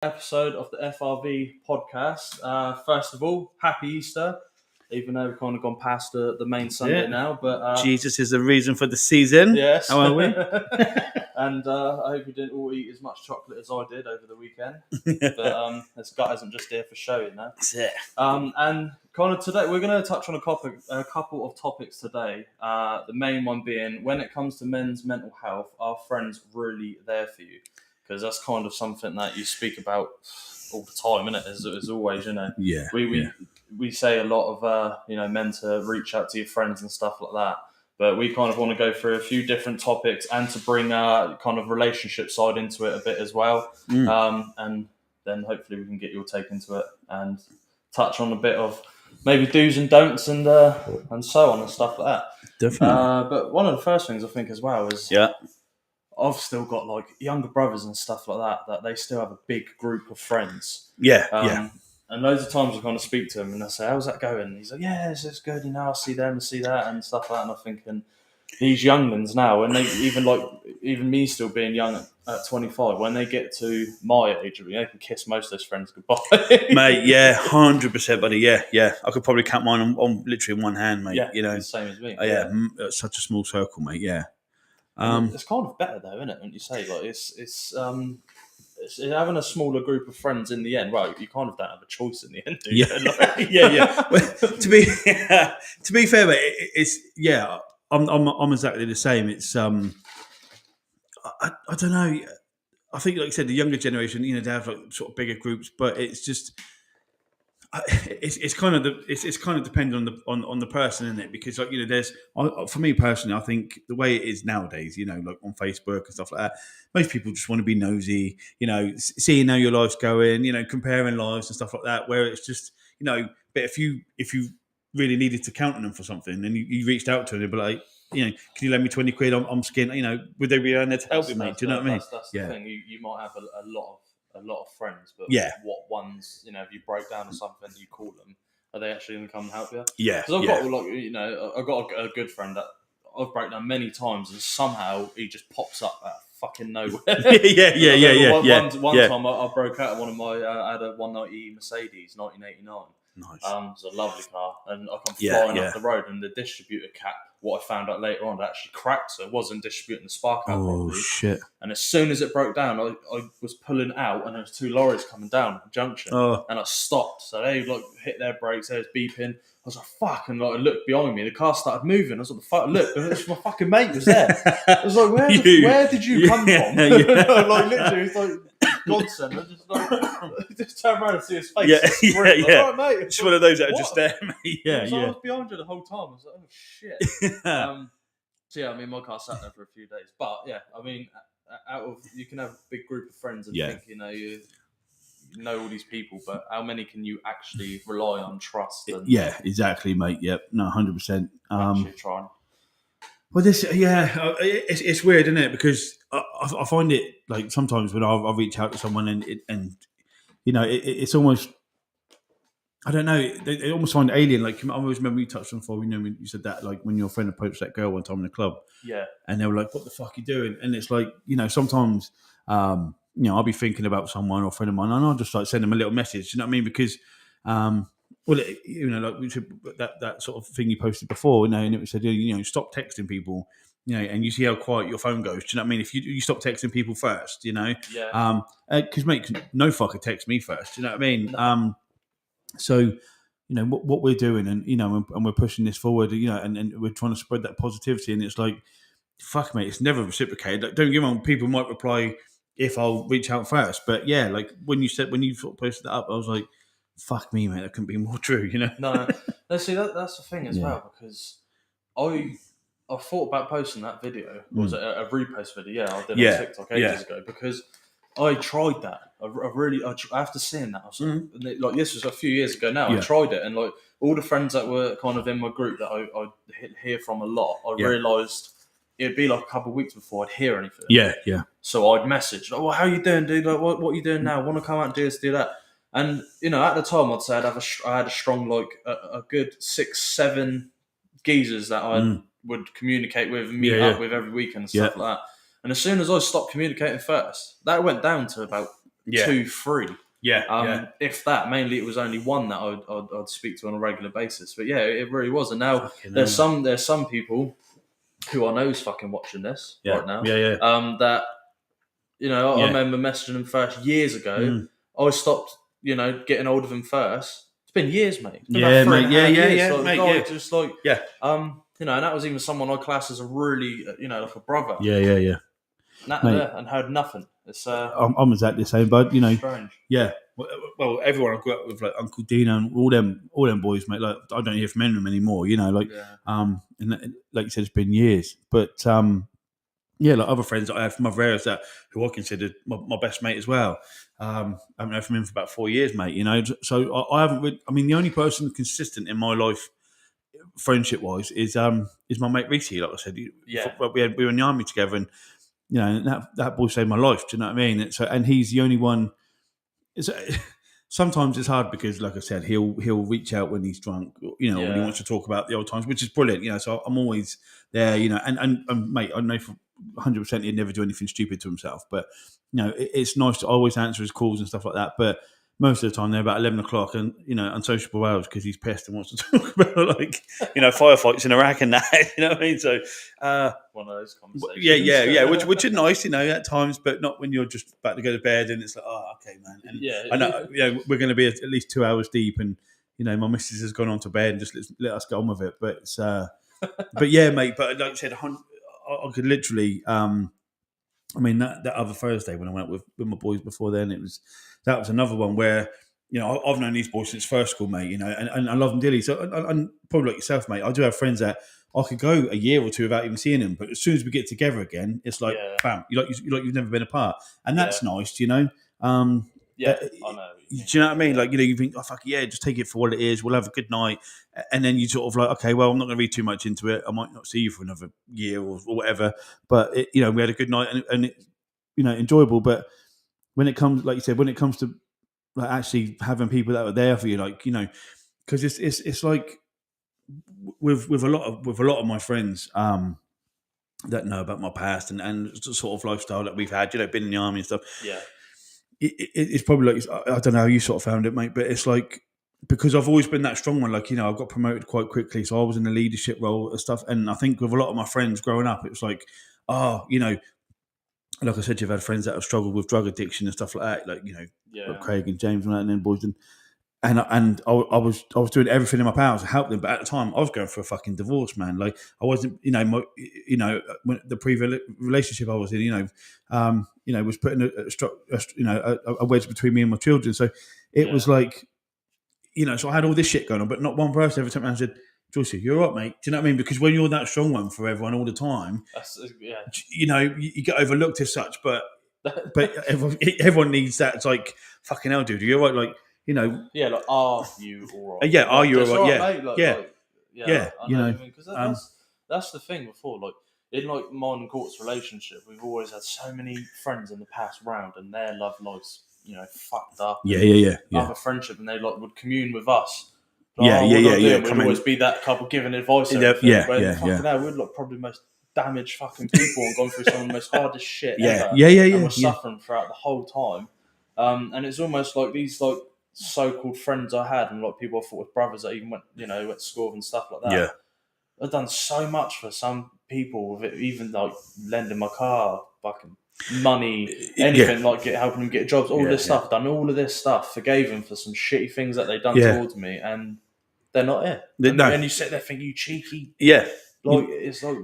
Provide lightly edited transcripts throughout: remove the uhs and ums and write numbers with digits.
Episode of the FRV podcast. First of all, happy Easter, even though we've kind of gone past the main Sunday now. But Jesus is the reason for the season. yes. How are we? And I hope you didn't all eat as much chocolate as I did over the weekend. But this guy isn't just here for show, you know. That's it. And kind of today, we're going to touch on a couple of topics today. The main one being, when it comes to men's mental health, are friends really there for you? Because that's kind of something that you speak about all the time, isn't it? As always, you know. Yeah. We say a lot of men to reach out to your friends and stuff like that. But we kind of want to go through a few different topics and to bring kind of relationship side into it a bit as well. And then hopefully we can get your take into it and touch on a bit of maybe do's and don'ts and so on and stuff like that. Definitely. But one of the first things I think as well is I've still got like younger brothers and stuff like that they still have a big group of friends. And loads of times I kind of speak to him and I say, how's that going? And he's like, yeah, it's good, you know, I see them and see that and stuff like that. And I'm thinking, these younglings now, and they even me still being young at 25, when they get to my age, they can kiss most of those friends goodbye. Mate, 100%, buddy. Yeah. I could probably count mine on literally one hand, mate. Yeah, you know, the same as me. It's such a small circle, mate. Yeah. It's kind of better though, isn't it? When you say like it's having a smaller group of friends in the end, right? You kind of don't have a choice in the end, do you? Yeah. Well, to be fair, mate, I'm exactly the same. It's I don't know. I think, like you said, the younger generation, you know, they have like sort of bigger groups, but it's just it's kind of dependent on the person, isn't it? Because like, you know, for me personally, I think the way it is nowadays, you know, like on Facebook and stuff like that, most people just want to be nosy, you know, seeing how your life's going, you know, comparing lives and stuff like that. Where it's just, you know, but if you really needed to count on them for something, and you reached out to them, they'd be like, you know, can you lend me 20 quid? I'm skint, you know, would they be there to help you, mate? Do you know what I mean? That's the thing. You might have a lot of friends, but what ones, you know, if you break down or something, you call them, are they actually going to come and help you? Yeah. Because I've got, like, you know, I've got a good friend that I've broken down many times, and somehow he just pops up out of fucking nowhere. One time I broke out of one of my, I had a 190 Mercedes, 1989. Nice. It was a lovely car, and I come flying up the road, and the distributor cap, what I found out later on, it actually cracked, so it wasn't distributing the spark out properly. Oh shit! And as soon as it broke down, I was pulling out, and there was 2 lorries coming down at the junction, and I stopped. So they like hit their brakes, they was beeping. I was like, fuck, and like I looked behind me, the car started moving. I was like, fuck, look, my fucking mate was there. I was like, where did you come from? Like literally, it's like godsend. I just turn around and see his face. Like, all right, mate. It's one of those that are just there, mate. I was behind you the whole time. I was like, oh shit. So yeah, I mean, my car sat there for a few days, but yeah, I mean, you can have a big group of friends and think, you know, you know all these people, but how many can you actually rely on, trust? And exactly, mate. Yep, no, 100%. Actually trying. Well, it's weird, isn't it? Because I find it like sometimes when I reach out to someone and you know, it's almost, I don't know, they almost find alien. Like, I always remember you touched on before, you know, when you said that, like when your friend approached that girl one time in the club, and they were like, "What the fuck are you doing?" And it's like, you know, sometimes, you know, I'll be thinking about someone or a friend of mine, and I'll just like send them a little message. You know what I mean? Because, you know, like that sort of thing you posted before, you know, and it said, you know, stop texting people, you know, and you see how quiet your phone goes. Do you know what I mean? If you stop texting people first, you know, because mate, no fucker text me first. Do you know what I mean? No. So, you know, what we're doing, and you know, and we're pushing this forward, you know, and we're trying to spread that positivity, and it's like, fuck, mate, it's never reciprocated. Like, don't get me wrong, people might reply if I'll reach out first, but yeah, like when you sort of posted that up, I was like, fuck me, mate, that couldn't be more true, you know? No, see, that's the thing as well, because I thought about posting that video. Was it a repost video? Yeah, I did on TikTok ages ago, because I tried that. After seeing that, I was like, this was a few years ago now. I tried it, and like all the friends that were kind of in my group that I hear from a lot, I realised it'd be like a couple of weeks before I'd hear anything. Yeah. So I'd message, like, well, how you doing, dude? Like, what are you doing now? Want to come out and do this, do that? And, you know, at the time, I'd say I had a strong, like, a good 6-7 geezers that I would communicate with and meet up with every weekend and stuff like that. And as soon as I stopped communicating first, that went down to about 2, 3. Yeah, If that, mainly it was only one that I'd speak to on a regular basis. But yeah, it really was. And now there's some people who I know is fucking watching this right now. That I remember messaging them first years ago. I stopped, getting hold of him first. It's been years, mate. It's been about 3.5 years. Mate, just and that was even someone I class as a really, like a brother. Yeah. And heard nothing. It's I'm exactly the same, bud. strange. Yeah. Well, everyone I grew up with, like Uncle Dino and all them boys, mate. Like I don't hear from any of them anymore. And like you said, it's been years. But like other friends that I have from other areas who I considered my best mate as well. I haven't heard from him for about 4 years, mate. So I haven't. The only person consistent in my life, friendship wise, is my mate Reese. Like I said, we were in the army together, and that boy saved my life. Do you know what I mean? And he's the only one. Sometimes it's hard because, like I said, he'll reach out when he's drunk, when he wants to talk about the old times, which is brilliant. So I'm always there, and mate, I know for 100% he'd never do anything stupid to himself, but it's nice to always answer his calls and stuff like that. But most of the time they're about 11 o'clock and, unsociable hours because he's pissed and wants to talk about firefights in Iraq and that, you know what I mean? So, one of those conversations. Yeah. Which is nice, at times, but not when you're just about to go to bed and it's like, oh, okay, man. And I know, we're going to be at least 2 hours deep and, my missus has gone on to bed and just let us get on with it. But it's, but yeah, mate, but like I said, I could literally, that other Thursday when I went with my boys before then, that was another one where, I've known these boys since first school, mate, and I love them dearly. So, and probably like yourself, mate, I do have friends that I could go a year or two without even seeing them, but as soon as we get together again, it's like, bam, you've never been apart. And that's nice, I know. Do you know what I mean? Like, you think, oh, fuck yeah, just take it for what it is. We'll have a good night. And then you sort of like, okay, well, I'm not going to read too much into it. I might not see you for another year or whatever. But, we had a good night and it, enjoyable. But when it comes, like you said, when it comes to like actually having people that are there for you, like, because it's like with a lot of my friends that know about my past and the sort of lifestyle that we've had, been in the army and stuff. Yeah. It's probably like, I don't know how you sort of found it, mate, but it's like, because I've always been that strong one, like, I got promoted quite quickly, so I was in a leadership role and stuff, and I think with a lot of my friends growing up, it was like, like I said, you've had friends that have struggled with drug addiction and stuff like that, like, like Craig and James and that, and then boys, and I was doing everything in my power to help them, but at the time I was going for a fucking divorce, man. Like I wasn't, the previous relationship I was in, was putting a wedge between me and my children. So it was like, so I had all this shit going on, but not one person ever turned around and said, Joyce, you're right, mate. Do you know what I mean? Because when you're that strong one for everyone all the time, you get overlooked as such. But everyone needs that. It's like, fucking hell, dude, you're right. Like, like, are you all right? Yeah, are you all right? Because that's the thing before, like, in like mine and Court's relationship, we've always had so many friends in the past round, and their love lives, fucked up. Other friendship, and they like would commune with us. Like, we'd always be that couple giving advice. Fucking hell, we'd like probably the most damaged fucking people and gone through some of the most hardest shit ever. And we're suffering throughout the whole time. And it's almost like these like so-called friends I had and like people I thought were brothers that even went to school with and stuff like that. Yeah. I've done so much for some people with it, even like lending my car, fucking money, anything, like helping them get jobs, all this stuff. Done all of this stuff, forgave them for some shitty things that they've done towards me, and they're not here. And you sit there thinking, you cheeky, like it's like,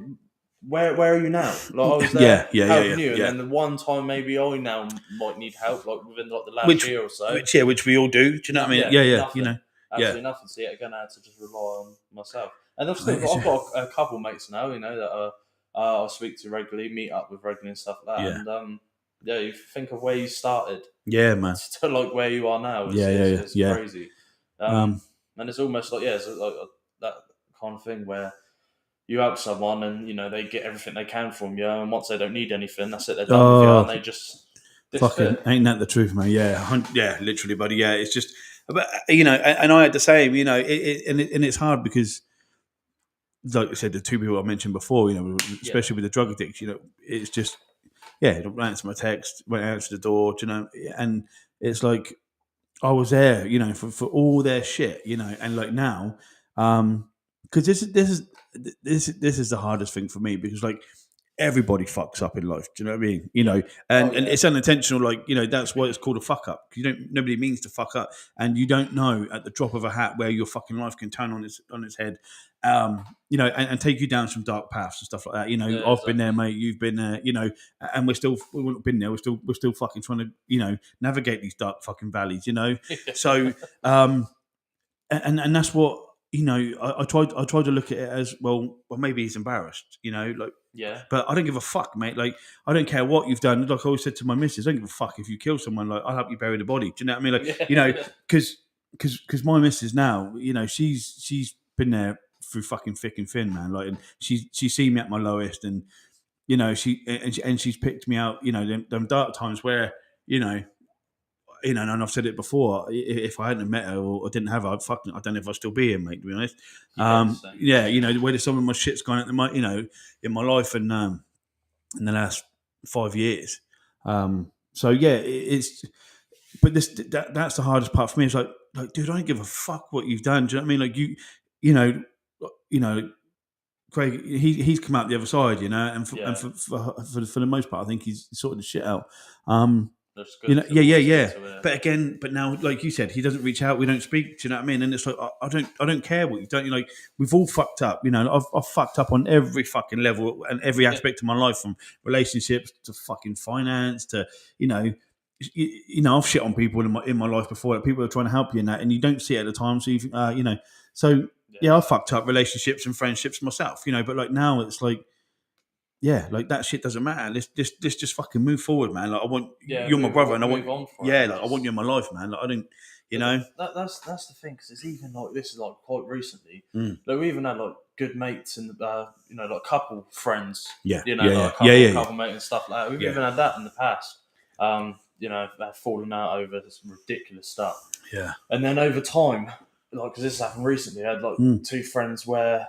where are you now? Like I was there helping you, and then the one time maybe I now might need help, like within like the last year or so. Which we all do. Do you know what I mean? Nothing, absolutely nothing. So again, I had to just rely on myself. And I've got a couple mates now, that I speak to regularly, meet up with regularly and stuff like that. And you think of where you started, man, to like where you are now. It's crazy. And it's almost like it's like that kind of thing where you help someone and they get everything they can from you, and once they don't need anything, that's it, they're done with you, and they just fucking ain't that the truth, man? Yeah, literally, buddy. Yeah, it's just, but and I had the same, and it's hard because, like I said, the two people I mentioned before, especially with the drug addiction, it's just don't answer my text, won't answer the door, do you know? And it's like I was there, you know, for all their shit, you know, and like now, because this is the hardest thing for me because like everybody fucks up in life. Do you know what I mean? You know, and it's unintentional. Like, you know, that's why it's called a fuck up. Nobody means to fuck up, and you don't know at the drop of a hat where your fucking life can turn on its head. You know, and take you down some dark paths and stuff like that. You know, I've been there, mate. You've been there. You know, and we've not been there. We're still fucking trying to, you know, navigate these dark fucking valleys. You know, so and that's what. You know, I tried to look at it as well. Maybe he's embarrassed. You know, like but I don't give a fuck, mate. Like I don't care what you've done. Like I always said to my missus, I don't give a fuck if you kill someone. Like I'll help you bury the body. Do you know what I mean? Like you know, because my missus now, you know, she's been there through fucking thick and thin, man. Like and she's seen me at my lowest, and you know she's picked me out. You know, them dark times where you know. You know, and I've said it before. If I hadn't met her or didn't have her, I don't know if I'd still be here, mate. To be honest, you know, where some of my shit's gone at the, you know, in my life and in the last 5 years. So yeah, it's. But that's the hardest part for me. It's like, dude, I don't give a fuck what you've done. Do you know what I mean? Like you know, Craig, he's come out the other side, you know, and for the most part, I think he's sorted the shit out. You know, yeah. But now, like you said, he doesn't reach out. We don't speak. Do you know what I mean? And it's like I don't care what you've done. You know, like we've all fucked up. You know, I've fucked up on every fucking level and every aspect of my life, from relationships to fucking finance to you know, I've shit on people in my life before. That people are trying to help you in that, and you don't see it at the time. So you know, so I fucked up relationships and friendships myself. You know, but like now it's like. Yeah, like that shit doesn't matter. Let's just fucking move forward, man. Like I want you're my brother, and I want like I want you in my life, man. Like I don't, you know. That's the thing, because it's even like this is like quite recently. Like we even had like good mates and you know, like couple friends. You know, like couple mates and stuff like that. We've even had that in the past. You know, they've fallen out over this ridiculous stuff. Yeah, and then over time, like because this happened recently, I had like two friends where.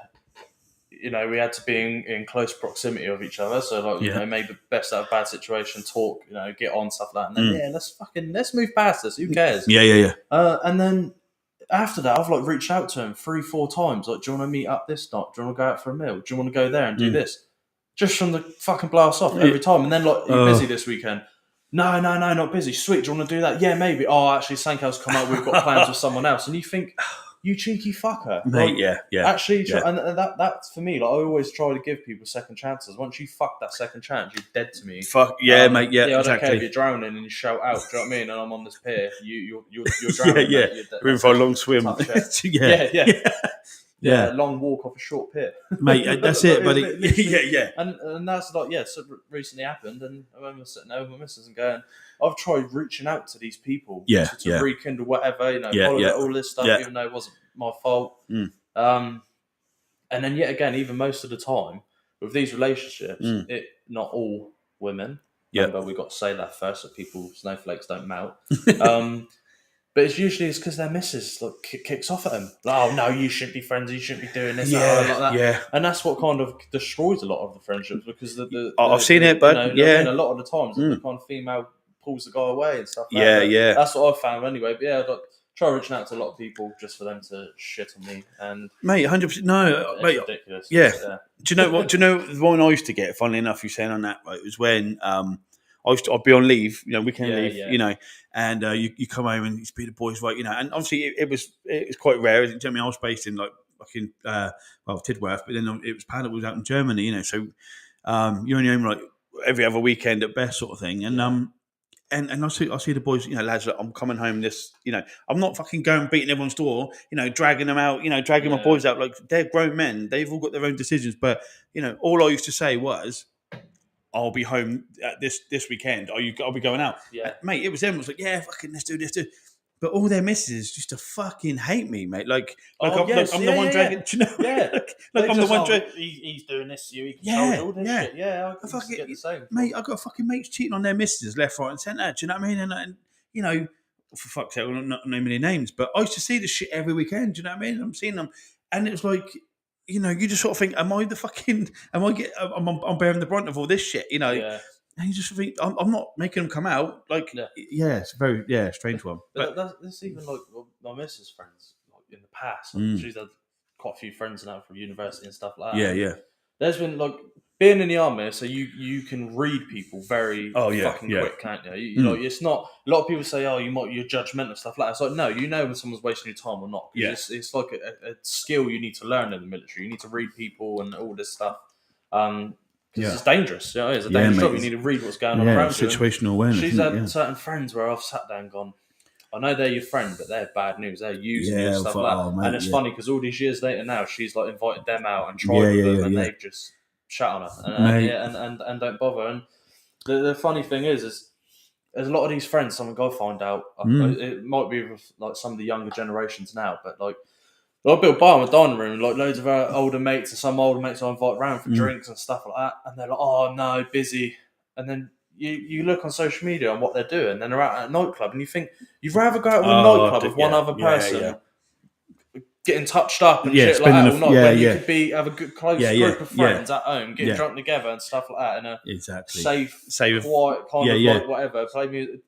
You know, we had to be in close proximity of each other, so like you know, made the best out of a bad situation, talk, you know, get on stuff like that, and then let's move past this. Who cares? Yeah. And then after that, I've like reached out to him 3-4 times. Like, do you want to meet up this night? Do you want to go out for a meal? Do you want to go there and do this? Just from the fucking blast off every time. And then like, you're busy this weekend. No, not busy. Sweet. Do you want to do that? Yeah, maybe. Oh, actually, Sankal's come out. We've got plans with someone else. And you think. You cheeky fucker, mate! Like, yeah. Actually, and that's for me. Like I always try to give people second chances. Once you fuck that second chance, you're dead to me. Fuck yeah, mate! Yeah, I don't exactly. care if you're drowning and you shout out. Do you know what I mean? And I'm on this pier. You're drowning. Yeah. We're in for a long swim. Yeah, long walk off a short pier, mate. That's it, buddy. Yeah. And that's like so recently happened, and I remember sitting there with my missus and going, I've tried reaching out to these people to rekindle whatever, you know, all this stuff, even though it wasn't my fault. And then yet again, even most of the time with these relationships, not all women. Remember, we got to say that first, so people snowflakes don't melt. But it's usually because their missus like kicks off at them. Like, oh no, you shouldn't be friends. You shouldn't be doing this. Like that. Yeah. And that's what kind of destroys a lot of the friendships, because I've seen it, but a lot of the times the kind of female pulls the guy away and stuff. Like that. Yeah. That's what I've found anyway. But yeah, like, try reaching out to a lot of people just for them to shit on me. And mate, 100%. No, it's mate, ridiculous. Yeah. Do you know what? Do you know the one I used to get? Funnily enough, you saying on that, right? It was when I'd be on leave, you know, weekend leave, you know, and you come home and you speak to the boys, right, you know, and obviously it was quite rare. You know, I mean, I was based in like fucking Tidworth, but then it was Paddle was out in Germany, you know, so you're only home like every other weekend at best, sort of thing, and I see the boys, you know, lads, like, I'm coming home this, you know, I'm not fucking going beating everyone's door, you know, dragging them out, you know, dragging my boys out, like they're grown men, they've all got their own decisions, but you know, all I used to say was, I'll be home at this weekend. I'll be going out. Yeah. Mate, it was them. I was like, yeah, fucking let's do this. But all their misses used to fucking hate me, mate. I'm the one dragging. Do you know? Yeah. I'm the one dragging. He's doing this. He controls all this shit. Yeah. I fucking get the same. Mate, I got fucking mates cheating on their misses left, right, and centre. Do you know what I mean? And you know, for fuck's sake, I'm not naming any names, but I used to see this shit every weekend. Do you know what I mean? I'm seeing them, and it was like. You know, you just sort of think, am I bearing the brunt of all this shit? You know, And you just think, I'm not making them come out. Like, it's a very strange one. But that's even like my missus' friends, like in the past. She's had quite a few friends now from university and stuff like that. Yeah. There's been like being in the army, so you can read people very fucking quick, can't you? Like, it's not a lot of people say, "Oh, you're judgmental," stuff like that. It's like, no, you know when someone's wasting your time or not. It's like a skill you need to learn in the military. You need to read people and all this stuff. Because it's dangerous. It's a dangerous job. You need to read what's going on around you. Situational awareness. She's had certain friends where I've sat down and gone, I know they're your friend, but they're bad news. They're using you and stuff like that. And it's funny because all these years later now, she's like invited them out and tried with them, and they've just shut on her and don't bother. And the funny thing is there's a lot of these friends. Something go find out. It might be with like some of the younger generations now, but like I built a bar in my dining room, like loads of our older mates and some older mates I invite round for drinks and stuff like that, and they're like, "Oh no, busy," and then. You look on social media on what they're doing, and they're out at a nightclub, and you think you'd rather go out to a nightclub with one other person, getting touched up and shit like that all night, when you could have a good close group of friends at home, getting drunk together and stuff like that, in a safe, quiet kind of like whatever, play music,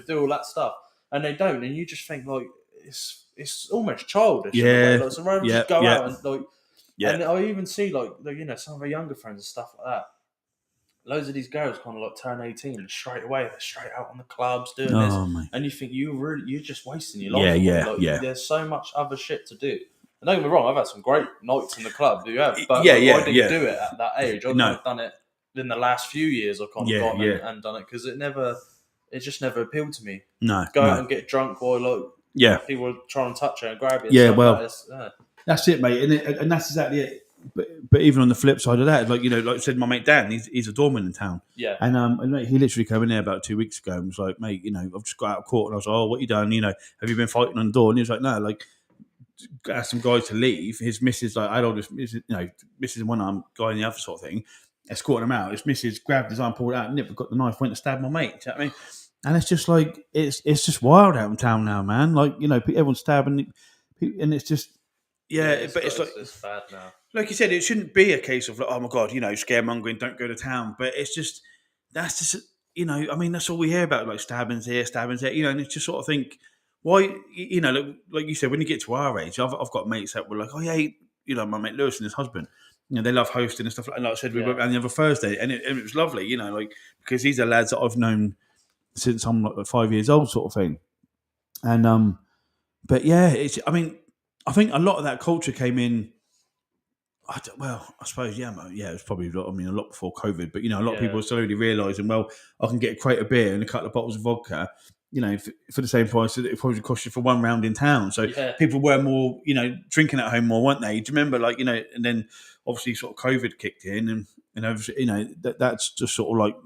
do all that stuff, and they don't, and you just think like it's almost childish, like, so rather just go out and like, and I even see like some of our younger friends and stuff like that. Loads of these girls kind of like turn 18 and straight away they're straight out on the clubs doing this, and you think you're just wasting your life. There's so much other shit to do. And don't get me wrong, I've had some great nights in the club. But I didn't do it at that age. I've done it in the last few years. I've kind of gone and done it because it just never appealed to me. Go out and get drunk while people are trying to touch you and grab you. That's it, mate, and that's exactly it. But even on the flip side of that, like I said, my mate Dan, he's a doorman in town. Yeah. And mate, he literally came in there about 2 weeks ago and was like, "Mate, I've just got out of court." And I was like, "Oh, what you done? Have you been fighting on the door?" And he was like, "No, like, asked some guys to leave. His missus, like, I had all this, missus in one arm, guy in the other sort of thing, escorting him out. His missus grabbed his arm, pulled it out, nipped, got the knife, went to stab my mate." Do you know what I mean? And it's just like it's just wild out in town now, man. Like everyone's stabbing, and it's just but it's like it's bad now. Like you said, it shouldn't be a case of like, oh my God, scaremongering, don't go to town. But it's just, that's just, I mean, that's all we hear about, like stabbings here, and it's just sort of think, why, like you said, when you get to our age, I've got mates that were like, oh yeah, my mate Lewis and his husband, they love hosting and stuff like that. And like I said, we went around the other Thursday, and it was lovely, like, because these are lads that I've known since I'm like 5 years old, sort of thing. And, but yeah, I think a lot of that culture came in. I suppose, it was probably a lot before COVID, but, a lot of people are slowly realising, I can get a crate of beer and a couple of bottles of vodka, for the same price that it probably cost you for one round in town. So people were more, drinking at home more, weren't they? Do you remember, like, and then obviously sort of COVID kicked in and that's just sort of like,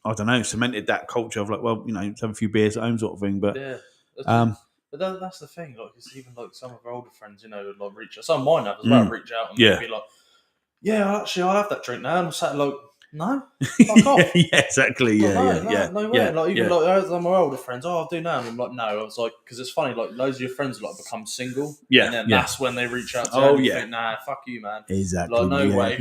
I don't know, cemented that culture of like, let's have a few beers at home sort of thing. But But that's the thing, like, it's even like some of our older friends, like reach out. Some of mine have as well, reach out and they'll be like, "Yeah, actually, I'll have that drink now." And I'm sat like, "No, fuck off." Exactly. No way. Like even like some of my older friends, "Oh, I'll do now." And I'm like, "No." I was like, because it's funny, like loads of your friends like become single, and then that's when they reach out to you. Think, "Nah, fuck you, man." Exactly. Like no way.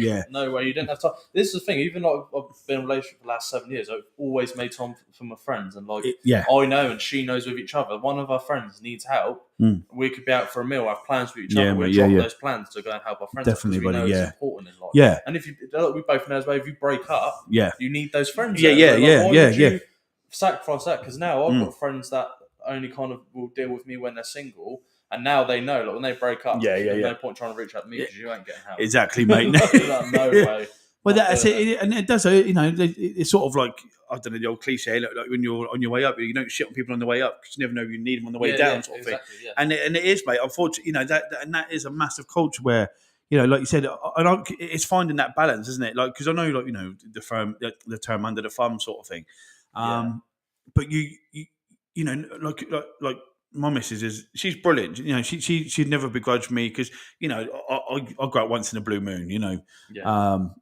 You didn't have time. This is the thing. Even like I've been in a relationship for the last 7 years, I've always made time for my friends, and like I know and she knows with each other. One of our friends needs help. We could be out for a meal, have plans with each other. We drop those plans to go and help our friends. Definitely, we know it's important in life. And if we both know as well, if you break up, you need those friends. Why would you sacrifice that? Because now I've got friends that only kind of will deal with me when they're single, and now they know, like when they break up, there's no point trying to reach out to me because you ain't getting help. Exactly, mate. No way. Well, that's it, and it does. It's sort of like, I don't know, the old cliche, like when you're on your way up, you don't shit on people on the way up because you never know if you need them on the way down, sort of thing. Yeah. And it is, mate. Unfortunately, that is a massive culture where, like you said, it's finding that balance, isn't it? Like, because I know, like, the term under the thumb sort of thing. But like my missus she's brilliant. She'd never begrudge me because I go out once in a blue moon.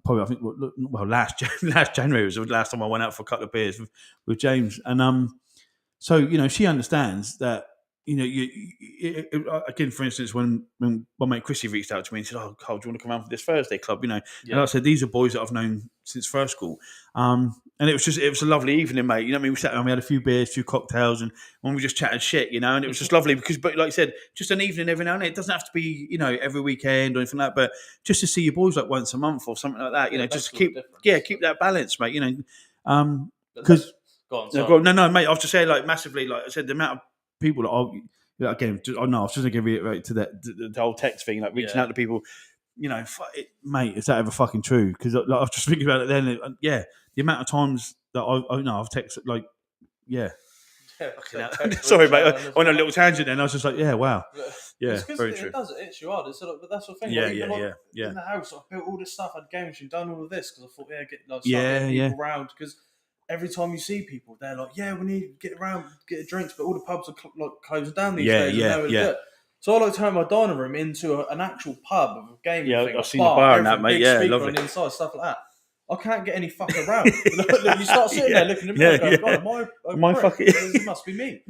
Probably I think last January was the last time I went out for a couple of beers with James, and so she understands that. Again, for instance, when my mate Chrissy reached out to me and said, "Oh, Carl, do you want to come out for this Thursday club?" And I said, "These are boys that I've known since first school." And it was a lovely evening, mate. You know what I mean? We sat down, we had a few beers, a few cocktails, and when we just chatted shit, you know, and it was just lovely because, but like I said, just an evening every now and then. It doesn't have to be, you know, every weekend or anything like that, but just to see your boys like once a month or something like that, you know, just keep that balance, mate, you know. Because no, mate, I was just saying, like, massively, like I said, the amount of people that are, again, I know, I was just going to reiterate to the whole text thing, like reaching out to people. You know, mate, is that ever fucking true? Because like, I was just thinking about it then. The amount of times that I've texted, like, sorry, mate. I went on a little tangent, and I was just like, yeah, wow, yeah, very true. It does. It hits you hard. It's like, but that's the thing. Yeah, In the house, I built all this stuff. I had games and done all of this because I thought, getting people around. Because every time you see people, they're like, yeah, we need to get around, get drinks, but all the pubs are like closing down these days. Yeah. So I like to turn my dining room into an actual pub of a gaming thing. I've seen the bar and that, mate. Big speaker on the inside, stuff like that. I can't get any fuck around. You start sitting there looking at me and going, God, am I fucking... It must be me.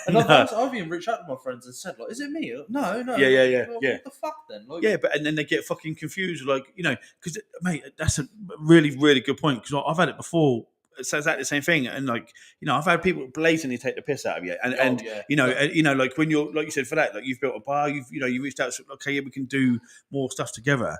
And I've even reached out to my friends and said, like, is it me? Like, no. What the fuck then? Like, but and then they get fucking confused, like, you know, because, mate, that's a really, really good point, because I've had it before. It's exactly the same thing, and like, you know, I've had people blatantly take the piss out of you, and you know, like when you're, like you said, for that, like, you've built a bar, you reached out, so, okay, we can do more stuff together.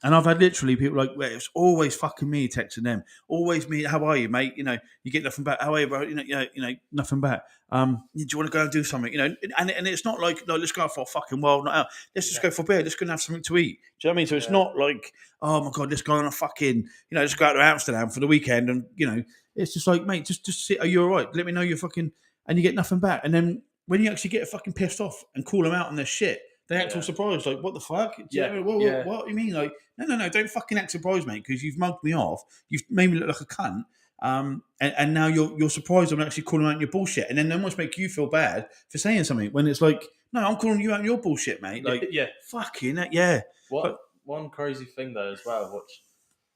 And I've had literally people like, well, it's always fucking me texting them, always me. How are you, mate? You know, you get nothing back. How are you, bro? You know, nothing back. Do you want to go and do something? You know, and it's not like, no, let's go out for a fucking wild night out. Let's just go for beer. Let's go and have something to eat. Do you know what I mean? So it's not like, oh my God, let's go on a fucking, you know, let's go out to Amsterdam for the weekend, and you know, it's just like, mate, just sit. Are you all right? Let me know you're fucking, and you get nothing back. And then when you actually get fucking pissed off and call them out on their shit, they act all surprised, like, what the fuck? What do you mean? Like, no, don't fucking act surprised, mate, because you've mugged me off. You've made me look like a cunt. And now you're surprised I'm actually calling out your bullshit. And then they almost make you feel bad for saying something when it's like, no, I'm calling you out on your bullshit, mate. Like, fucking that, One crazy thing, though, as well, which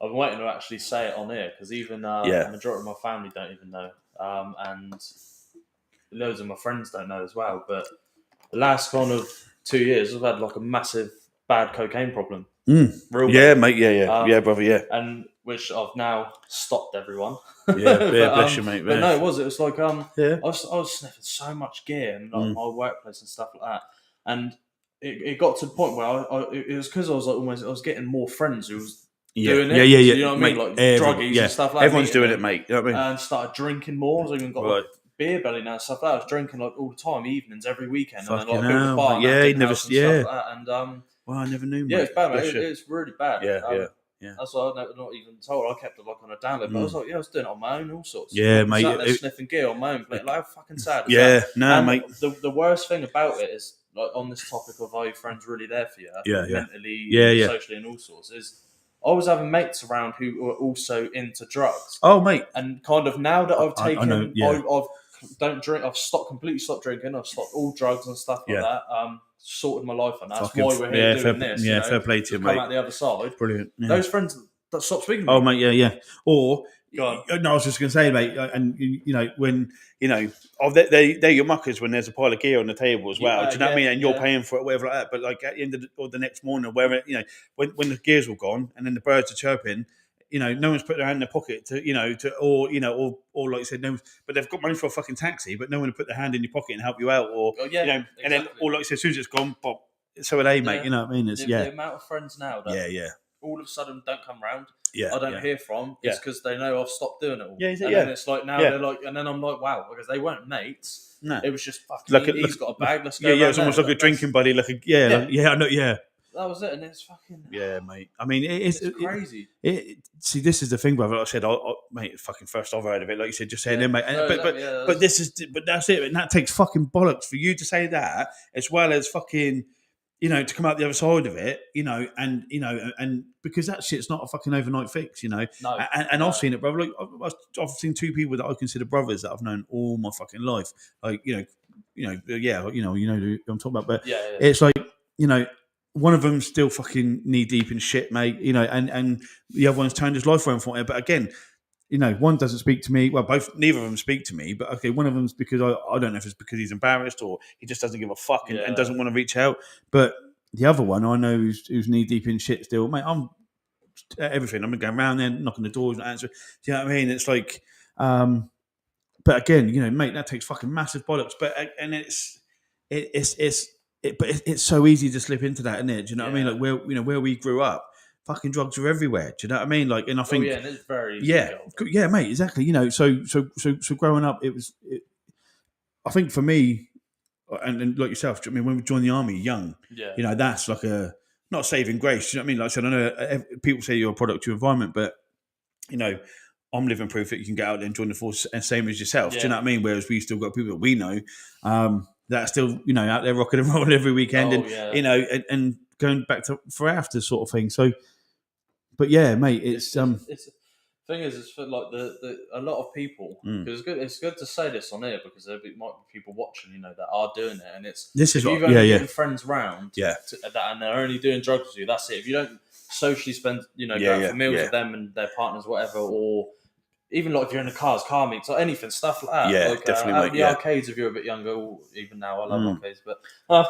I've been waiting to actually say it on here, because even the majority of my family don't even know. And loads of my friends don't know as well. But the last kind of 2 years, I've had like a massive bad cocaine problem. Real bad. Mate, yeah, brother, yeah. And which I've now stopped everyone. Bless you, mate. But no, it was like I was sniffing so much gear in like my workplace and stuff like that, and it got to the point where it was because I was like I was getting more friends who was doing it. You know what I mean, like druggies and stuff like that. Everyone's doing it, mate. You know what I mean? And started drinking more. So I even got like beer belly now and stuff like that. I was drinking like all the time, evenings, every weekend, and then like built a bar. Stuff like that. And well, I never knew. Yeah, it's bad, mate. It's really bad. Yeah. That's why I'm not even told. I kept it like on a download, but I was like, I was doing it on my own, all sorts. Yeah, mate. Sat there sniffing gear on my own, like how fucking sad. Mate. The worst thing about it is, like, on this topic of are your friends really there for you, mentally, socially, and all sorts, is I was having mates around who were also into drugs. Oh, mate. And kind of now that I've taken, I've completely stopped drinking. I've stopped all drugs and stuff like that. Sorted my life, and that's why we're here doing this. Yeah, fair play to you, mate. Come out the other side. Brilliant. Yeah. Those friends that stop speaking to me. Oh, mate, yeah. Or, no, I was just going to say, mate, and, you know, when, you know, they're your muckers when there's a pile of gear on the table as well. Do you know what I mean? And you're paying for it, whatever like that. But, like, at the end of the next morning or wherever, you know, when the gear's all gone and then the birds are chirping, you know, no one's put their hand in their pocket or like you said, but they've got money for a fucking taxi, but no one to put their hand in your pocket and help you out, or you know, and then, or like you said, as soon as it's gone, pop. So are they, mate. You know what I mean? It's the amount of friends now that all of a sudden don't come round. I don't hear from. It's because they know I've stopped doing it all. Then it's like now they're like, and then I'm like, wow, because they weren't mates. No, it was just fucking. He's got a bag. Let's go. It's almost like a drinking buddy. Like I know. That was it, and it's fucking... Yeah, mate. I mean, it's crazy. See, this is the thing, brother. Like I said, mate, fucking first I've heard of it. Like you said, just saying, mate. But that's it. And that takes fucking bollocks for you to say that, as well as fucking, you know, to come out the other side of it, you know, and because that shit's not a fucking overnight fix, you know. No. And I've seen it, brother. Like I've seen two people that I consider brothers that I've known all my fucking life. Like, you know who I'm talking about. But it's like, you know, one of them's still fucking knee deep in shit, mate. You know, and the other one's turned his life around for it. But again, you know, one doesn't speak to me. Well, neither of them speak to me. But okay, one of them's because I don't know if it's because he's embarrassed or he just doesn't give a fuck and doesn't want to reach out. But the other one, I know who's knee deep in shit still, mate. I'm everything. I'm going around there, knocking the doors, and answering. Do you know what I mean? It's like, but again, mate, that takes fucking massive bollocks. But and it's so easy to slip into that, isn't it? Do you know what I mean? Like where we grew up, fucking drugs are everywhere. Do you know what I mean? Like, and I think, and it's very easy. Yeah, mate, exactly. So growing up, I think for me, and like yourself, I mean, when we joined the army young, that's like not saving grace. Do you know what I mean? Like I said, I know people say you're a product of your environment, but I'm living proof that you can get out there and join the force, and same as yourself. Do you know what I mean? Whereas we still got people that we know that are still, out there rocking and rolling every weekend, and going back to for after sort of thing. So, but yeah, mate, it's thing is, it's for like a lot of people, because it's good to say this on here, because there might be people watching, that are doing it, and you've only getting friends round, and they're only doing drugs with you. That's it. If you don't socially spend, going for meals with them and their partners, whatever, or even like if you're in the car meets or anything, stuff like that. Yeah, like, definitely. The arcades, if you're a bit younger, even now, I love arcades, but like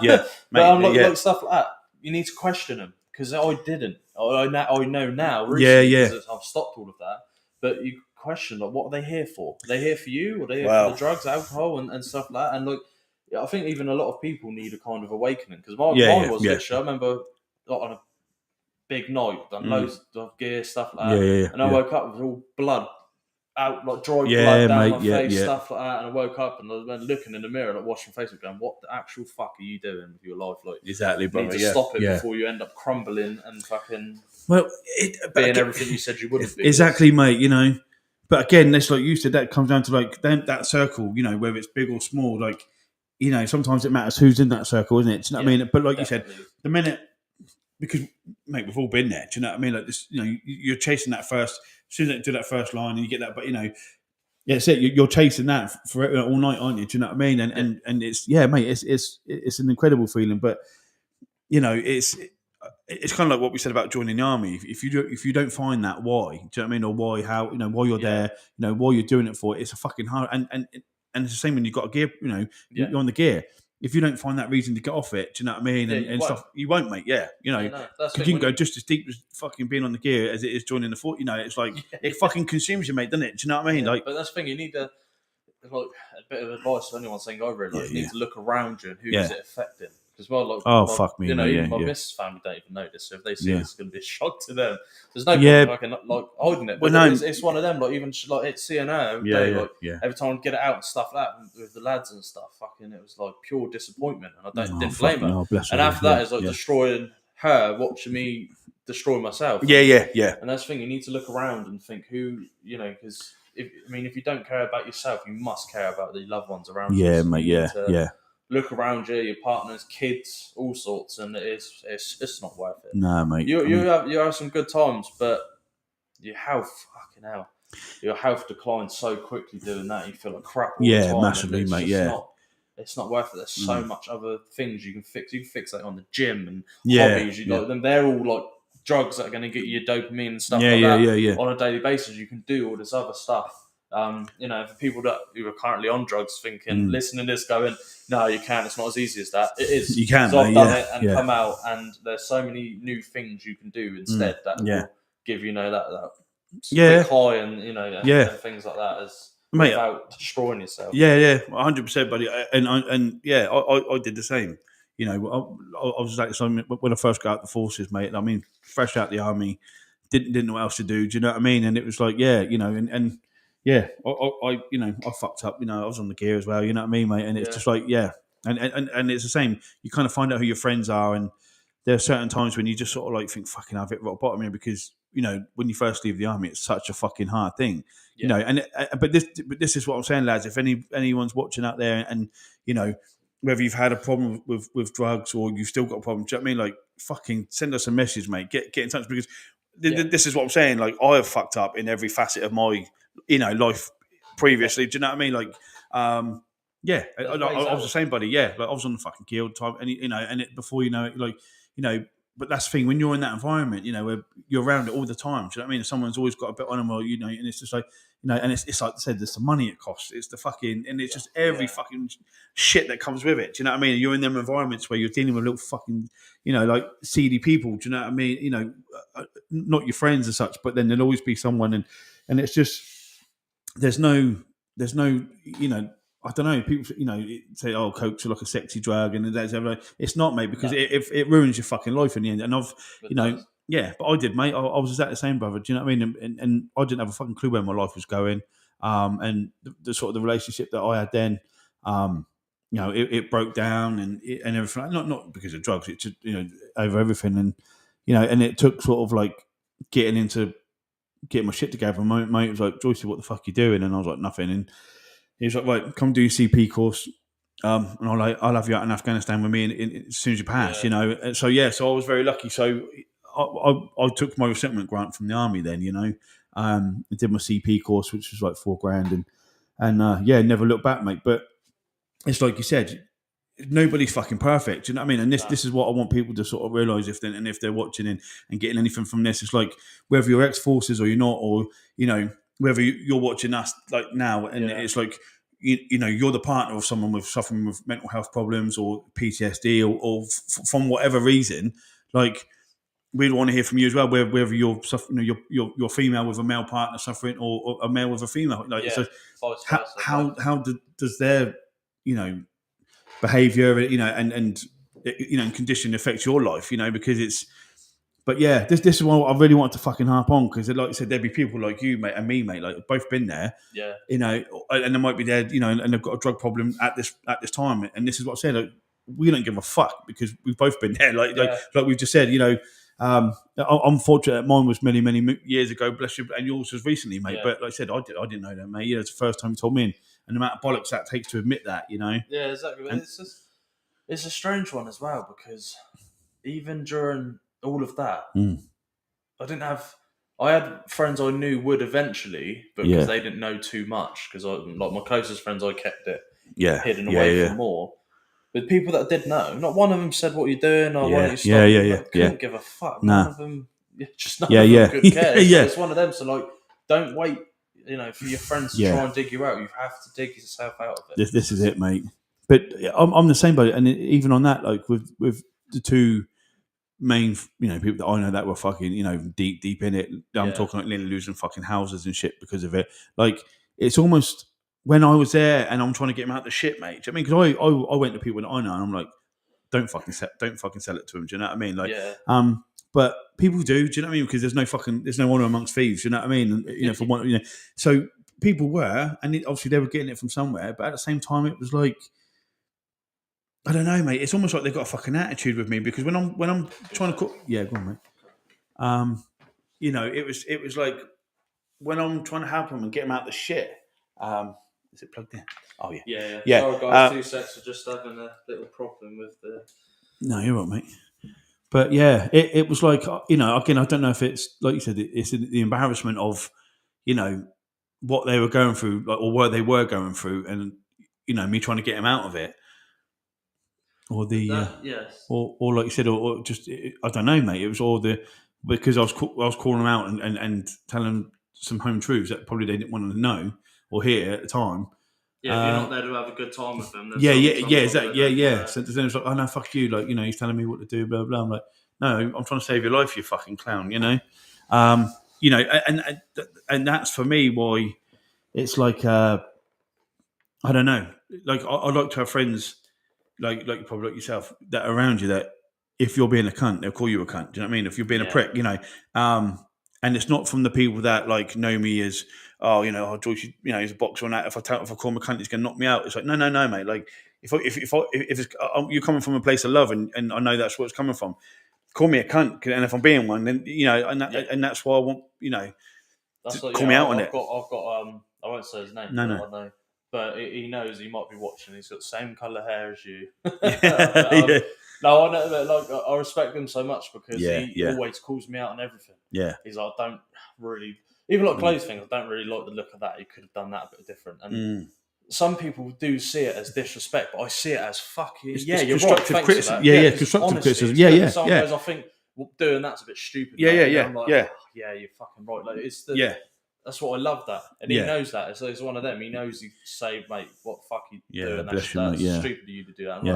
stuff like that, you need to question them, because I didn't. I know now recently, because I've stopped all of that. But you question, like, what are they here for? Are they here for you? Or are they here for the drugs, alcohol, and stuff like that? And like, I think even a lot of people need a kind of awakening, because mine was literally, I remember on a big night, done loads of gear, stuff like that. And I woke up with all blood out, like dry blood down my face, stuff like that. And I woke up and I was looking in the mirror, like washing my face, going, "What the actual fuck are you doing with your life?" Like, exactly, brother. You need to stop it before you end up crumbling and fucking being everything you said you wouldn't be. Exactly, mate. But again, that's like you said. That comes down to like that circle. Whether it's big or small. Like, sometimes it matters who's in that circle, isn't it? Do you know what I mean? But like definitely. You said, the minute, because mate, we've all been there. Do you know what I mean? Like this, you're chasing that first. As soon as you do that first line and you get that, but it's it. You're chasing that for all night, aren't you? Do you know what I mean? And it's mate. It's an incredible feeling, but it's kind of like what we said about joining the army. If you don't find that why, do you know what I mean, or why, how, why you're there, why you're doing it for, it's a fucking hard. And it's the same when you've got a gear, you're on the gear. If you don't find that reason to get off it, do you know what I mean? And stuff, you won't, mate. Yeah, because you can go just as deep as fucking being on the gear as it is joining the fort. It's like it fucking consumes you, mate, doesn't it? Do you know what I mean? Like, but that's the thing. You need a bit of advice for anyone saying over it. Like, you need to look around you and who is it affecting. As well, like, fuck me, my missus family don't even notice. So if they see it, it's going to be a shock to them. There's no point fucking like hiding it. But it's one of them. Like even like it's CNO. Every time I get it out and stuff like that with the lads and stuff, fucking it was like pure disappointment, and I didn't blame her. And after that, it's like destroying her, watching me destroy myself. Yeah. And that's the thing. You need to look around and think who because if you don't care about yourself, you must care about the loved ones around you. Yeah, mate. Yeah. Look around you, your partners, kids, all sorts, and it's not worth it. No, mate. You have some good times, but your health, your health declines so quickly doing that. You feel like crap all the time. Massively, mate. It's not worth it. There's so much other things you can fix. You can fix that on the gym and hobbies. Like them. They're all like drugs that are going to get you dopamine and stuff like that. On a daily basis, you can do all this other stuff. For people who are currently on drugs, listening to this, going, "No, you can't. It's not as easy as that." It is. You can. So I've done it and come out, and there's so many new things you can do instead that will give that quick high and things like that, as without destroying yourself. 100%, buddy. And I did the same. I was like, when I first got out the forces, mate. I mean, fresh out the army, didn't know what else to do. Do you know what I mean? And it was like, I fucked up. I was on the gear as well. You know what I mean, mate? And it's just like, and it's the same. You kind of find out who your friends are, and there are certain times when you just sort of like think, fucking, I've hit rock bottom here, because when you first leave the army, it's such a fucking hard thing. But this is what I'm saying, lads. If anyone's watching out there, and whether you've had a problem with drugs or you've still got a problem, do you know what I mean? Like, fucking send us a message, mate. Get in touch, because this is what I'm saying. Like, I have fucked up in every facet of my life previously. Do you know what I mean? Like, I was the same, buddy. Yeah, like I was on the fucking gear all the time, and and before you know it, like, but that's the thing, when you're in that environment, where you're around it all the time. Do you know what I mean? Someone's always got a bit on them, or and it's just like, and it's like I said, there's the money it costs. It's the fucking, and it's just every fucking shit that comes with it. Do you know what I mean? You're in them environments where you're dealing with little fucking, like seedy people. Do you know what I mean? Not your friends and such, but then there'll always be someone, and it's just there's no, I don't know. People, say, "Oh, coke's like a sexy drug," and that's everything. It's not, mate, because it ruins your fucking life in the end. And I've, but I did, mate. I was exactly the same, brother. Do you know what I mean? And I didn't have a fucking clue where my life was going. And the sort of the relationship that I had then, it broke down and everything. Not because of drugs. It's just over everything, and and it took sort of like getting my shit together. My mate was like, "Joyce, what the fuck are you doing?" And I was like, "Nothing." And he was like, "Right, come do your CP course, and I'll have you out in Afghanistan with me as soon as you pass." And so I was very lucky. So I took my resettlement grant from the army then. I did my CP course, which was like $4,000, and never looked back, mate. But it's like you said, nobody's fucking perfect. Do you know what I mean? And this is what I want people to sort of realise if they're watching and getting anything from this. It's like whether you're ex-forces or you're not, or whether you're watching us like now, and it's like you're the partner of someone suffering with mental health problems or PTSD or from whatever reason. Like we'd want to hear from you as well, whether you're suffering, you're female with a male partner suffering, or a male with a female. Like so, how does their behaviour, and condition affect your life, because it's. But yeah, this is what I really want to fucking harp on, because like I said, there'd be people like you, mate, and me, mate, like both been there. Yeah. And they might be there, and they've got a drug problem at this time. And this is what I said, like, we don't give a fuck because we've both been there. Like we've just said, I'm fortunate that mine was many, many years ago, bless you, and yours was recently, mate. Yeah. But like I said, I didn't know that, mate. It's the first time you told me, and the amount of bollocks that takes to admit that, Yeah, exactly. And it's a strange one as well, because even during all of that, I had friends I knew would eventually, but because they didn't know too much, because like my closest friends, I kept it hidden away from more. But people that did know, not one of them said what you're doing or why don't you stop. Couldn't give a fuck. None of them, just none of them could care. So it's one of them. So like, don't wait, for your friends to try and dig you out. You have to dig yourself out of it. This is it, mate. But I'm the same boat, and even on that, like with the two main, people that I know that were fucking, deep in it. I'm talking like nearly losing fucking houses and shit because of it. Like it's almost. When I was there and I'm trying to get him out the shit, mate. Do you know what I mean? Because I went to people that I know and I'm like, don't fucking sell it to them. Do you know what I mean? Like, but people do. Do you know what I mean? Because there's no honor amongst thieves. Do you know what I mean? And, for one, so people were, and obviously they were getting it from somewhere. But at the same time, it was like, I don't know, mate. It's almost like they've got a fucking attitude with me, because when I'm trying to cook, go on, mate. It was like when I'm trying to help them and get them out the shit. Is it plugged in? Oh yeah. Sorry, guys. 2 seconds for just having a little problem with the. No, you're right, mate. But yeah, it was like, again, I don't know if it's like you said, it's the embarrassment of, what they were going through, like, or what they were going through, and me trying to get them out of it, or or like you said, or just I don't know, mate. It was all because I was calling them out and telling them some home truths that probably they didn't want to know or hear at the time. Yeah, if you're not there to have a good time with them. Exactly. So then it's like, oh no, fuck you. Like, he's telling me what to do, blah, blah. I'm like, no, I'm trying to save your life, you fucking clown, and that's for me why it's like, I don't know. Like, I like to have friends like probably like yourself that are around you that if you're being a cunt, they'll call you a cunt. Do you know what I mean? If you're being a prick, and it's not from the people that like know me as, Joyce, he's a boxer and that. If I call him a cunt, he's going to knock me out. It's like, no, mate. Like if it's, you're coming from a place of love and I know that's where it's coming from, call me a cunt. And if I'm being one, then and that's why I want that's call me out on it. I've got I won't say his name. No. I know, but he knows he might be watching. He's got the same colour hair as you. No, I know that. Like, I respect him so much because he always calls me out on everything. Yeah, he's like, I don't really, even like clothes things. I don't really like the look of that. You could have done that a bit different. And some people do see it as disrespect, but I see it as fucking you're right. Thanks criticism. for that. Constructive criticism. Yeah. Some goes, I think doing that's a bit stupid. I'm like, oh, yeah, you're fucking right. Like it's the that's what I love that, and he knows that. So it's one of them. He knows he say, mate, what the fuck you doing? That's stupid of you to do that. I'm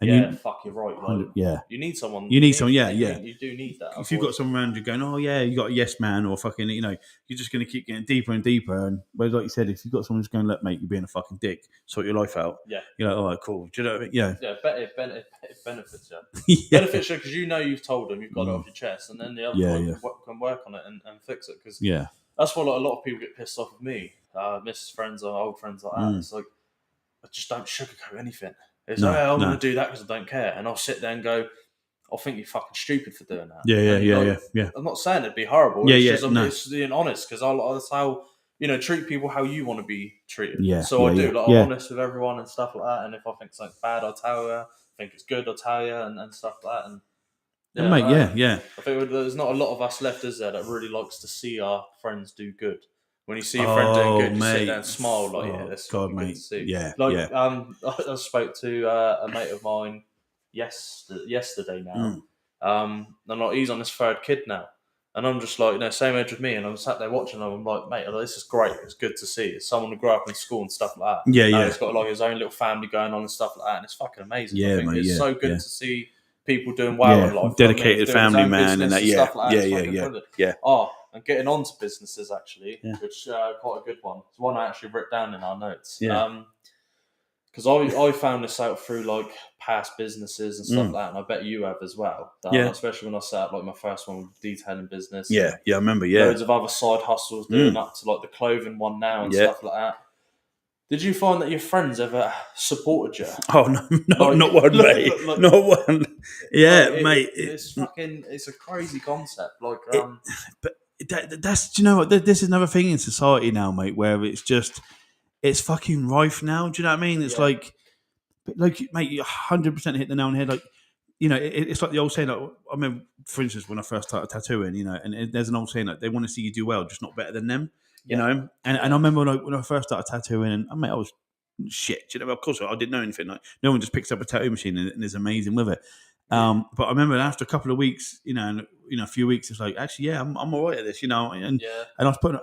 like, fuck, you're right. Like, you need someone. You do need that. If you've got someone around you going, oh yeah, you got a yes man, or fucking, you're just going to keep getting deeper and deeper. And whereas, like you said, if you've got someone who's going, look, mate, you're being a fucking dick, sort your life out. Yeah, you're like, all right, cool. Do you know what I mean? Yeah, it benefits you. Benefits you because you've told them, you've got it off your chest, and then the other can work on it and fix it. Because that's why a lot of people get pissed off with me, Mrs. friends or old friends like that. It's like, I just don't sugarcoat anything. It's I'm going to do that because I don't care. And I'll sit there and go, I think you're fucking stupid for doing that. Yeah. I'm not saying it'd be horrible. It's being honest because that's how, treat people how you want to be treated. I'm honest with everyone and stuff like that. And if I think something's bad, I'll tell you. If I think it's good, I'll tell you and stuff like that. And I think there's not a lot of us left, is there, that really likes to see our friends do good. When you see your friend doing good, you sit there and smile like, that's God, mate. Good to see. I spoke to a mate of mine yesterday now. And like, he's on his third kid now, and I'm just like, same age with me, and I'm sat there watching him. I'm like, mate, this is great. It's good to see. It's someone to grow up in school and stuff like that. He's got like his own little family going on and stuff like that, and it's fucking amazing. It's so good to see people doing well in life. Dedicated family man and that. Stuff like that. And getting on to businesses, actually, which quite a good one. It's one I actually wrote down in our notes. Because I found this out through like past businesses and stuff like that, and I bet you have as well. Especially when I set up like my first one with detailing business. I remember. Loads of other side hustles doing up to like the clothing one now and stuff like that. Did you find that your friends ever supported you? Oh no, not one, mate. Not one. Mate. It's a crazy concept. Like, but that's, do you know what? This is another thing in society now, mate, where it's fucking rife now. Do you know what I mean? It's like, mate, you 100% hit the nail on the head. Like, it's like the old saying. Like, I remember, for instance, when I first started tattooing, and there's an old saying that they want to see you do well, just not better than them. You know, and I remember when I first started tattooing, and I was shit. You know, of course I didn't know anything. Like, no one just picks up a tattoo machine and is amazing with it. But I remember after a couple of weeks, a few weeks, it's like, actually, I'm all right at this, and I was putting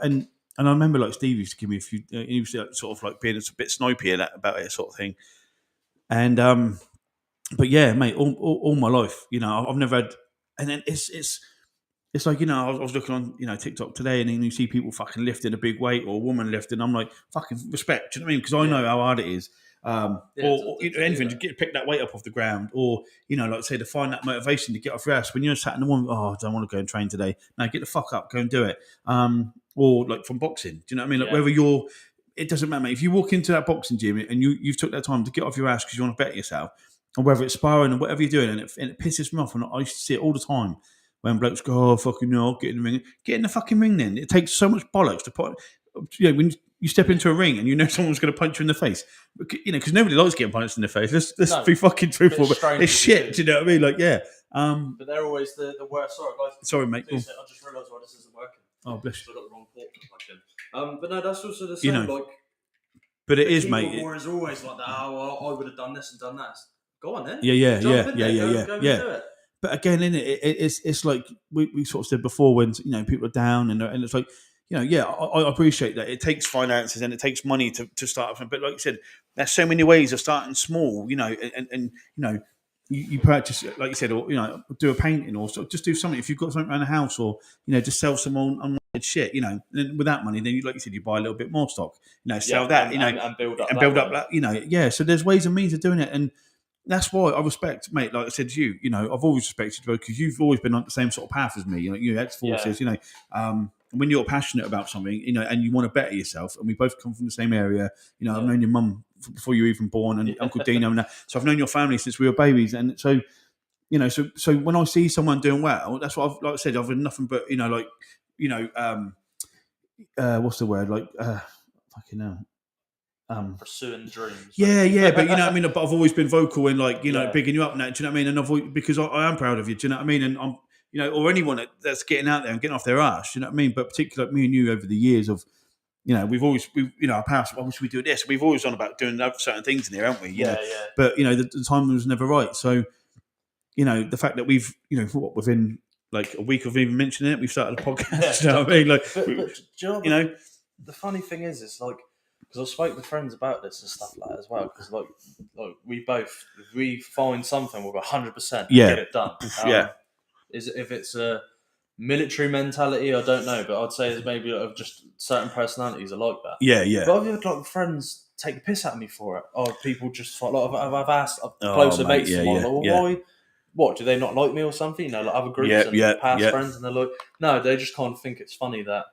and I remember like Steve used to give me a few. He used to sort of like being a bit snipey about it, sort of thing. And but yeah, mate, all my life, I've never had. And then it's like, I was looking on, TikTok today, and then you see people fucking lifting a big weight, or a woman lifting. I'm like, fucking respect. Do you know what I mean? Because I know how hard it is. Or anything to pick that weight up off the ground, or like say, to find that motivation to get off your ass when you're sat in the morning. Oh, I don't want to go and train today. No, get the fuck up, go and do it. Or like from boxing. Do you know what I mean? Like whether it doesn't matter, mate. If you walk into that boxing gym and you've took that time to get off your ass because you want to better yourself, or whether it's sparring or whatever you're doing, and it pisses me off. And I used to see it all the time when blokes go, oh, fucking no, get in the ring. Get in the fucking ring then. It takes so much bollocks to put, when you step into a ring and someone's going to punch you in the face, because nobody likes getting punched in the face. Let's be fucking truthful, but it's shit. Do you know what I mean? Like, but they're always the worst. Sorry, guys. Sorry, mate. I just realised why this isn't working. Oh, bless you. I got the wrong port plugged in. But no, that's also the same. But it is, mate. War is always like that. Oh, well, I would have done this and done that. Go on then. Yeah. Go and do it. But again, it's like we sort of said before, when people are down and it's like, I appreciate that it takes finances and it takes money to start up. But like you said, there's so many ways of starting small, and you purchase, like you said, or do a painting, or just do something. If you've got something around the house, or just sell some unwanted shit, and with that money, then like you said, you buy a little bit more stock, sell that, and build up that. So there's ways and means of doing it, and that's why I respect, mate. Like I said to you, I've always respected you because you've always been on the same sort of path as me. You ex-forces, when you're passionate about something, and you want to better yourself, and we both come from the same area. I've known your mum before you were even born, and Uncle Dino, and that. So I've known your family since we were babies, and so so when I see someone doing well, that's what like I said, I've had nothing but what's the word, like fucking hell. Pursuing dreams. Yeah, but but I've always been vocal and bigging you up now. Do you know what I mean? And because I am proud of you. Do you know what I mean? And I'm, or anyone that's getting out there and getting off their ass. Do you know what I mean? But particularly like me and you over the years of, we've our past. Why should we do this? We've always on about doing certain things in here, haven't we? Yeah. But the time was never right. So, the fact that we've within like a week of even mentioning it. We've started a podcast. Yeah, you know what I mean? Like, but do you know, the funny thing is like, because I spoke with friends about this and stuff like that as well. Because like we find something with 100% get it done. Is if it's a military mentality, I don't know, but I'd say it's maybe of just certain personalities are like that. Yeah. But I've had like friends take the piss out of me for it. Or people just like I've asked closer mates of mine, why? What, do they not like me or something? You know, like other groups and past friends, and they're like, no, they just can't think it's funny that,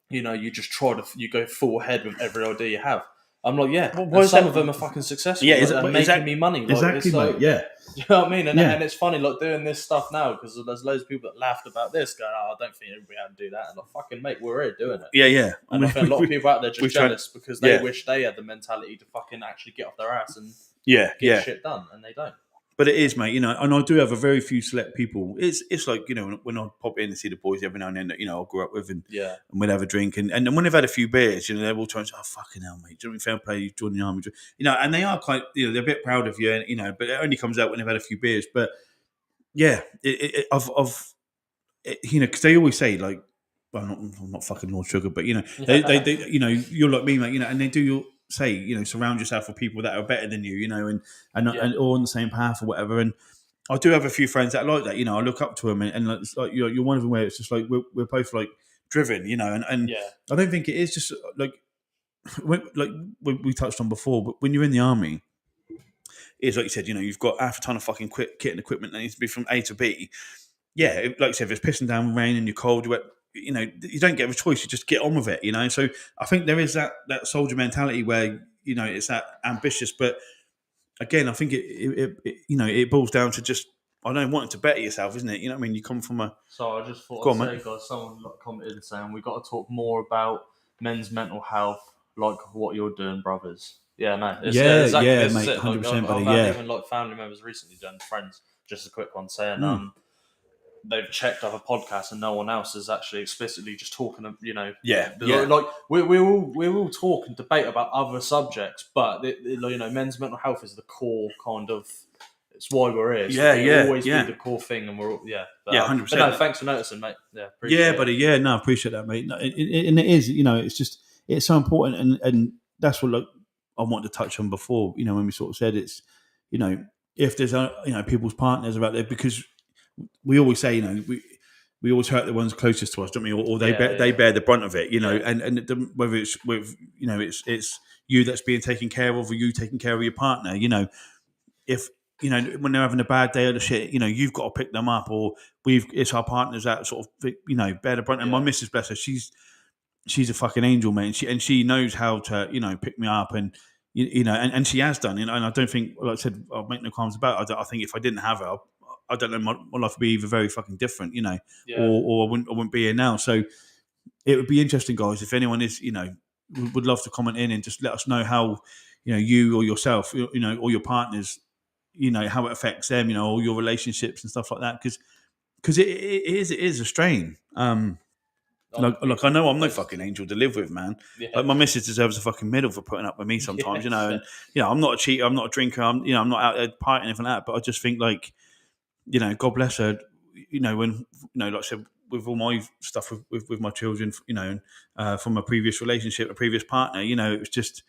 you know, you just you go full ahead with every idea you have. I'm like, yeah, well, some of them are fucking successful. Yeah, and making me money. Like, exactly, mate. Like, yeah. You know what I mean? And it's funny, like, doing this stuff now, because there's loads of people that laughed about this, going, I don't think everybody had to do that. And like, fucking mate, we're here doing it. Yeah. And I think a lot of people out there just jealous because they wish they had the mentality to fucking actually get off their ass and get shit done, and they don't. But it is, mate, you know, and I do have a very few select people. It's like, you know, when I pop in and see the boys every now and then that, you know, I grew up with and we'll have a drink. And when they've had a few beers, you know, they're all trying to say, oh, fucking hell, mate, do you know what I mean? Fair play, you joined the army. You know, and they are quite, you know, they're a bit proud of you, you know, but it only comes out when they've had a few beers. But yeah, you know, because they always say, like, well, I'm not fucking Lord Sugar, but, you know, they you know, you're like me, mate, you know, and they do say, you know, surround yourself with people that are better than you, you know, and all on the same path or whatever. And I do have a few friends that are like that, you know. I look up to them, and it's like you're one of them where it's just like we're both like driven, you know. And I don't think it is just like we touched on before, but when you're in the army, it's like you said, you know, you've got half a ton of fucking kit and equipment that needs to be from A to B. Yeah, like you said, if it's pissing down rain and you're cold, you know, you don't get a choice. You just get on with it, you know. So I think there is that soldier mentality where, you know, it's that ambitious, but again, I think it you know, it boils down to just, I don't want it to better yourself, isn't it? You know what I mean? You come from a... So I just thought I'd say, guys, someone commented saying we've got to talk more about men's mental health, like what you're doing, brothers. Yeah, no. Exactly, mate, 100%, buddy, I've had even like family members recently done, friends, just a quick one, saying they've checked other podcasts and no one else is actually explicitly just talking, you know. Like we all talk and debate about other subjects, but you know, men's mental health is the core kind of. It's why we're here. It'll always be the core thing, and we're all 100%. But no, thanks for noticing, mate. Buddy. Yeah, no, I appreciate that, mate. No, and it is, you know, it's just, it's so important, and that's what, like, I wanted to touch on before. You know, when we sort of said it's, you know, if there's you know, people's partners are out there, because we always say, you know, we always hurt the ones closest to us, don't we? Or they bear the brunt of it, you know. And whether it's with, you know, it's you that's being taken care of, or you taking care of your partner, you know, if, you know, when they're having a bad day or the shit, you know, you've got to pick them up, or it's our partners that sort of, you know, bear the brunt. And my missus, bless her, she's a fucking angel, mate. And she knows how to, you know, pick me up, and you know, and she has done, you know. And I don't think, like I said, I'll make no comments about it. I think if I didn't have her, I don't know, my life would be either very fucking different, you know, or I wouldn't be here now. So it would be interesting, guys, if anyone is, you know, would love to comment in and just let us know how, you know, you or yourself, you know, or your partners, you know, how it affects them, you know, all your relationships and stuff like that, because it is a strain. Like I know I'm no fucking angel to live with, man. Like, my missus deserves a fucking medal for putting up with me sometimes, you know. And you know, I'm not a cheater, I'm not a drinker, I'm not out there partying anything like that. But I just think, like, you know, God bless her. You know, when, you know, like I said, with all my stuff with my children, you know, from a previous relationship, a previous partner, you know, it was just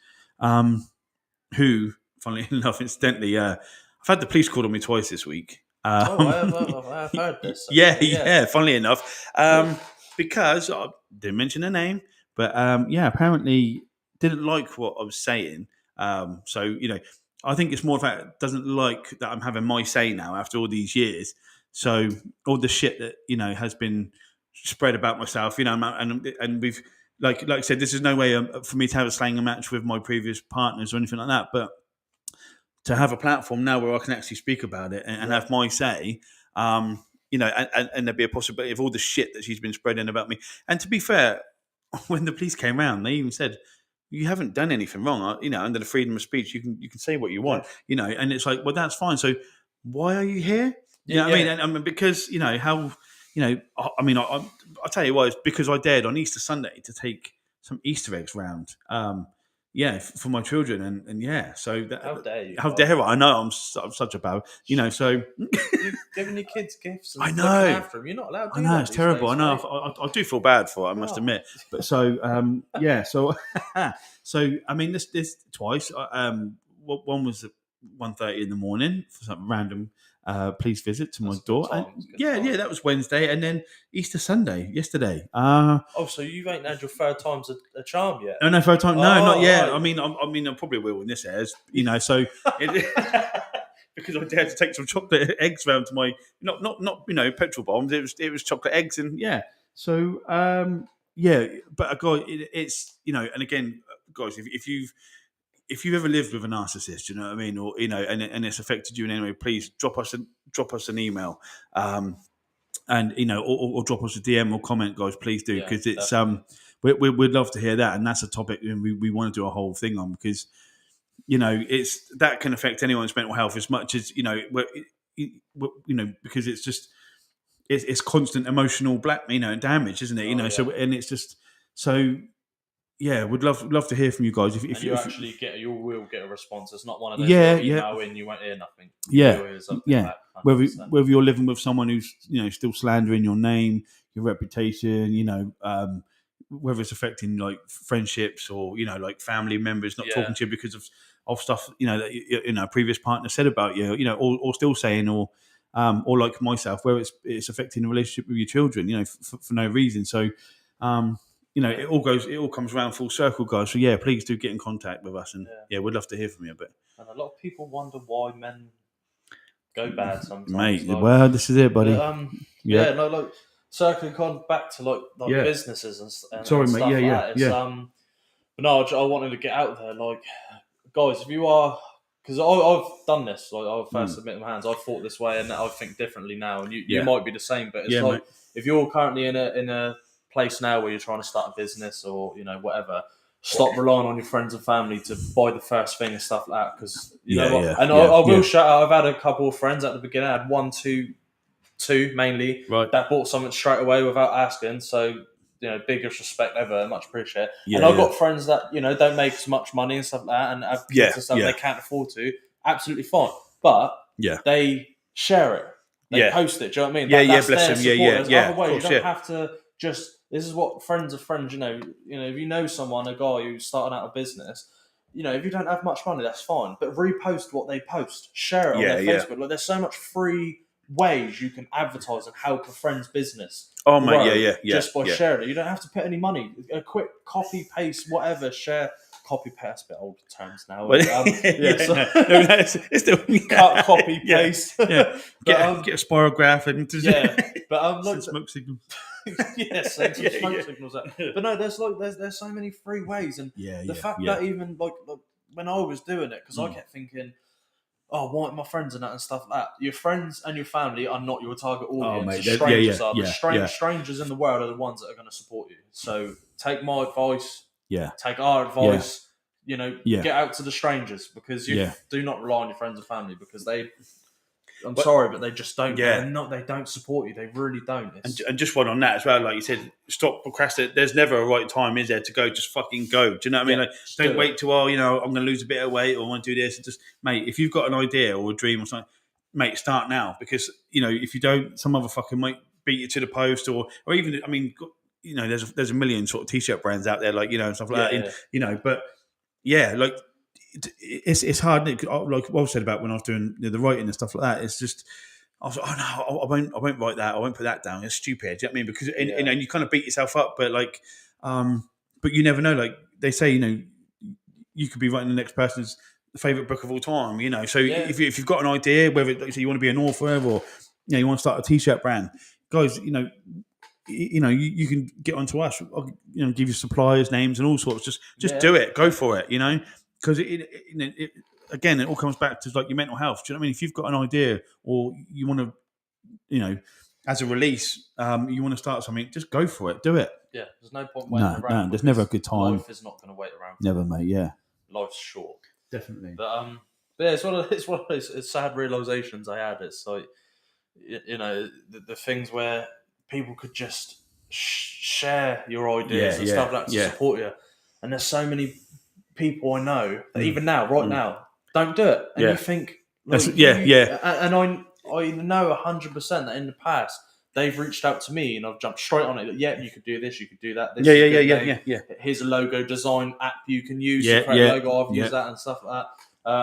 who, funnily enough, incidentally, I've had the police called on me twice this week. I've heard this. Funnily enough, because I didn't mention her name, but apparently didn't like what I was saying. So, you know, I think it's more of that, doesn't like that I'm having my say now after all these years. So all the shit that, you know, has been spread about myself, you know, and we've, like I said, this is no way for me to have a slang match with my previous partners or anything like that, but to have a platform now where I can actually speak about it and have my say, you know, and there'd be a possibility of all the shit that she's been spreading about me. And to be fair, when the police came around, they even said, you haven't done anything wrong, you know, under the freedom of speech, you can say what you want, you know. And it's like, well, that's fine. So why are you here? You know what I mean? And I mean, because, you know, how, you know, I mean, I'll tell you why. It's because I dared on Easter Sunday to take some Easter eggs round, for my children, and so that, how dare you? How dare I? I know I'm such a bad, so you're giving your kids gifts and I know, looking after them. You're not allowed to do that. I know it's terrible. Days, I know. I do feel bad for it. I must admit. But so so I mean this twice. One was at 1:30 in the morning for some random. Please visit to my door. And, that was Wednesday, and then Easter Sunday yesterday. So you ain't had your third time's a charm yet? No, third time. No, not yet. Right. I mean, I probably will when this airs. So because I dared to take some chocolate eggs round to my not petrol bombs. It was chocolate eggs, and So but a guy, it's and again, guys, if you've ever lived with a narcissist, you know what I mean, or and it's affected you in any way, please drop us an email, and or drop us a DM or comment, guys. Please do, because it's we'd love to hear that, and that's a topic we want to do a whole thing on, because it's that can affect anyone's mental health as much as because it's just it's constant emotional and damage, isn't it? So and it's just so. Yeah, would love to hear from you guys. If you will get a response. It's not one of those email in, you won't hear nothing. Back, whether you're living with someone who's still slandering your name, your reputation, whether it's affecting like friendships or like family members not talking to you because of stuff that a previous partner said about you, or still saying, or like myself, where it's affecting the relationship with your children, for no reason. So. It all comes around full circle, guys. So please do get in contact with us, and we'd love to hear from you. But and a lot of people wonder why men go bad sometimes, mate. Well, this is it, buddy. But, circling back to businesses and sorry, and mate. stuff but no, I wanted to get out there, guys, if you are, because I've done this, I've first submitted my hands. I thought this way, and I think differently now, and you might be the same. But it's mate. If you're currently in a place now where you're trying to start a business or whatever, stop relying on your friends and family to buy the first thing and stuff like that, because I will shout out, I've had a couple of friends at the beginning. I had two mainly that bought something straight away without asking, so biggest respect ever, much appreciated. And I've got friends that don't make as much money and stuff like that, and have kids and stuff they can't afford to, absolutely fine, but they share it, they post it, do you know what I mean? That's bless them. Other way, you don't have to just. This is what friends are friends. If you know someone, a guy who's starting out a business, if you don't have much money, that's fine. But repost what they post, share it on their Facebook. There's so much free ways you can advertise and help a friend's business. Oh mate, just by sharing it. You don't have to put any money. A quick copy paste, whatever. Share. Copy paste, a bit old terms now. It's still cut, copy, paste. Get a spirograph and but smoke signals. Yes, smoke signals. But no, there's so many free ways, and the fact that even like when I was doing it, because I kept thinking, why my friends and that and stuff like that. Your friends and your family are not your target audience. Strangers are. The strangers in the world are the ones that are going to support you. So take my advice. Take our advice. Get out to the strangers, because you do not rely on your friends and family, because they. Sorry, but they just don't. They don't support you. They really don't. And just one on that as well. Like you said, stop procrastinating. There's never a right time, is there, to go? Just fucking go. Do you know what I mean? Don't wait till I'm going to lose a bit of weight, or I want to do this. Just mate, if you've got an idea or a dream or something, mate, start now, because if you don't, some motherfucker might beat you to the post, or even there's a million sort of t-shirt brands out there, and stuff like that. But it's hard. Like what I said about when I was doing the writing and stuff like that. It's just I was like, I won't write that. I won't put that down. It's stupid. Do you know what I mean? Because and you kind of beat yourself up, but but you never know. Like they say, you could be writing the next person's favorite book of all time. So if you've got an idea, whether you want to be an author or you want to start a t-shirt brand, guys, you can get onto us. I'll, give you suppliers, names, and all sorts. Just do it. Go for it. Because again, it all comes back to like your mental health. Do you know what I mean? If you've got an idea, or you want to, as a release, you want to start something, just go for it. Do it. Yeah, there's no point waiting around. No, there's never a good time. Life is not going to wait around. Never, mate. Yeah, life's short. Definitely. But it's one of those sad realizations I had. It's like the things where people could just share your ideas and stuff like that to support you, and there's so many people I know that even now, right now, don't do it, and you think, like, and I know 100% that in the past they've reached out to me and I've jumped straight on it. Like, yeah, you could do this, you could do that. This Yeah. Here's a logo design app you can use to create a logo. I've used that and stuff like that,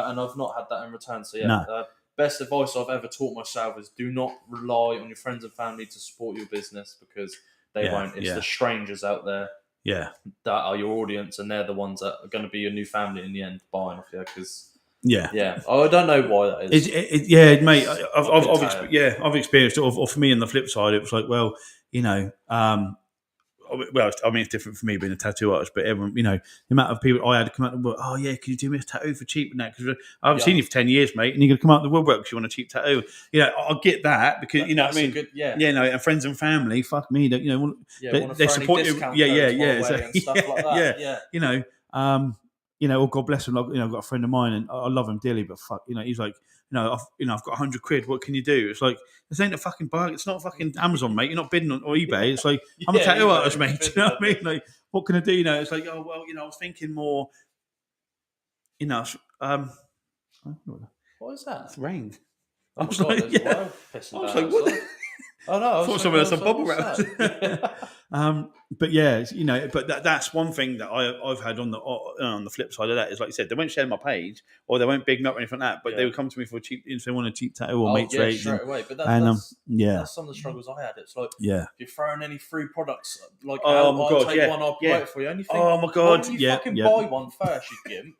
and I've not had that in return. So best advice I've ever taught myself is do not rely on your friends and family to support your business, because they won't. It's the strangers out there that are your audience, and they're the ones that are going to be your new family in the end buying off you. Because I don't know why that is. Mate, I've experienced it. Or for me, on the flip side, it was like, well, I mean, it's different for me being a tattoo artist, but everyone, the amount of people I had to come out and go, oh yeah, can you do me a tattoo for cheap? And that, because I haven't seen you for 10 years, mate, and you're going to come out of the woodwork because you want a cheap tattoo. I get that, because what I mean, and friends and family, fuck me, they support you, and stuff like that. Oh, God bless him. I've got a friend of mine, and I love him dearly, but fuck, he's like, I've got 100 quid. What can you do? It's like, this ain't a fucking bargain. It's not fucking Amazon, mate. You're not bidding on or eBay. It's like, I'm a tattoo artist, mate. Do you know what I mean? Like, what can I do? It's like, oh well, I was thinking more. What is that? It's rain. I was like, what? Oh no! I thought someone else had bubble wrap. But that's one thing that I've had on the flip side of that is, like you said, they won't share my page or they won't big me up or anything like that. But they would come to me for a cheap, if they want a cheap tattoo or mates rate straight away. But that's some of the struggles I had. It's like, if you're throwing any free products, like, I'll take one, I'll promote it for you. And you think, oh my god, why don't you fucking buy one first, you gimp?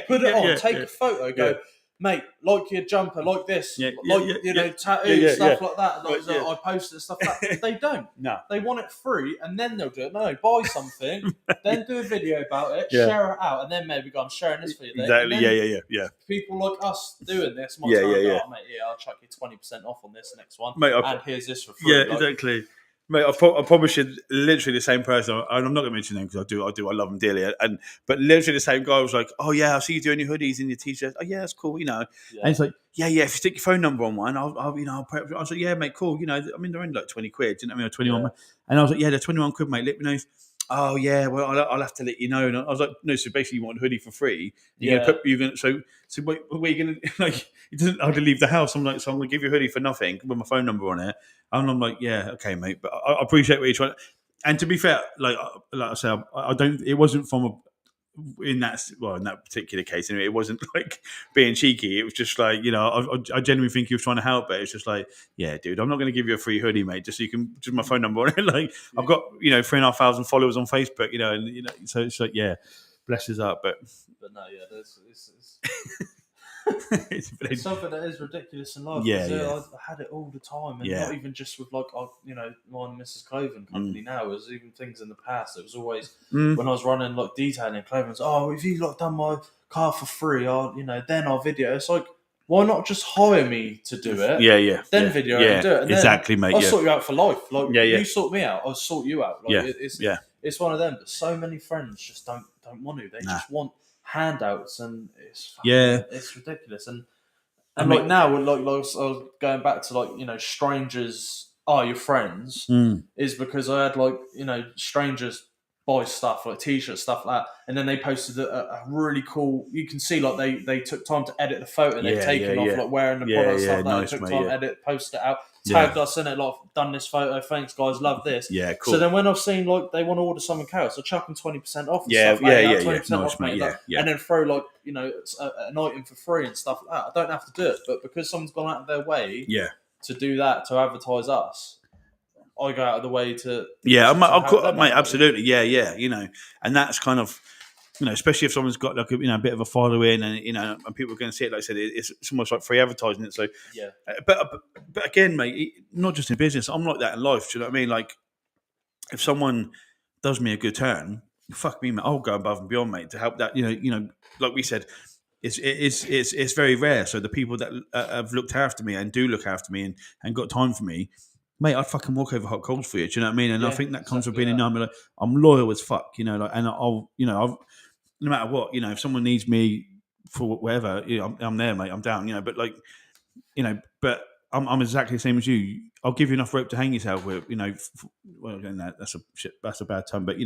Put it on, take a photo, go. Mate, like your jumper, like this, tattoos, stuff like that. Like, I posted stuff like that. They don't. No. They want it free, and then they'll do it. No, buy something, then do a video about it, share it out, and then maybe go, I'm sharing this for you. Exactly, yeah. People like us doing this might go, oh, mate, I'll chuck you 20% off on this next one, mate, and here's this for free. Yeah, exactly. Mate, I promise you, literally the same person, and I'm not going to mention them because I love them dearly. But literally the same guy was like, "Oh yeah, I see you doing your hoodies and your t-shirts. Oh yeah, that's cool, And he's like, "Yeah, if you stick your phone number on one, I'll I was like, "Yeah, mate, cool. I mean, they're only like 20 quid, you know what I mean, or 21." And I was like, "Yeah, they're 21 quid, mate. Let me know." Oh yeah, well I'll have to let you know. And I was like, "No, so basically you want a hoodie for free? So what are you gonna like? It doesn't hardly leave the house. I'm like, so I'm gonna give you a hoodie for nothing with my phone number on it." And I'm like, yeah, okay, mate, but I appreciate what you're trying. And to be fair, like I said, I don't. It wasn't from in that particular case. Anyway, it wasn't like being cheeky. It was just like, I genuinely think he was trying to help. But it's just like, yeah, dude, I'm not going to give you a free hoodie, mate, just so you can just my phone number on it. Like, I've got 3,500 followers on Facebook, and so it's like, yeah, bless his heart, but no, yeah, it's something that is ridiculous in life. I had it all the time, and not even just with my and Mrs. Clothing company now. It was even things in the past. It was always when I was running like detailing clothing. If you done my car for free, then I'll video. It's like, why not just hire me to do it? Then video and do it. And exactly, mate. I'll sort you out for life. Like you sort me out, I'll sort you out. Like, it's one of them. But so many friends just don't want to. They just want handouts, and it's ridiculous. And like now, like I was going back to strangers are your friends, is because I had strangers buy stuff like t-shirts, stuff like that, and then they posted a really cool. You can see they took time to edit the photo they've taken off, like wearing the product, stuff like that. Nice, they took time to edit, post it out, tagged us in it, like, done this photo, thanks guys, love this. Yeah, cool. So then when I've seen they want to order something else, I chuck them 20% off. And stuff, 20% off, mate. And then throw an item for free and stuff like that. I don't have to do it, but because someone's gone out of their way to do that, to advertise us, I go out of the way to mate, absolutely, and that's kind of, especially if someone's got a bit of a following, and and people are going to see it. Like I said, it's almost like free advertising. So but again, mate, not just in business, I'm like that in life. Do you know what I mean? Like, if someone does me a good turn, fuck me, mate, I'll go above and beyond, mate, to help that. Like we said, it's very rare. So the people that have looked after me and do look after me and got time for me, mate, I'd fucking walk over hot coals for you. Do you know what I mean? And I think that comes with being I'm loyal as fuck, and I'll, no matter what, if someone needs me for whatever, I'm there, mate. I'm down, but but I'm exactly the same as you. I'll give you enough rope to hang yourself with. Well, that's a bad term, but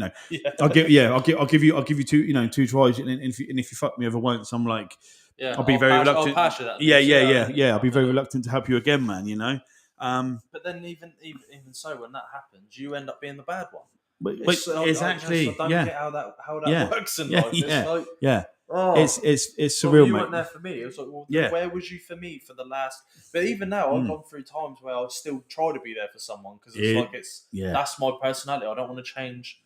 I'll give you two tries, and if you fuck me over once, I'm like, I'll be very reluctant. I'll pass you that. Yeah. I'll be very reluctant to help you again, man. But then even so, when that happens, you end up being the bad one. Exactly. I don't get how that works in life. It's surreal, you mate. weren't there for me. It was like, where was you for me for the last? But even now, I've gone through times where I still try to be there for someone because that's my personality. I don't want to change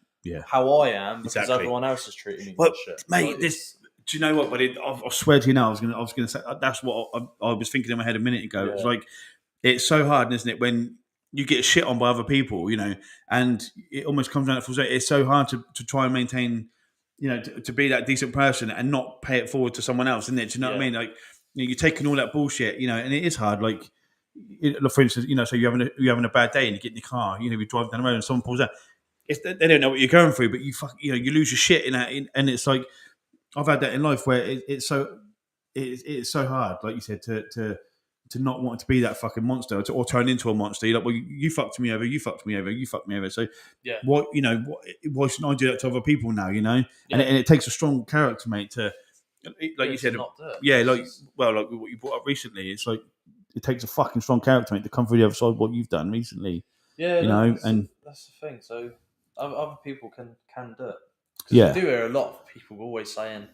how I am because everyone else is treating me like shit. Mate, do you know what? But I swear to you now, I was gonna say that's what I was thinking in my head a minute ago. Yeah. It's like it's so hard, isn't it, when you get shit on by other people, and it almost comes down to full. It's so hard to try and maintain, to be that decent person and not pay it forward to someone else, isn't it? Do you know what I mean? Like, you're taking all that bullshit, and it is hard. Like, for instance, so you're having a bad day and you get in your car, you drive down the road and someone pulls out. They don't know what you're going through, but you lose your shit in that, and it's like I've had that in life where it's so hard, like you said, to not want to be that fucking monster or turn into a monster. You're like, well, you fucked me over, you fucked me over, you fucked me over. So why shouldn't I do that to other people now? And it takes a strong character, mate, to like you said, not do it. Like what you brought up recently. It's like it takes a fucking strong character, mate, to come through the other side of what you've done recently. Yeah, and that's the thing. So other people can do it. Yeah, I do hear a lot of people always saying,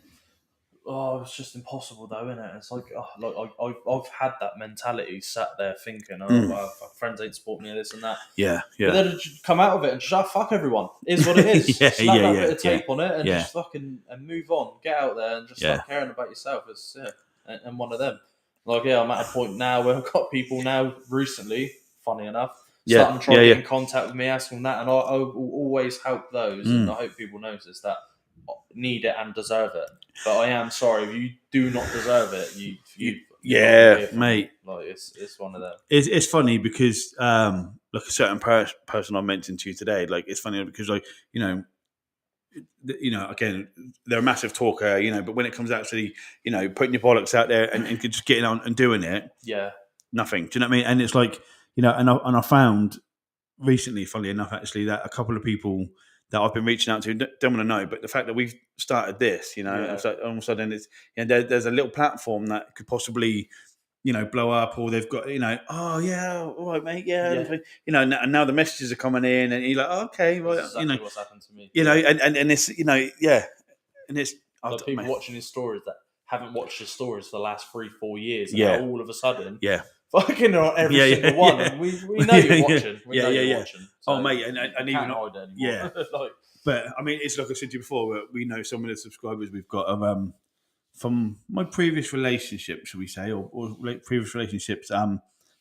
"Oh, it's just impossible, though, isn't it?" It's like, I've had that mentality, sat there thinking, my friends ain't support me, this and that. Yeah. But then come out of it and just fuck everyone. It is what it is. Slap that bit of tape on it and just fucking and move on. Get out there and just start caring about yourself. It's and one of them. Like, I'm at a point now where I've got people now recently, funny enough, starting to try to get in contact with me, asking that, and I will always help those. And I hope people notice that need it and deserve it. But I am sorry if you do not deserve it. You mate. Like it's one of them. It's funny because like a certain person I mentioned to you today, like it's funny because like again they're a massive talker, but when it comes out to putting your bollocks out there and just getting on and doing it, nothing. Do you know what I mean? And it's like and I found recently, funnily enough, actually, that a couple of people that I've been reaching out to don't want to know, but the fact that we've started this, it's like all of a sudden it's there's a little platform that could possibly blow up, or they've got oh yeah, all right, mate, and now the messages are coming in, and you're like, oh, okay, well, that's exactly what's happened to me, and it's and it's people watching his stories that haven't watched his stories for the last 3-4 years, and all of a sudden, fucking on every single one, and we know you're watching. We know you're watching. So mate, and even not hide anymore. But I mean, it's like I said to you before. We know some of the subscribers we've got of from my previous relationship, should we say, or previous relationships. Some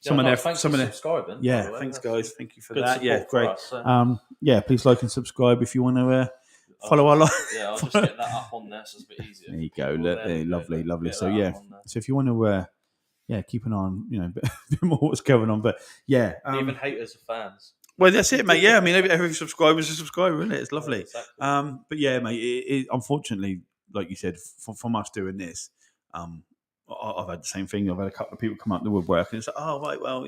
of their subscribing. Yeah, thanks guys. Thank you for that. Yeah, great. Us, so. Please like and subscribe if you want to follow our life. Yeah, I'll just get that up on there, so it's a bit easier. There you go. Lovely. So so if you want to. Keep an eye on, a bit more what's going on. But even haters are fans. Well, that's it, mate. Yeah, I mean, every subscriber is a subscriber, isn't it? It's lovely. Exactly. But yeah, mate. It, unfortunately, like you said, from us doing this, I've had the same thing. I've had a couple of people come up the woodwork and it's like, oh right, well,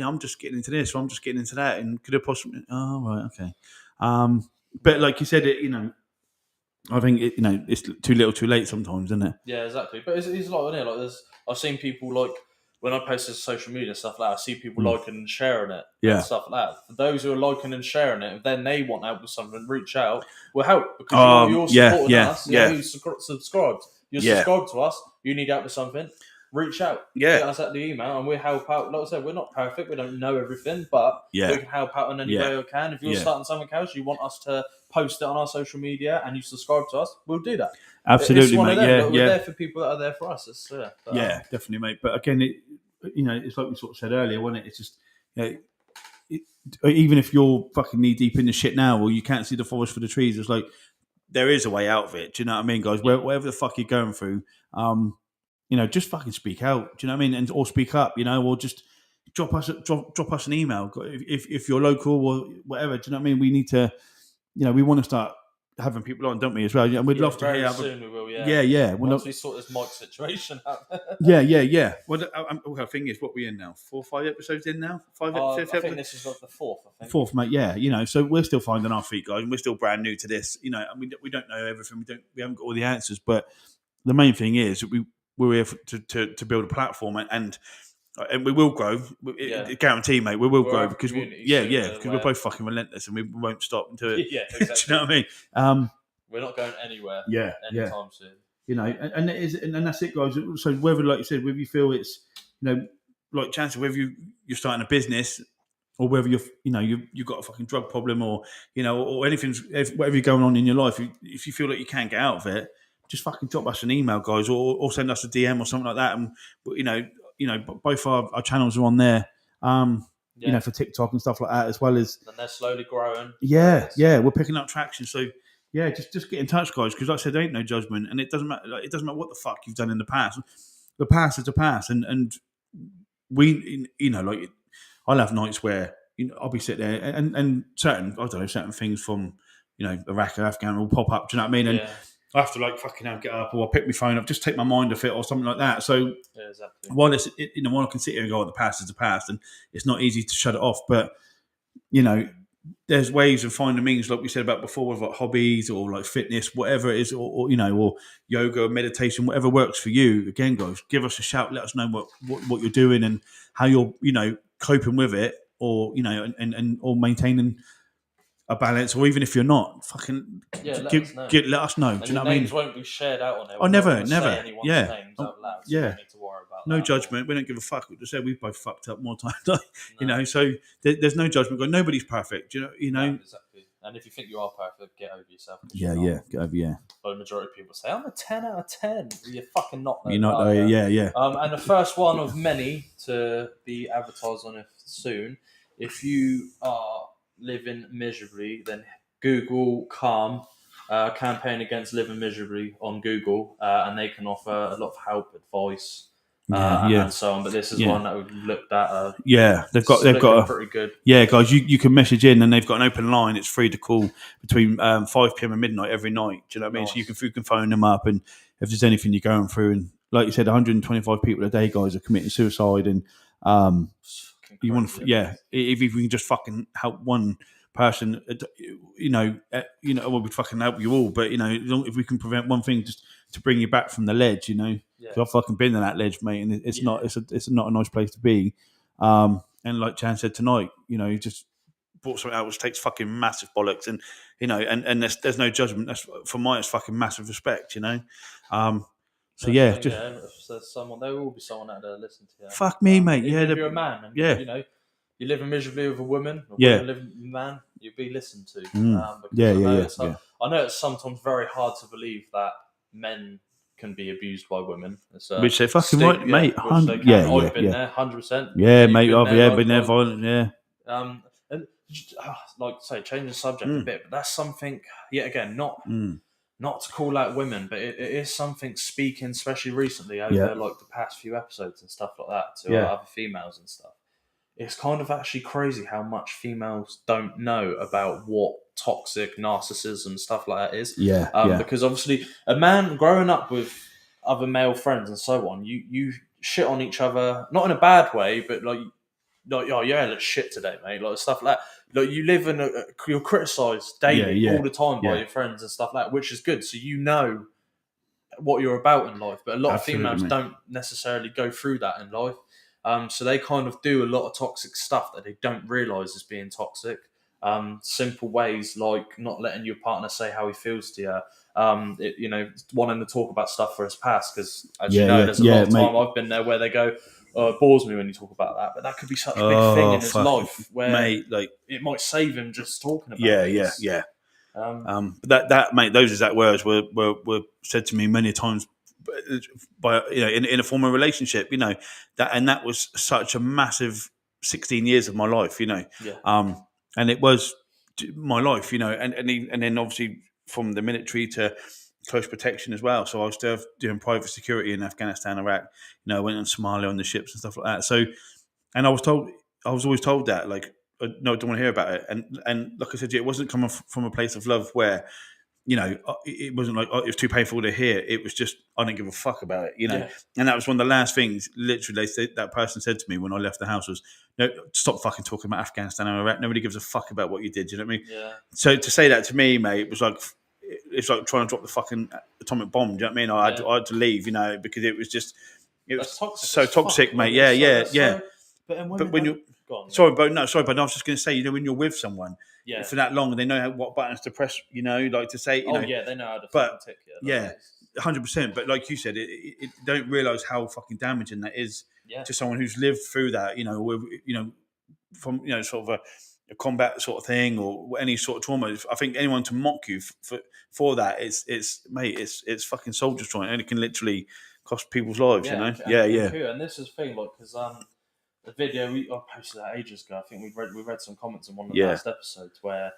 I'm just getting into this, or I'm just getting into that, and could have possibly, oh right, okay. But like you said, I think it's too little, too late sometimes, isn't it? Yeah, exactly. But it's like, I've seen people like when I post to social media and stuff like that, I see people liking and sharing it and stuff like that. For those who are liking and sharing it, if then they want help with something, reach out. We'll help because you're supporting us. Who's subscribed? You're subscribed to us. You need help with something. Reach out. Get us at the email and we'll help out. Like I said, we're not perfect. We don't know everything, but we can help out in any way we can. If you're starting something else, you want us to post it on our social media and you subscribe to us, we'll do that. Absolutely, mate. We're there for people that are there for us. Definitely, mate. But again, it's like we sort of said earlier, wasn't it? It's just, even if you're fucking knee deep in the shit now, or you can't see the forest for the trees, it's like there is a way out of it. Do you know what I mean, guys? Whatever the fuck you're going through, just fucking speak out. Do you know what I mean? Or speak up, or just drop us an email if you're local or whatever. Do you know what I mean? We need to, we want to start having people on, don't we, as well? And we'd love to hear. Soon we will, Yeah. Once we sort this mic situation out. Yeah. Well, the thing is, what we in now? 4 or 5 episodes in now? I think this is like the fourth. Fourth, mate. Yeah, so we're still finding our feet, guys, and we're still brand new to this. And we don't know everything. We haven't got all the answers, but the main thing is we're here to build a platform, and we will grow. Guarantee, mate. We will grow because because we're both fucking relentless and we won't stop until it. Yeah, exactly. Do you know what I mean? We're not going anywhere. Anytime soon. And it is, and that's it, guys. So whether, like you said, whether you feel it's like Chancellor, whether you're starting a business or whether you've got a fucking drug problem or or anything, whatever you're going on in your life, if you feel like you can't get out of it, just fucking drop us an email, guys, or send us a DM or something like that, and both our channels are on there, for TikTok and stuff like that, as well as. And they're slowly growing. Yeah, we're picking up traction. So just get in touch, guys, because like I said, there ain't no judgment, and it doesn't matter. It doesn't matter what the fuck you've done in the past. The past is the past, and we, I'll have nights where I'll be sitting there, and certain things from Iraq or Afghan will pop up. Do you know what I mean? And I have to fucking get up, or I'll pick my phone up, just take my mind off it, or something like that. So exactly. While I can sit here and go, the past is the past, and it's not easy to shut it off, but there's ways of finding means, like we said about before, with hobbies or fitness, whatever it is, or yoga, meditation, whatever works for you. Again, guys, give us a shout. Let us know what you're doing and how you're coping with it, or and or maintaining a balance, or even if you're not, fucking let us know. And do you know what I mean? Names won't be shared out on it. Oh, never. Say anyone's names out loud, so you don't need to worry about no that. judgment. We don't give a fuck. We just said we've both fucked up more times, So there's no judgment. Nobody's perfect. No, exactly. And if you think you are perfect, get over yourself. Get over. But the majority of people say, I'm a 10 out of 10. You're fucking not. You're not though. Yeah. And the first one of many to be advertised on it soon. If you are living miserably, then Google Calm, campaign against living miserably on Google, and they can offer a lot of help, advice, and so on. But this is one that we've looked at. They've got pretty good. Yeah, guys, you can message in, and they've got an open line. It's free to call between 5 p.m. and midnight every night. Do you know what I mean? So you can phone them up, and if there's anything you're going through, and like you said, 125 people a day, guys, are committing suicide, and you want if we can just fucking help one person, we'd fucking help you all. But if we can prevent one thing, just to bring you back from the ledge, I've fucking been on that ledge, mate, and it's not a nice place to be. And like Chan said tonight, he just brought something out which takes fucking massive bollocks, and and there's no judgment. That's for mine. It's fucking massive respect, So if there's someone, there will be someone out there listening to that. Fuck me, mate. Even if you're a man, and you're living miserably with a woman, or living with a man, you'll be listened to. I know it's sometimes very hard to believe that men can be abused by women. Which they fucking right, mate. I've been there, 100%. Yeah, mate. I've been there violent. Yeah. And changing the subject a bit, but that's something. Yet again, not to call out women, but it is something speaking, especially recently over the past few episodes and stuff like that, to other females and stuff. It's kind of actually crazy how much females don't know about what toxic narcissism stuff like that is. Because obviously a man growing up with other male friends and so on, you shit on each other, not in a bad way, but let's shit today, mate. Stuff like that. You live in you're criticised daily all the time by your friends and stuff like that, which is good. So what you're about in life. But a lot of females don't necessarily go through that in life. So they kind of do a lot of toxic stuff that they don't realise is being toxic. Simple ways like not letting your partner say how he feels to you. Wanting to talk about stuff for his past, because as you know, there's a lot of time I've been there where they go, it bores me when you talk about that, but that could be such a big thing in his life where it might save him just talking about it. But that mate, those exact words were said to me many times by in a former relationship, that was such a massive 16 years of my life, and it was my life, and then obviously from the military to close protection as well. So I was still doing private security in Afghanistan, Iraq. I went on Somalia on the ships and stuff like that. So, and I was always told that, no, I don't want to hear about it. And like I said, it wasn't coming from a place of love where it wasn't like it was too painful to hear. It was just I didn't give a fuck about it, And that was one of the last things. Literally, that person said to me when I left the house was, "No, stop fucking talking about Afghanistan and Iraq. Nobody gives a fuck about what you did." Do you know what I mean? Yeah. So to say that to me, mate, was like it's like trying to drop the fucking atomic bomb. Do you know what I mean? I had to leave, because it was just toxic so toxic, mate. Yeah. But when you sorry, but I was just going to say, when you're with someone. Yeah. For that long, they know what buttons to press. Like to say, they know how to fucking tick it. Yeah, 100%. But like you said, it don't realise how fucking damaging that is to someone who's lived through that. From sort of a combat sort of thing or any sort of trauma. I think anyone to mock you for that, it's fucking soldier's joint, and it can literally cost people's lives. Yeah. And this is the thing, because the video I posted that ages ago. I think we read some comments in one of the last episodes where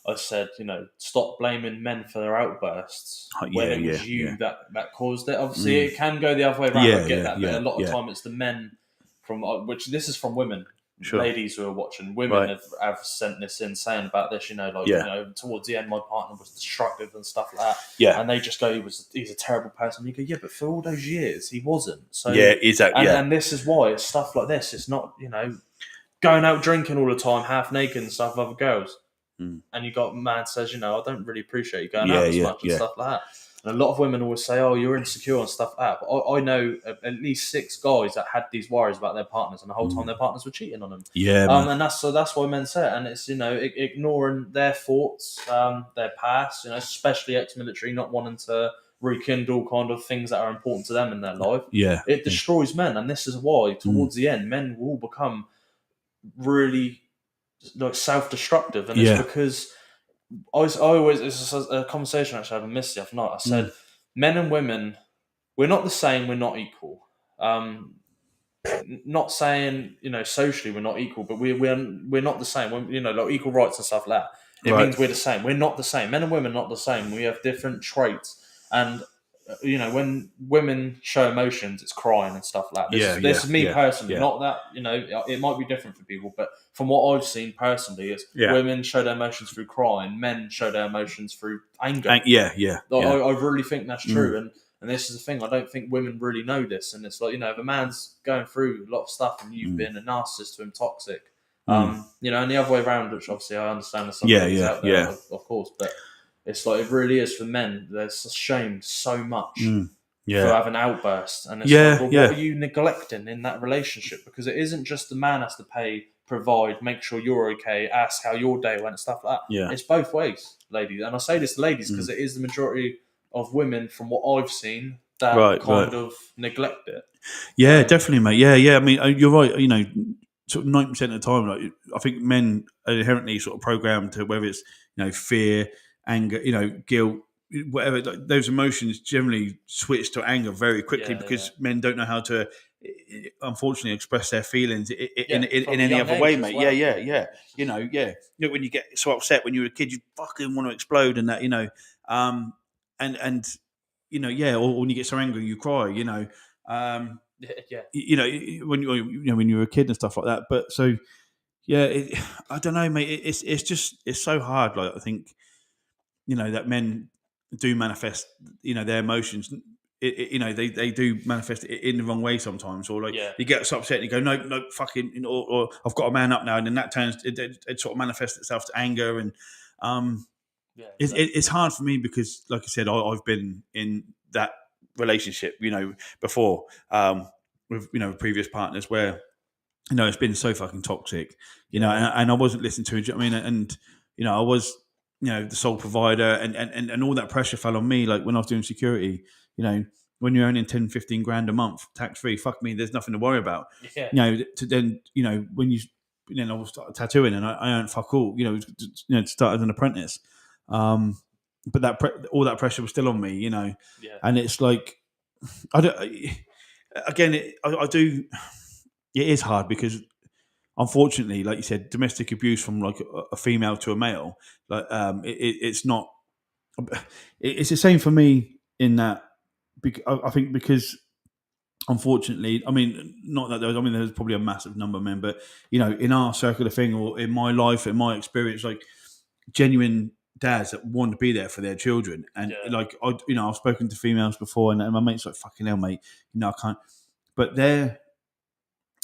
I said, stop blaming men for their outbursts when it was you that caused it. Obviously, it can go the other way around. I get that, but a lot of time it's the men from which this is from women. Sure. Ladies who are watching, women have sent this in saying about this, towards the end my partner was destructive and stuff like that. Yeah. And they just go, he's a terrible person. You go, yeah, but for all those years he wasn't. So exactly. And this is why it's stuff like this. It's not, going out drinking all the time, half naked and stuff with other girls. And you got a man says, I don't really appreciate you going out as much and stuff like that. And a lot of women always say, oh, you're insecure and stuff like that. But I know at least 6 guys that had these worries about their partners, and the whole time their partners were cheating on them. Yeah, and that's why men say it. And it's, ignoring their thoughts, their past, especially ex-military, not wanting to rekindle kind of things that are important to them in their life. Yeah. It destroys men. And this is why, towards the end, men will become really self-destructive. And it's because... I always, it's a conversation actually I had with Missy the other night. I said, men and women, we're not the same, we're not equal. Not saying, socially we're not equal, but we're not the same. Like equal rights and stuff like that. It means we're the same. We're not the same. Men and women are not the same. We have different traits. And, when women show emotions, it's crying and stuff like that. This is me personally. Not that, it might be different for people, but from what I've seen personally, is women show their emotions through crying, men show their emotions through anger. I really think that's true. And this is the thing, I don't think women really know this. And it's like, if a man's going through a lot of stuff and you've been a narcissist to him, toxic, and the other way around, which obviously I understand there's some things out there, of course, but it's like it really is for men. They're shamed so much for having outbursts, and it's what are you neglecting in that relationship? Because it isn't just the man has to pay, provide, make sure you're okay, ask how your day went, and stuff like that. Yeah. It's both ways, ladies. And I say this to ladies because it is the majority of women, from what I've seen, that kind of neglect it. Yeah, definitely, mate. Yeah. I mean, you're right. Sort of 90% of the time, I think men are inherently sort of programmed to, whether it's fear, anger, guilt, whatever. Those emotions generally switch to anger very quickly because men don't know how to, unfortunately, express their feelings in any other way, mate. Well. Yeah. When you get so upset when you're a kid, you fucking want to explode, and that, or when you get so angry, you cry, when you were a kid and stuff like that. But so, I don't know, mate. It's so hard. Like, I think, that men do manifest, their emotions. They do manifest it in the wrong way sometimes, or you get so upset and you go, no, fucking, or I've got a man up now, and then that turns, it sort of manifests itself to anger, and it's hard for me because, like I said, I've been in that relationship, before, with previous partners where, it's been so fucking toxic, and I wasn't listened to. I mean, and I was, the sole provider, and all that pressure fell on me. Like when I was doing security, when you're earning 10, 15 grand a month tax free, fuck me, there's nothing to worry about. Yeah. To then, when I was tattooing and I earned fuck all, to start as an apprentice. But all that pressure was still on me, and it's like, I do. It is hard because, unfortunately, like you said, domestic abuse from like a female to a male, like it's not. It's the same for me in that. I think because, unfortunately, I mean, not that there's probably a massive number of men, but in our circle of thing, or in my life, in my experience, like genuine dads that want to be there for their children, and like I've spoken to females before, and my mate's like, fucking hell, mate, I can't. But they're,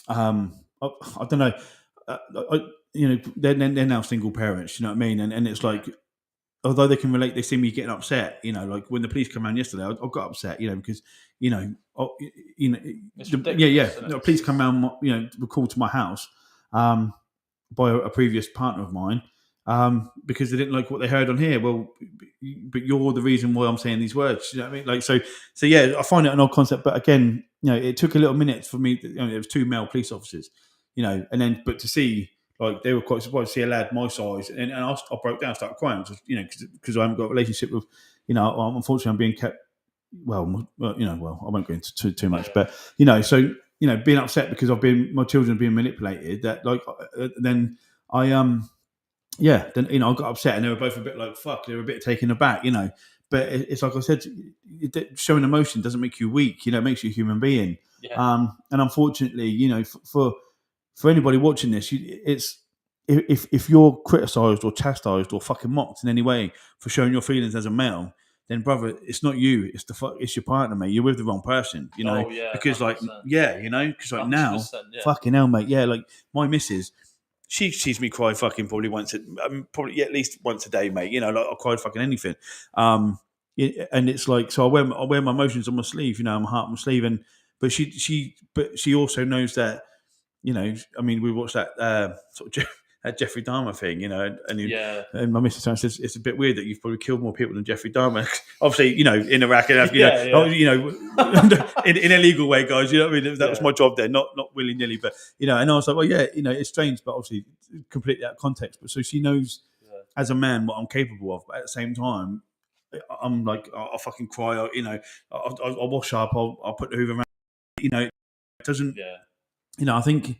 I don't know, they're now single parents. You know what I mean? And it's like, although they can relate, they see me getting upset. Like when the police come around yesterday, I got upset. Because it's ridiculous, police come around. Were called to my house by a previous partner of mine. Because they didn't like what they heard on here. Well, but you're the reason why I'm saying these words. You know what I mean? Like, so yeah, I find it an odd concept. But again, it took a little minute for me. It was 2 male police officers, and then, but to see, like, they were quite surprised to see a lad my size, and I broke down, started crying, because I haven't got a relationship with, unfortunately I'm being kept. Well, I won't go into too much, but so being upset because my children are being manipulated. That then I then I got upset, and they were both a bit like fuck. They were a bit taken aback, But it's like I said, showing emotion doesn't make you weak. It makes you a human being. Yeah. And unfortunately, for anybody watching this, it's if you're criticised or chastised or fucking mocked in any way for showing your feelings as a male, then brother, it's not you. It's your partner, mate. You're with the wrong person. Oh yeah. Because 100%. because now, fucking hell, mate. Yeah, like my missus. She sees me cry fucking probably at least once a day, mate. Like I cried fucking anything. And it's like, so I wear my emotions on my sleeve, my heart on my sleeve. But she also knows that, we watched that sort of that Jeffrey Dahmer thing, and my missus says it's a bit weird that you've probably killed more people than Jeffrey Dahmer. Obviously, in Iraq and in a legal way, guys. You know what I mean? That was my job there, not willy nilly, but and I was like, well, yeah, it's strange, but obviously completely out of context. But so she knows as a man what I'm capable of, but at the same time, I'm like, I'll fucking cry, I'll wash up, I'll put the Hoover around, it doesn't, I think.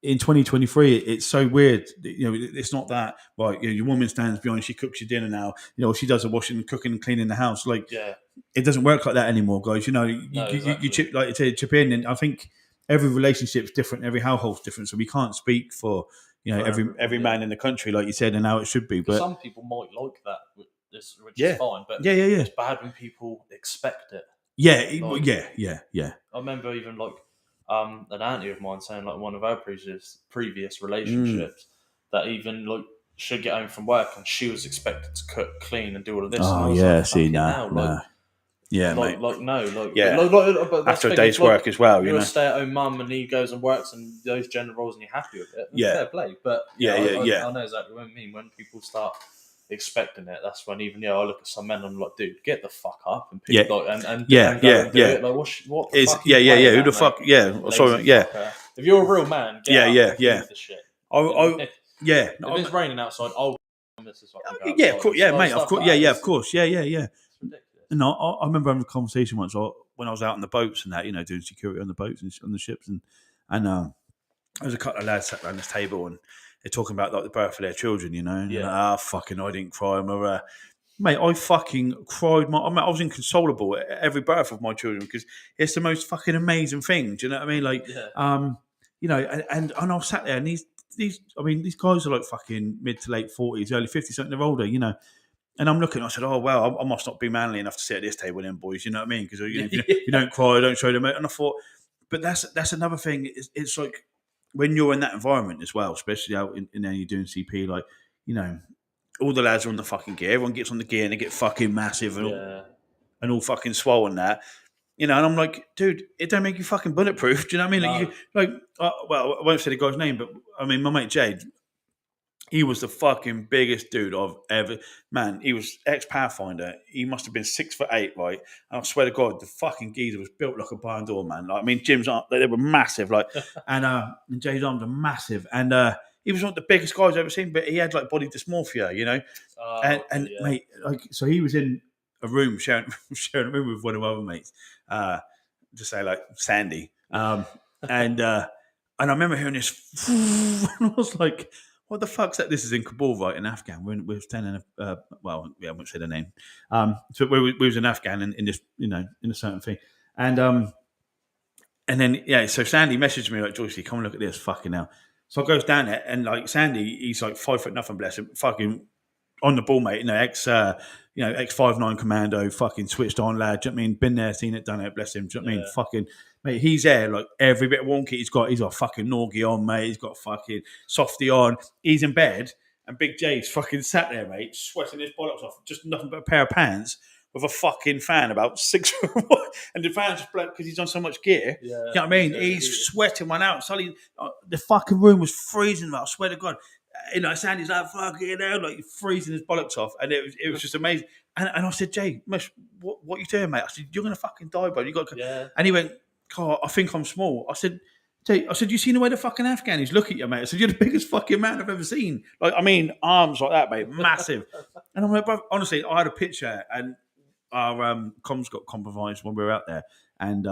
In 2023, it's so weird. It's not that right. Your woman stands behind, she cooks your dinner now. She does the washing, cooking, and cleaning the house. Like, it doesn't work like that anymore, guys. You chip in, and I think every relationship's different, every household's different. So we can't speak for every man in the country, like you said, and how it should be. But some people might like that, which is fine. But it's bad when people expect it. Yeah, I remember even like. An auntie of mine saying like one of her previous relationships that even like she'd get home from work and she was expected to cook, clean, and do all of this. Oh, and I was But after a day's work as well, you're a stay-at-home mum and he goes and works and those gender roles and you're happy with it. Fair play. But I know exactly what I mean. When people start expecting it, that's when even I look at some men and I'm like, dude, get the fuck up and pick and do it. Like what the fuck who the fuck if you're a real man, get up and do the shit. If it's raining outside, this is fucking of course, mate, of course, of course, yeah. It's ridiculous. And I remember having a conversation once when I was out on the boats and that, doing security on the boats and on the ships, and there was a couple of lads sat around this table and they're talking about like the birth of their children, and fucking, I didn't cry. Mate, I fucking cried. I was inconsolable at every birth of my children because it's the most fucking amazing thing. Do you know what I mean? Like, and I was sat there and these guys are like fucking mid to late 40s, early 50s, something they're older, And I'm looking, I said, oh, well, I must not be manly enough to sit at this table then, boys, you know what I mean? Because you don't cry, don't show them. And I thought, but that's another thing. It's like, when you're in that environment as well, especially out in there you're doing CP, like, all the lads are on the fucking gear. Everyone gets on the gear and they get fucking massive and all fucking swollen that. And I'm like, dude, it don't make you fucking bulletproof. Do you know what I mean? No. Well, I won't say the guy's name, but I mean, my mate Jade, he was the fucking biggest dude I've ever. Man, he was ex-Pathfinder. He must have been 6'8", right? And I swear to God, the fucking geezer was built like a barn door, man. Like, I mean, Jim's arms, they were massive, like, and Jay's arms are massive, and he was one of the biggest guys I've ever seen. But he had like body dysmorphia, mate, like, so he was in a room sharing a room with one of my other mates, just say like Sandy, and I remember hearing this, and I was like, what the fuck's that? This is in Kabul, right, in Afghan. We're staying in I won't say the name. So we was in Afghan in this, in a certain thing. And then, so Sandy messaged me like, Joyce, come and look at this, fucking hell. So I goes down there and like Sandy, he's like 5'0", bless him, fucking on the ball, mate. Ex 5'9" commando, fucking switched on lad. Do you know what I mean? Been there, seen it, done it. Bless him. Do you know what I mean? Fucking mate, he's there. Like every bit of wonky he's got fucking Norgie on, mate. He's got fucking softy on. He's in bed, and Big J's fucking sat there, mate, sweating his bollocks off. Just nothing but a pair of pants with a fucking fan about 6 foot, and the fan's just blown because he's on so much gear. Yeah, you know what I mean? He's sweating one out. Suddenly, the fucking room was freezing. I swear to God. Sandy's like, fucking hell, like freezing his bollocks off. And it was just amazing. And I said, Jay, Mush, what are you doing, mate? I said, you're going to fucking die, bro. You got to... Yeah. And he went, God, I think I'm small. I said, Jay, you seen the way the fucking Afghanis look at you, mate? I said, you're the biggest fucking man I've ever seen. Like, I mean, arms like that, mate, massive. And I'm like, bro, honestly, I had a picture and our comms got compromised when we were out there. And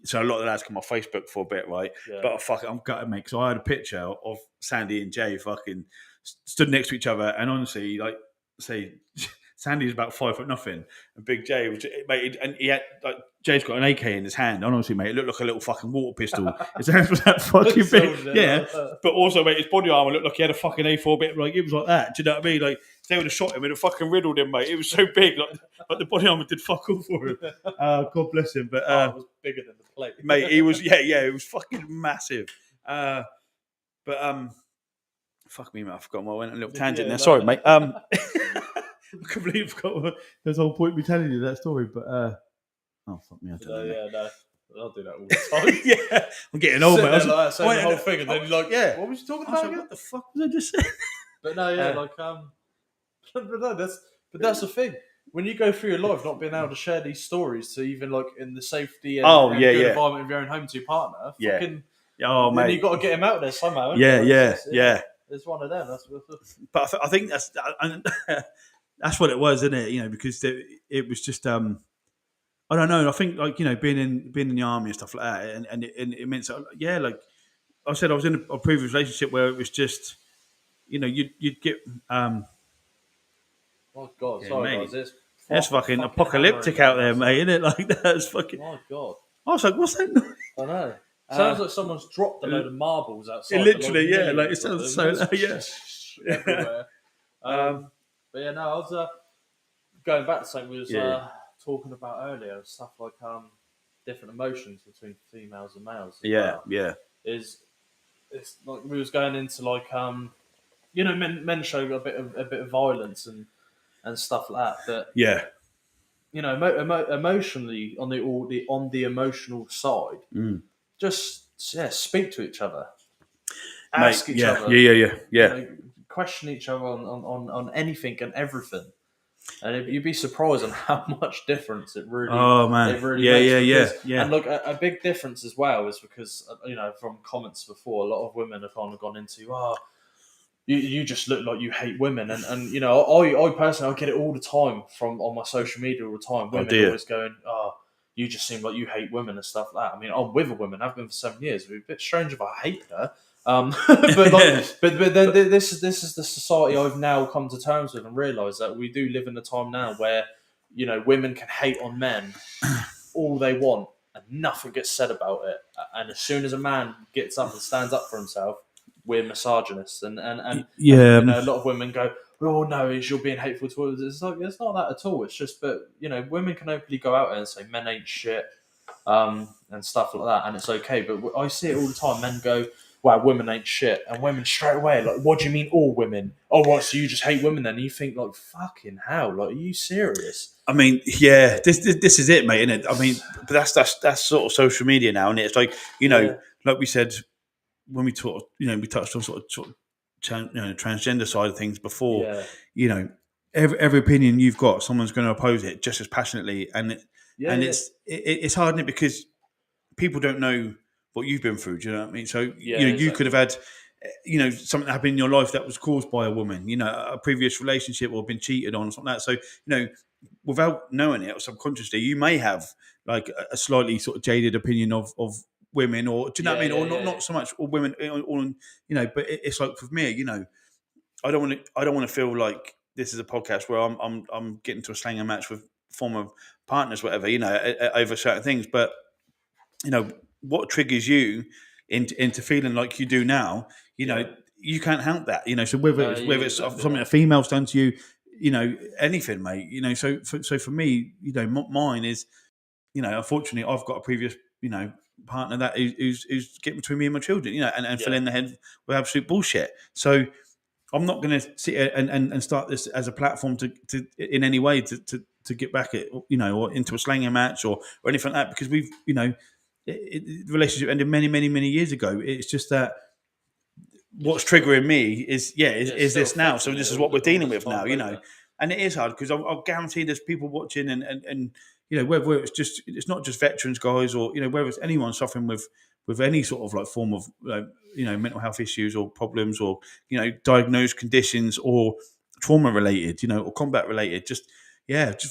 so a lot of the lads come off Facebook for a bit, right? Yeah. But I'm gutted, mate, because I had a picture of Sandy and Jay fucking stood next to each other, and honestly, like, say, Sandy's about 5 foot nothing, and Big Jay was, mate, and he had, like, Jay's got an AK in his hand. Honestly, mate, it looked like a little fucking water pistol. His hands was that fucking big, yeah. But also, mate, his body armor looked like he had a fucking A4 bit, like it was like that. Do you know what I mean? Like they would have shot him and it fucking riddled him, mate. It was so big, like the body armor did fuck all for him. God bless him. But it was bigger than the plate, mate. He was, it was fucking massive. Fuck me, mate. I forgot. I went on a little tangent there. Sorry, mate. I completely forgot. There's the whole point of me telling you that story, but. Oh, fuck me. I don't know. No. I'll do that all the time. Yeah. I'm getting old, mate. Like saying the whole thing, and then you're like, yeah. What was you talking about again? What the fuck was I just saying? But no, but that's the thing. When you go through your life not being able to share these stories to even like in the safety and, good environment of your own home to your partner, fucking, mate. You've got to get him out there somehow. Yeah. It's one of them. But I think that's what it was, isn't it? Because it was just I don't know. I think being in the army and stuff like that, and it meant so. Yeah, like I said, I was in a previous relationship where it was just, you'd get. Oh God, sorry guys, it's fucking apocalyptic out there, mate. Isn't it? Like that's fucking. Oh God. I was like, what's that noise? I know. Sounds like someone's dropped a load of marbles outside. Literally, like it sounds so. Everywhere. But yeah, no, I was going back to something we was talking about earlier, stuff like different emotions between females and males. It's like we was going into like men show a bit of violence and stuff like that. But emotionally on the emotional side, just speak to each other, ask each other, question each other on anything and everything. And you'd be surprised on how much difference it really. Oh man! It really makes. Yeah. And look, a big difference as well is because from comments before, a lot of women have kind of gone into, you just look like you hate women, and I personally I get it all the time on my social media all the time. Women always going, you just seem like you hate women and stuff like that. I mean, I'm with a woman. I've been for 7 years. It'd be a bit strange if I hate her. But then this is the society I've now come to terms with and realise that we do live in a time now where women can hate on men all they want and nothing gets said about it. And as soon as a man gets up and stands up for himself, we're misogynists and a lot of women go, oh no, you're being hateful towards us. It's not that at all. It's just women can openly go out there and say men ain't shit and stuff like that, and it's okay. But I see it all the time. Men go, wow, women ain't shit. And women straight away, like, what do you mean all women? Oh, what, so you just hate women then? And you think, like, fucking hell, like, are you serious? I mean, yeah, this is it, mate, isn't it? I mean, but that's sort of social media now, and it's like, like we said, when we talked, we touched on sort of transgender side of things before, every opinion you've got, someone's going to oppose it just as passionately. And it's hard, isn't it? Because people don't know what you've been through. Do you know what I mean? So you could have had something happen in your life that was caused by a woman, a previous relationship or been cheated on or something like that. So without knowing it or subconsciously, you may have like a slightly sort of jaded opinion of women, or do you know what I mean? Or not so much all women, but it's like for me, I don't want to feel like this is a podcast where I'm getting to a slang and match with former partners, whatever, over certain things. But what triggers you into feeling like you do now, you can't help that, So whether it's something a female's done to you, anything, mate. So for me, mine is, unfortunately, I've got a previous, partner that who's getting between me and my children, and filling the head with absolute bullshit. So I'm not going to sit here and start this as a platform to in any way to get back at, or into a slanging match or anything like that, because we've, the relationship ended many, many, many years ago. It's just that what's triggering me is this now. So this is what we're dealing with now, and it is hard because I'll guarantee there's people watching and whether it's not just veterans guys or whether it's anyone suffering with any sort of like form of mental health issues or problems or diagnosed conditions or trauma related or combat related, just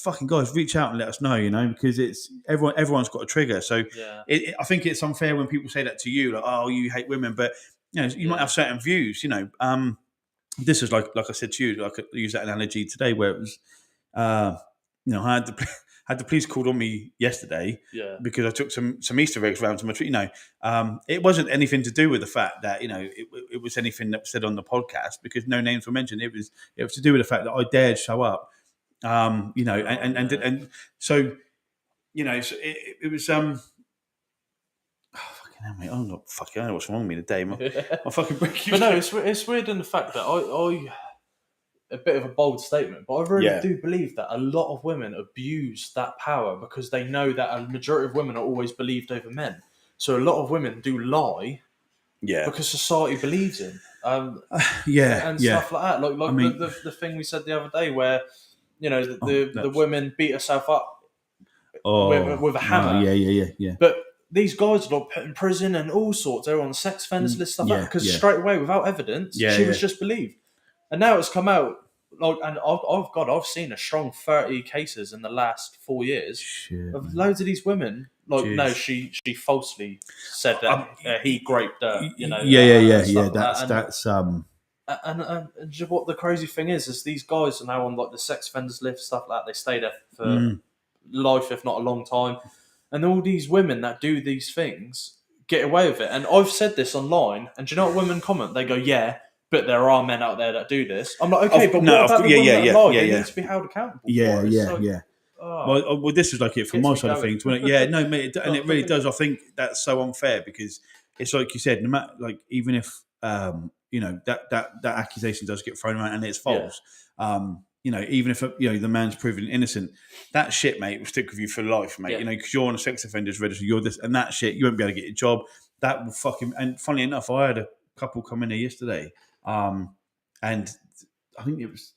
fucking guys, reach out and let us know, because it's everyone's got a trigger. So I think it's unfair when people say that to you, like, oh, you hate women, but you might have certain views, this is like I said to you, I could use that analogy today where it was, I had the police called on me yesterday because I took some Easter eggs around to my tree. It wasn't anything to do with the fact that it was anything that was said on the podcast, because no names were mentioned. It was to do with the fact that I dared show up, and so so it was Hell, mate, I'm not fucking. I don't know what's wrong with me today. My fucking breaking. But no, it's weird in the fact that I a bit of a bold statement, but I really do believe that a lot of women abuse that power because they know that a majority of women are always believed over men. So a lot of women do lie, because society believes in, and stuff like that. Like I mean, the thing we said the other day, where the women beat herself up with a hammer. Yeah. But these guys are put in prison and all sorts. They're on the sex offenders list, stuff like that, because straight away, without evidence, she was just believed. And now it's come out, and I've seen a strong 30 cases in the last 4 years of loads of these women. No, she falsely said that he raped her. That's And what the crazy thing is these guys are now on like the sex offenders list, stuff like that. They stay there for life, if not a long time. And all these women that do these things get away with it. And I've said this online, and do you know what women comment? They go, yeah, but there are men out there that do this. I'm like, okay, but what about the women that lie? They need to be held accountable for it. Well, this is like it from my side of things. Mate, and it really does. I think that's so unfair because it's like you said, no matter, like, even if that accusation does get thrown around and it's false, even if the man's proven innocent, that shit, mate, will stick with you for life, mate. Because you're on a sex offenders register, you're this and that shit. You won't be able to get a job. That will fucking. And funnily enough, I had a couple come in there yesterday, and I think it was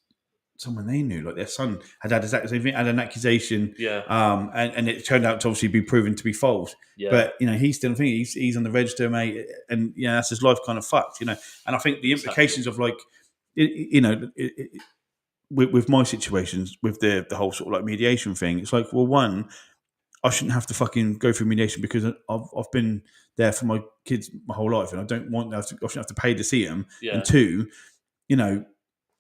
someone they knew, like their son had exactly the same thing, had an accusation, and it turned out to obviously be proven to be false. But he's still thinking he's on the register, mate, and that's his life kind of fucked, And I think the implications of like, with my situations, with the whole sort of like mediation thing, it's like, well, one, I shouldn't have to fucking go through mediation because I've been there for my kids my whole life, and I don't want I shouldn't have to pay to see them. And two,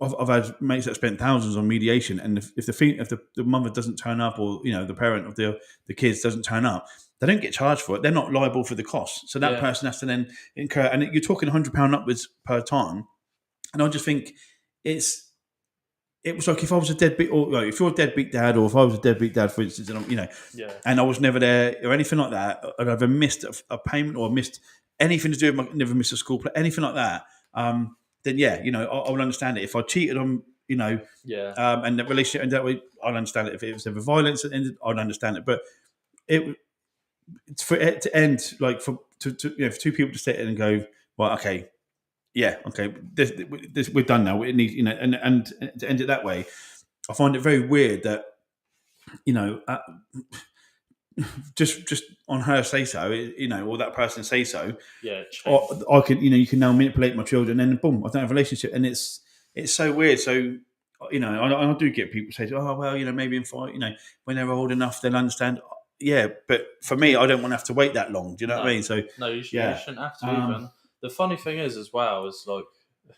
I've had mates that spent thousands on mediation, and if the mother doesn't turn up, or the parent of the kids doesn't turn up, they don't get charged for it. They're not liable for the cost. So that person has to then incur, and you're talking £100 upwards per time. And I just think it was like if I was a deadbeat, or like if you're a deadbeat dad, or if I was a deadbeat dad, for instance, and and I was never there or anything like that, I'd either missed a payment or missed anything to do with never missed a school play, anything like that. Then I will understand it. If I cheated on, and the relationship ended that way, I'll understand it. If it was ever violence that ended, I'd understand it. But it's for it to end, like for two people to sit in and go, well, okay. Yeah, okay. This we're done now. It needs, and to end it that way, I find it very weird that, just on her say so, or that person say so. Yeah, or I can, you can now manipulate my children, and then boom, I don't have a relationship, and it's so weird. So, I do get people say, oh well, maybe in 5, when they're old enough, they'll understand. Yeah, but for me, I don't want to have to wait that long. Do you know what I mean? So no, you shouldn't have to even. The funny thing is, as well, is like,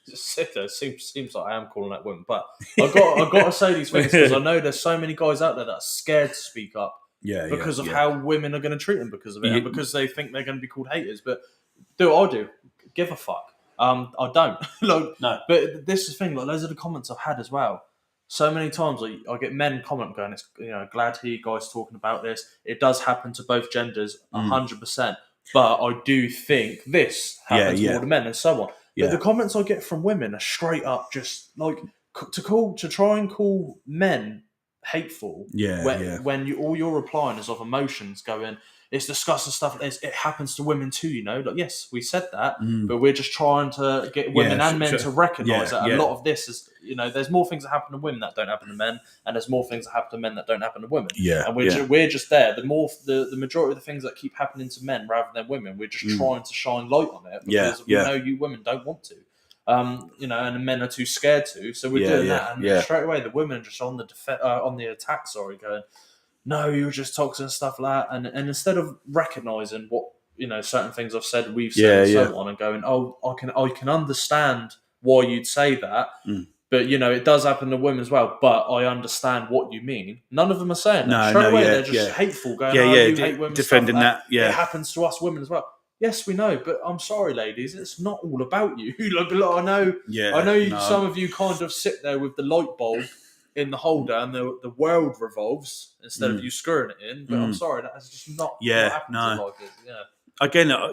it seems like I am calling that women, but I've got to say these things because I know there's so many guys out there that are scared to speak up because of how women are going to treat them because of it, and because they think they're going to be called haters. But do what I do, give a fuck. I don't. Like, No. But this is the thing. Like, those are the comments I've had as well. So many times, like, I get men comment going, "It's glad to hear you guys talking about this. It does happen to both genders, 100%. But I do think this happens more to men and so on." But the comments I get from women are straight up just like to try and call men hateful. When all you're replying is of emotions going, it's disgusting stuff. It happens to women too, Like, yes, we said that, but we're just trying to get women and men to recognise that a lot of this is, there's more things that happen to women that don't happen to men, and there's more things that happen to men that don't happen to women. And we're just there. The majority of the things that keep happening to men rather than women, we're just trying to shine light on it because we know you women don't want to. And the men are too scared to, so we're doing that, and straight away the women are just on the attack. Going, no, you were just toxic and stuff like that, and instead of recognising what certain things I've said, we've said, and so on, and going, oh, I can understand why you'd say that, but it does happen to women as well. But I understand what you mean. None of them are saying that straight away. They're just hateful, going, you hate women, defending stuff like that. It happens to us women as well. Yes, we know, but I'm sorry, ladies. It's not all about you. I know. Some of you kind of sit there with the light bulb in the holder, and the world revolves instead of you screwing it in. But I'm sorry, that's just not what happens in life. Again, I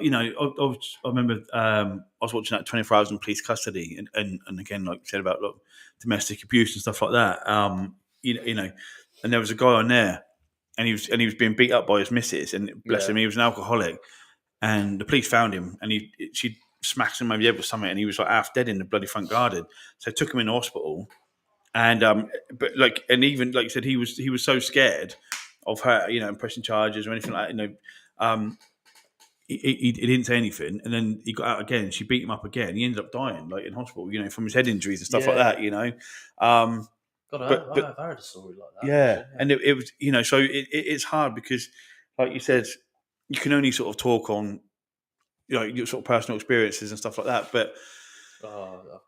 remember I was watching that 24 Hours in Police Custody, and again, like you said about domestic abuse and stuff like that. And there was a guy on there, and he was being beat up by his missus, and bless him, he was an alcoholic. And the police found him, and she smacked him over the head with something, and he was like half dead in the bloody front garden. So they took him in the hospital, and even like you said, he was so scared of her, pressing charges or anything like that. He didn't say anything, and then he got out again. She beat him up again. He ended up dying, like in hospital, from his head injuries and stuff like that. God, I've heard a story like that. Yeah, and it was, so it's hard because, like you said, you can only sort of talk on, your sort of personal experiences and stuff like that. But I've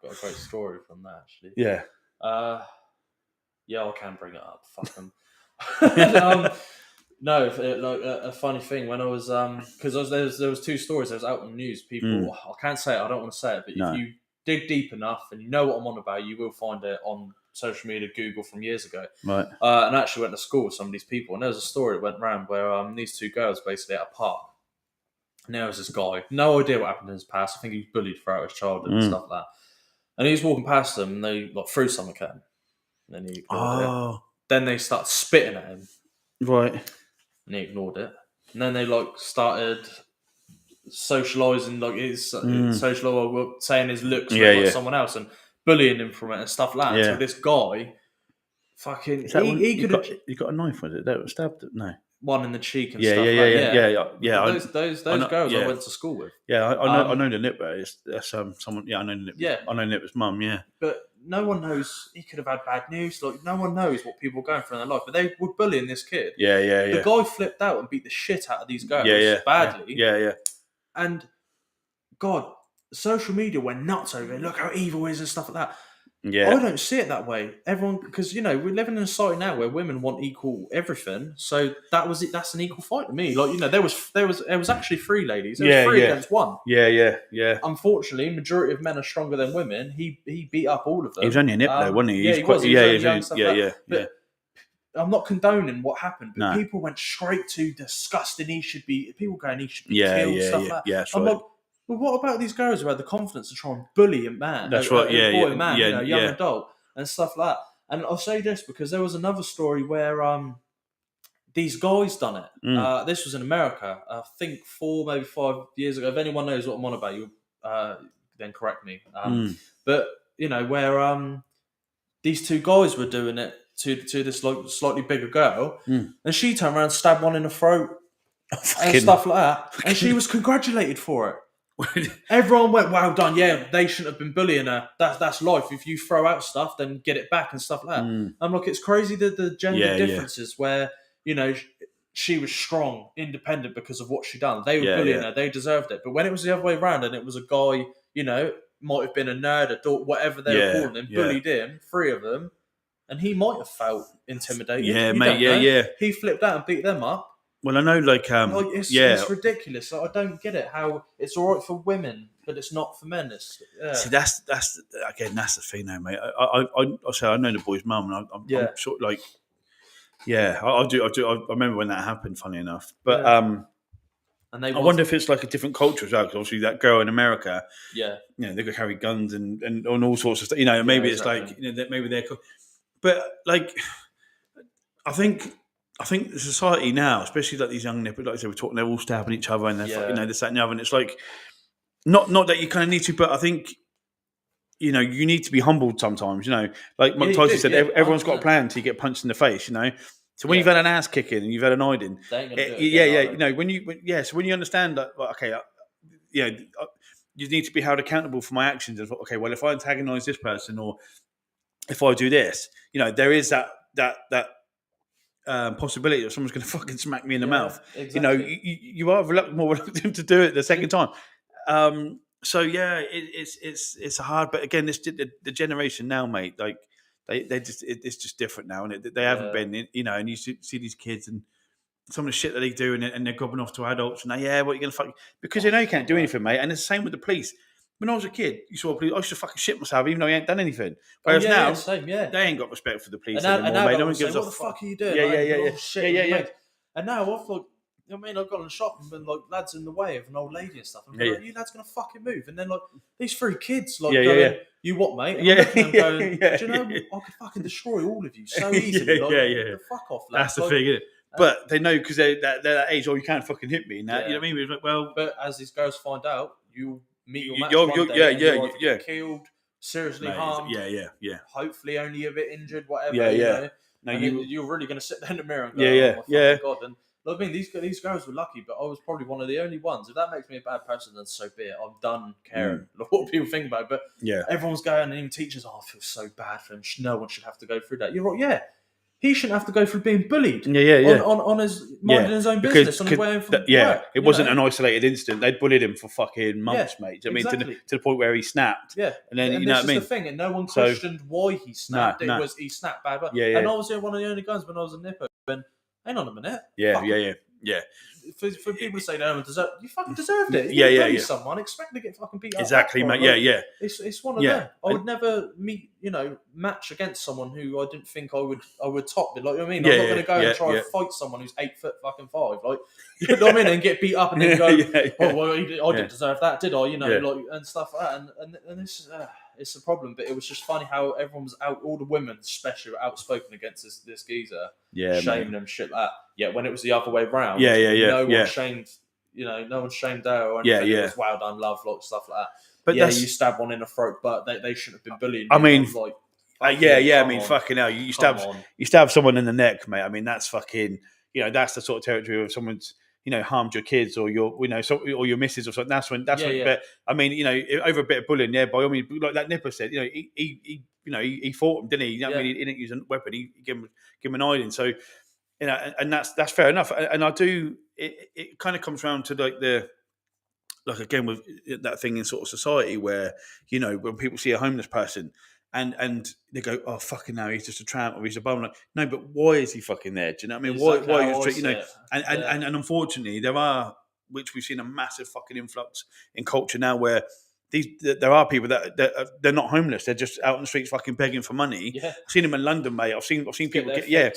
got a great story from that actually. Yeah. I can bring it up. Fuck them. No, like a funny thing when I was because there was two stories. I was out on the news. People, I can't say it. I don't want to say it, but if you dig deep enough and you know what I'm on about, you will find it on social media, Google from years ago. Right. And I actually went to school with some of these people, and there was a story that went around where these two girls basically at a park. And there was this guy, no idea what happened in his past. I think he was bullied throughout his childhood and stuff like that. And he was walking past them, and they threw something at him. And then he ignored it. Then they started spitting at him. Right. And he ignored it. And then they started socialising, saying his looks like someone else and bullying him from it and stuff like that. Yeah. So this guy, fucking, he could have. You got a knife with it? That was stabbed? No. One in the cheek and stuff like that. Yeah. Those girls I went to school with. Yeah, I know the nipper. That's someone. Yeah, I know the nipper. Yeah, I know the nipper's mum. Yeah, but no one knows. He could have had bad news. Like, no one knows what people are going through in their life. But they were bullying this kid. Yeah. The guy flipped out and beat the shit out of these girls badly. Yeah. And God, social media went nuts over it. Look how evil it is and stuff like that. Yeah, I don't see it that way. Everyone, because we're living in a society now where women want equal everything. So that was it. That's an equal fight to me. Like, there was actually 3 ladies. There was 3 against 1. Yeah. Unfortunately, majority of men are stronger than women. He beat up all of them. He was only a nip though, wasn't he? He was young. Yeah. I'm not condoning what happened, but people went straight to disgusting. He should be killed. Stuff like that. Yeah. I'm like, well, what about these girls who had the confidence to try and bully a man? That's right. A young adult and stuff like that. And I'll say this because there was another story where these guys done it. This was in America. I think 4, maybe 5 years ago. If anyone knows what I'm on about, you then correct me. But where these 2 guys were doing it to this slightly bigger girl, and she turned around and stabbed one in the throat and stuff like that, and she was congratulated for it. Everyone went, well done, yeah, they shouldn't have been bullying her. That's life. If you throw out stuff, then get it back and stuff like that. I'm like, it's crazy the gender differences where, she was strong, independent because of what she done. They were bullying her, they deserved it. But when it was the other way around and it was a guy, might have been a nerd, adult, whatever they were calling him, bullied him, 3 of them, and he might have felt intimidated. Yeah, mate, yeah. He flipped out and beat them up. Well, I know, it's ridiculous. Like, I don't get it. How it's all right for women, but it's not for men. See, that's the thing, though, mate. I say I know the boy's mum, and I'm sort of like, I do. I remember when that happened. Funny enough, but and I wonder if it's like a different culture as well. Because obviously, that girl in America, they could carry guns and all sorts of stuff. Maybe it's like that. Maybe they're, but like, I think the society now, especially like these young nippers, like I said, we're talking, they're all stabbing each other and they're this, that, and the other. And it's like, not that you kind of need to, but I think, you need to be humbled sometimes. Like Mike Tyson said, everyone's got a plan until you get punched in the face. So when you've had an ass kicking and you've had an hiding, so when you understand that, okay, you need to be held accountable for my actions. And okay, well, if I antagonise this person or if I do this, there is that possibility that someone's going to fucking smack me in the mouth. Exactly. You are more reluctant to do it the second time. So it's hard, but again, the generation now, mate, like they just it's just different now, and they haven't been, and you see these kids and some of the shit that they do, and they're gobbing off to adults, and what are you gonna fuck? Because they know you can't do anything, mate. And it's the same with the police. When I was a kid, you saw police, I used to fucking shit myself, even though I ain't done anything. Whereas now, they ain't got respect for the police anymore, mate. No one gives a what the fuck are you doing? Yeah. And now I thought, I've gone to the shop and been like lads in the way of an old lady and stuff. And like, you lads gonna fucking move. And then like these three kids going, you what, mate? And I'm looking at them going, do you know, I could fucking destroy all of you so easily. Fuck off, lads. That's the thing, isn't it? But they know because they're that age, you can't fucking hit me. And that, you know what I mean? It's like, well, but as these girls find out, you meet your match one day, get killed, seriously harmed. Yeah. Hopefully only a bit injured, whatever. No, you're really going to sit there in the mirror and go, God. And I mean, these girls were lucky, but I was probably one of the only ones. If that makes me a bad person, then so be it. I'm done caring what people think about it. But everyone's going, and even teachers, I feel so bad for him. No one should have to go through that. You're right, he shouldn't have to go through being bullied. On his minding his own business, on his way home from work. It wasn't an isolated incident. They'd bullied him for fucking months, mate. Exactly. To the point where he snapped. Yeah, and then and you know what I mean. This is the thing, and no one questioned why he snapped. It was he snapped bad. And I was one of the only guys when I was a nipper. And hang on a minute. Yeah. For people to say no one deserved, you fucking deserved it. You someone expect to get fucking beat up. Exactly, mate. It's one of them. I would never match against someone who I didn't think I would top. Like, you know what I mean? I'm not going to go and try and fight someone who's 8 foot fucking 5. Like, you know what I mean? And get beat up and then go, oh well, I didn't deserve that, did I? Like, and stuff like that. And this. It's a problem, but it was just funny how everyone was out, all the women especially were outspoken against this geezer, shaming him, shit like that. Yet when it was the other way round, no one shamed, no one shamed her or anything. It was well done, love, like stuff like that. But you stab one in the throat, but they shouldn't have been bullying. I mean, like, fucking hell, you stab someone in the neck, mate. I mean, that's fucking, that's the sort of territory of someone's, harmed your kids or your, or your missus or something. That's when. But I mean, over a bit of bullying, by all means, like that nipper said, he fought him, didn't he? I mean, he didn't use a weapon. He gave him an hiding. So, and that's fair enough. And I do. It kind of comes around to again with that thing in sort of society where when people see a homeless person. And they go, oh fucking no, he's just a tramp or he's a bum. Like, no, but why is he fucking there? Do you know what I mean? Exactly why are you And unfortunately, there are, which we've seen a massive fucking influx in culture now, where there are people that they're not homeless, they're just out on the streets fucking begging for money. Yeah. I've seen them in London, mate. I've seen people get either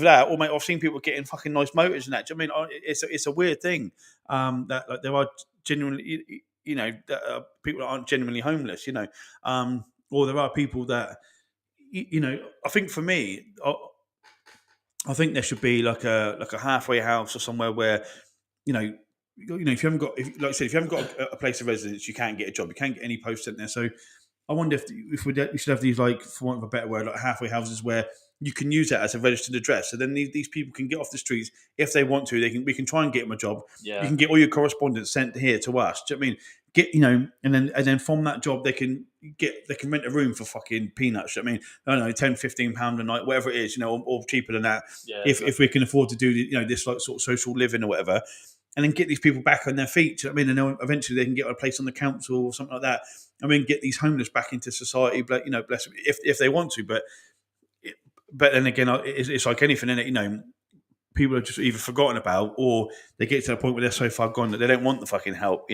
that, or mate, I've seen people getting fucking nice motors and that. Do you know what I mean? It's a weird thing that like there are genuinely. People that aren't genuinely homeless, or there are people that, I think for me, I think there should be like a halfway house or somewhere where, if you haven't got, like I said, if you haven't got a place of residence, you can't get a job, you can't get any posts in there. So I wonder if we should have these, like, for want of a better word, like halfway houses where you can use that as a registered address. So then these people can get off the streets if they want to. We can try and get them a job. Yeah. You can get all your correspondence sent here to us. Do you know what I mean? And then from that job they can rent a room for fucking peanuts. Do you know what I mean? I don't know, £10-15 a night, whatever it is, or cheaper than that. Yeah, if we can afford to do this like sort of social living or whatever, and then get these people back on their feet. Do you know what I mean? And then eventually they can get a place on the council or something like that. I mean, get these homeless back into society. Bless them, if they want to, but then again, it's like anything in it. people are just either forgotten about, or they get to the point where they're so far gone that they don't want the fucking help.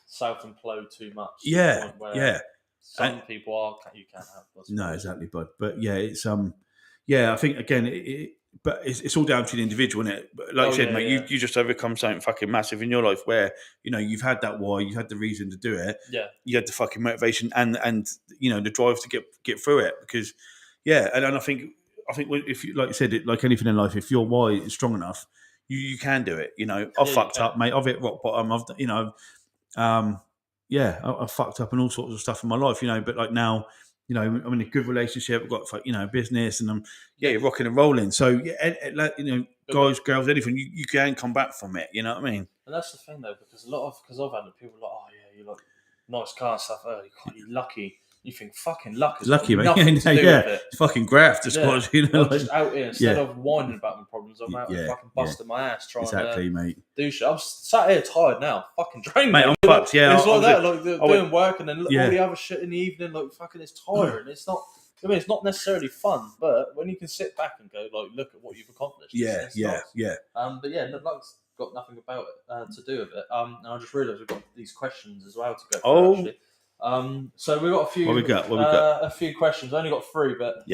Self-implode too much. Yeah, to the point where yeah. Some people are you can't help. No, exactly, bud. But yeah, it's I think again, but it's all down to the individual, isn't it? But like I said, mate, you just overcome something fucking massive in your life where you've had that why, you had the reason to do it. Yeah, you had the fucking motivation and the drive to get through it because and I think if you, like you said, like anything in life, if your why is strong enough, you can do it. I've fucked up, mate. I've hit rock bottom. I've fucked up and all sorts of stuff in my life, but like now, I'm in a good relationship. I've got business, and I'm you're rocking and rolling. So guys, girls, anything, you can come back from it. You know what I mean? And that's the thing though, because I've had people like, oh yeah, you like nice car and stuff. Oh, you're lucky. You think fucking luck is lucky, nothing to do with it. It's fucking graft, I suppose. I'm just out here instead of whining about my problems. I'm out here fucking busting my ass trying to do shit. I'm sat here tired now, fucking drained. Mate, I'm fucked. Yeah, it's like that, like doing work and then all the other shit in the evening. Like fucking, it's tiring. It's not. I mean, it's not necessarily fun, but when you can sit back and go, like, look at what you've accomplished. But luck's got nothing about it to do with it. And I just realised we've got these questions as well to go through. Actually. So we've got a few. What we got? A few questions. I only got 3, but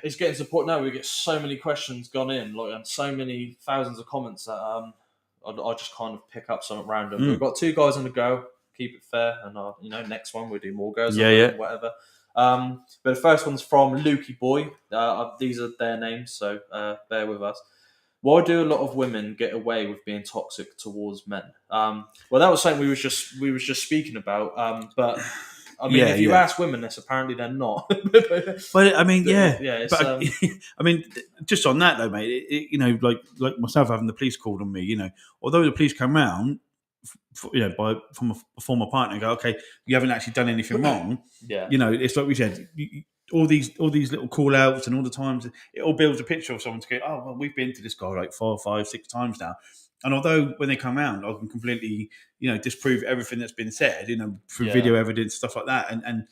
it's getting to the point now where we get so many questions gone in, like, and so many thousands of comments that I just kind of pick up something random. We've got 2 guys on the go. Keep it fair, and next one we'll do more girls. Whatever. But the first one's from Lukey Boy. These are their names, so bear with us. Why do a lot of women get away with being toxic towards men? Well, that was something we was just speaking about. But I mean, if you ask women this, apparently they're not. But I mean, But I mean, just on that though, mate. Like myself having the police called on me. Although the police come round, from a former partner, and go, okay, you haven't actually done anything wrong. It's like we said. All these little call outs and all the times, it all builds a picture of someone to go, oh, well, we've been to this guy like 4, 5, 6 times now. And although when they come around, I can completely, disprove everything that's been said, through video evidence, stuff like that. And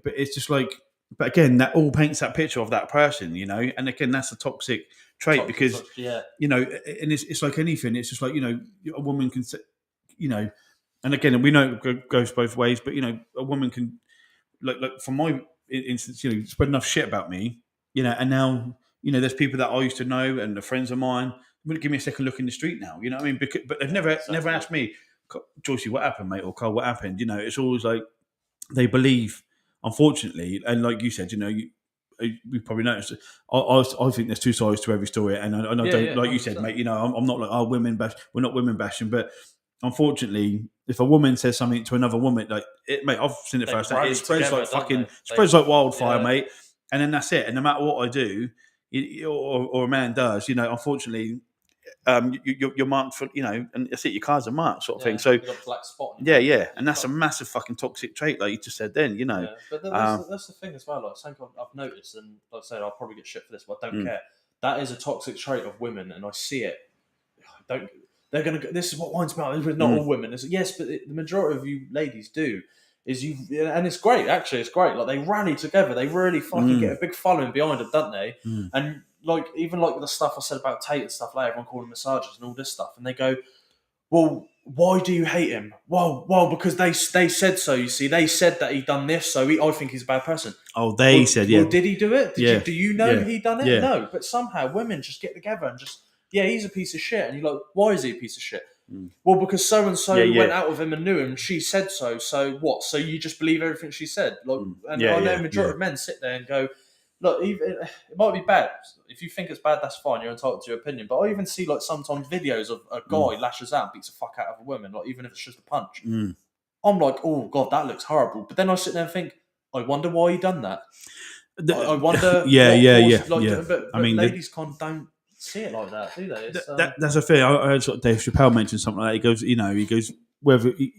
but it's just like, but again, that all paints that picture of that person, and again, that's a toxic trait because, and it's like anything. It's just like, a woman can, and again, we know it goes both ways, but, a woman can, like from my instance, spread enough shit about me, and now, there's people that I used to know and the friends of mine wouldn't give me a second look in the street now, you know what I mean? But they've never asked me, Joycey, what happened, mate? Or Carl, what happened? It's always like they believe, unfortunately, and like you said, you probably noticed. I think there's 2 sides to every story, and I don't, like you said, mate. I'm not like women bash. We're not women bashing, but unfortunately, if a woman says something to another woman, like it, mate, I've seen it firsthand. It spreads together, like spreads like wildfire, mate. And then that's it. And no matter what I do, or a man does, unfortunately, you're marked for, and that's it. Your cards are marked, sort of thing. So, you've got a black spot. And that's a massive fucking toxic trait, like you just said. Then, But that's the thing as well. Like something I've noticed, and like I said, I'll probably get shit for this, but I don't care. That is a toxic trait of women, and I see it. They're going to. This is what winds me up. Not all women. Yes, but the majority of you ladies do. And it's great. Actually, it's great. Like they rally together. They really fucking get a big following behind them, don't they? And like even like the stuff I said about Tate and stuff, like everyone calling him misogynist and all this stuff, and they go, "Well, why do you hate him?" Well, because they said so. You see, they said that he done this, so I think he's a bad person. Oh, they said, yeah. Well, did he do it? Do you know he done it? Yeah. No, but somehow women just get together and just. Yeah, he's a piece of shit. And you're like, why is he a piece of shit? Well, because so-and-so went out with him and knew him. She said so. So what? So you just believe everything she said? Like, I know the majority of men sit there and go, look, it might be bad. If you think it's bad, that's fine. You're entitled to your opinion. But I even see, like, sometimes videos of a guy lashes out and beats the fuck out of a woman, like, even if it's just a punch. I'm like, oh, God, that looks horrible. But then I sit there and think, I wonder why he done that. I wonder... But I mean, ladies don't see it like that, do they? That's a fair. I heard sort of Dave Chappelle mention something like that. He goes, whether he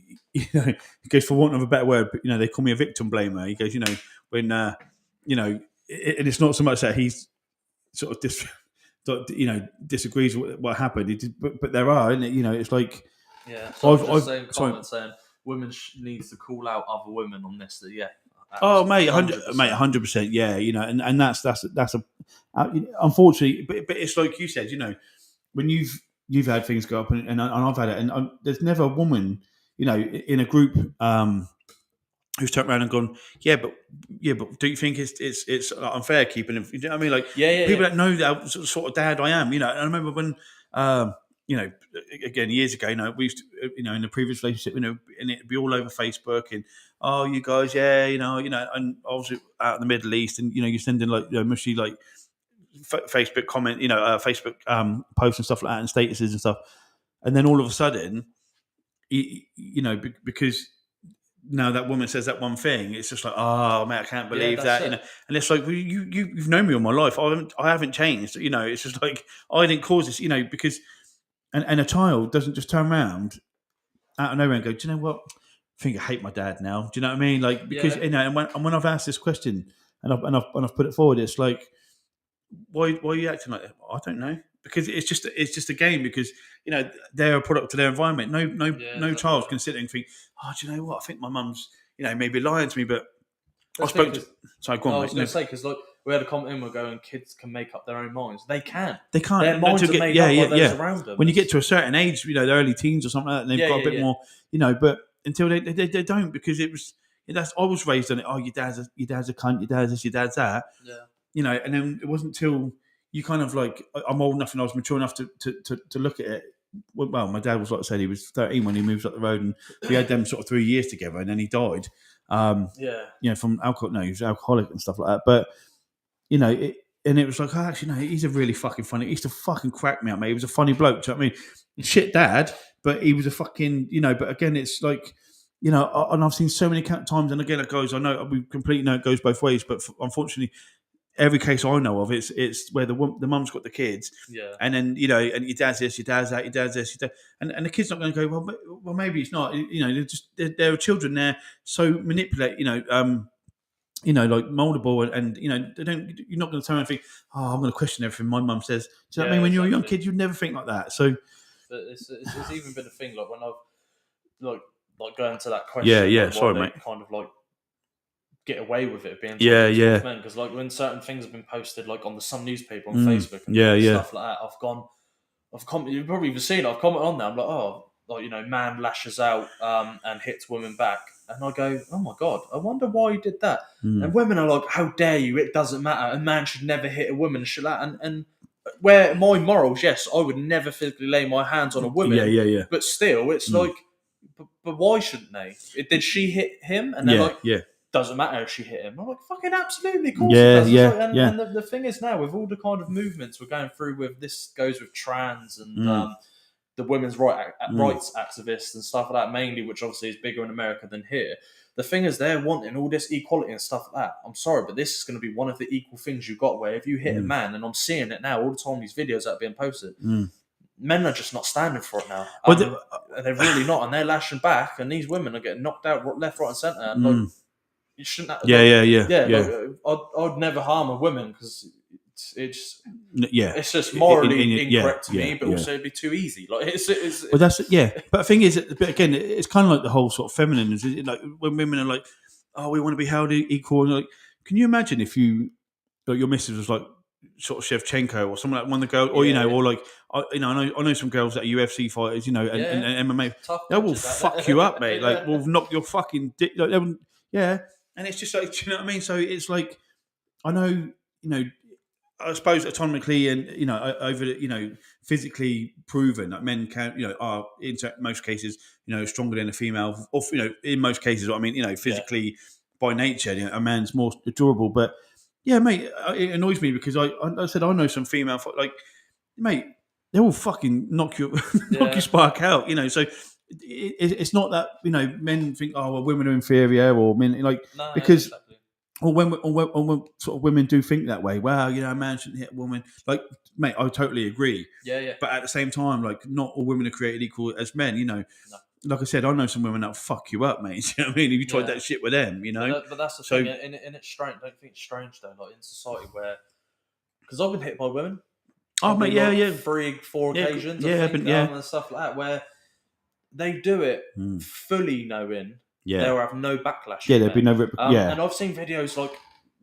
goes for want of a better word, but they call me a victim blamer. He goes, when and it's not so much that he's sort of disagrees with what happened. But there are, isn't it? It's like I've saying women needs to call out other women on this. That Oh, mate, 100%. Yeah, and that's a unfortunately, but it's like you said, when you've had things go up, and I've had it, and there's never a woman, in a group who's turned around and gone, but do you think it's unfair keeping him? You know what I mean? Like, people don't know that sort of dad I am. And I remember when, again years ago, we used to, in the previous relationship, and it'd be all over Facebook, and you guys, and I was out in the Middle East, and you're sending like mushy like Facebook comment, Facebook posts and stuff like that, and statuses and stuff, and then all of a sudden, because now that woman says that one thing, it's just like, oh man, I can't believe that, and it's like, well, you've known me all my life. I haven't changed. It's just like, I didn't cause this, because and a child doesn't just turn around out of nowhere and go, do you know what? I think I hate my dad now. Do you know what I mean? Like, because and when I've asked this question and I've put it forward, it's like, why are you acting like that? I don't know. Because it's just a game, because they're a product of their environment. No child can sit there and think, do you know what? I think my mum's maybe lying to me, but I spoke to. Sorry, go on. I was going to say, because like we had a comment in, we're going, kids can make up their own minds. They can. They can't. Their minds are made up by those around them. When you get to a certain age, the early teens or something like that, and they've got a bit more, but until they don't, because it was I was raised on it. Oh, your dad's a cunt. Your dad's this. Your dad's that. Yeah. And then it wasn't till you kind of like, I'm old enough and I was mature enough to look at it. Well, my dad was, like I said, he was 13 when he moved up the road, and we had them sort of 3 years together, and then he died. From alcohol. No, he was alcoholic and stuff like that. But and it was like, actually, no, he's a really fucking funny. He used to fucking crack me up, mate. He was a funny bloke. Do you know what I mean? Shit, dad, but he was a fucking, But again, it's like, and I've seen so many times, and again, it goes. I know we completely know it goes both ways, but unfortunately, every case I know of, it's where the mum's got the kids, and then and your dad's this, your dad's that, your dad's this, your dad, and the kid's not going to go, well, maybe it's not. There are children there, so manipulate, like moldable, and they don't. You're not going to turn around and think, I'm going to question everything my mum says. Do you know what I mean? When you're a young kid, you'd never think like that. So, but it's even been a thing, like when I've like going to that question. Like, sorry, mate. Kind of like get away with it being men, because like when certain things have been posted like on some newspaper on Facebook and stuff like that, I've commented. You've probably even seen it. I've commented on that. I'm like, man lashes out and hits women back, and I go, oh my god, I wonder why he did that. And women are like, how dare you? It doesn't matter. A man should never hit a woman. Shit like that. And where my morals, yes, I would never physically lay my hands on a woman. But still, it's like, but why shouldn't they? Did she hit him? And they're like, doesn't matter if she hit him. I'm like, fucking absolutely, of course it does. And the thing is now, with all the kind of movements we're going through with, this goes with trans and the women's rights activists and stuff like that, mainly, which obviously is bigger in America than here. The thing is, they're wanting all this equality and stuff like that. I'm sorry, but this is going to be one of the equal things you got, where if you hit a man, and I'm seeing it now all the time, these videos that are being posted, men are just not standing for it now. They're really not, and they're lashing back, and these women are getting knocked out left, right, and centre. And like, you shouldn't have, I'd never harm a woman, because it's just morally incorrect to me, but also it'd be too easy. Like it's well, that's But the thing is, but again, it's kind of like the whole sort of feminine. Like when women are like, "Oh, we want to be held equal," and like, can you imagine if your missus was like sort of Shevchenko or someone like one of the girls, or or like I know some girls that are UFC fighters, and MMA. They will fuck you up, mate. Like, will knock your fucking dick. Like, and it's just like, do you know what I mean? So it's like, I know, I suppose autonomically and over physically proven that men can are in most cases stronger than a female, or in most cases, I mean physically by nature a man's more durable. But mate, it annoys me because I said I know some female like, mate, they will fucking knock your spark out, so it's not that men think women are inferior, or men because. Exactly. Or when sort of women do think that way, wow, a man shouldn't hit a woman. Like, mate, I totally agree. Yeah. But at the same time, like, not all women are created equal as men. No. Like I said, I know some women that'll fuck you up, mate. You know what I mean? If you tried that shit with them, But that's the thing, and it's strange. Don't think it's strange though, like in society where, because I've been hit by women. Oh, mate, 3-4 occasions, and stuff like that, where they do it fully knowing they'll have no backlash. Yeah, there'd be no and I've seen videos like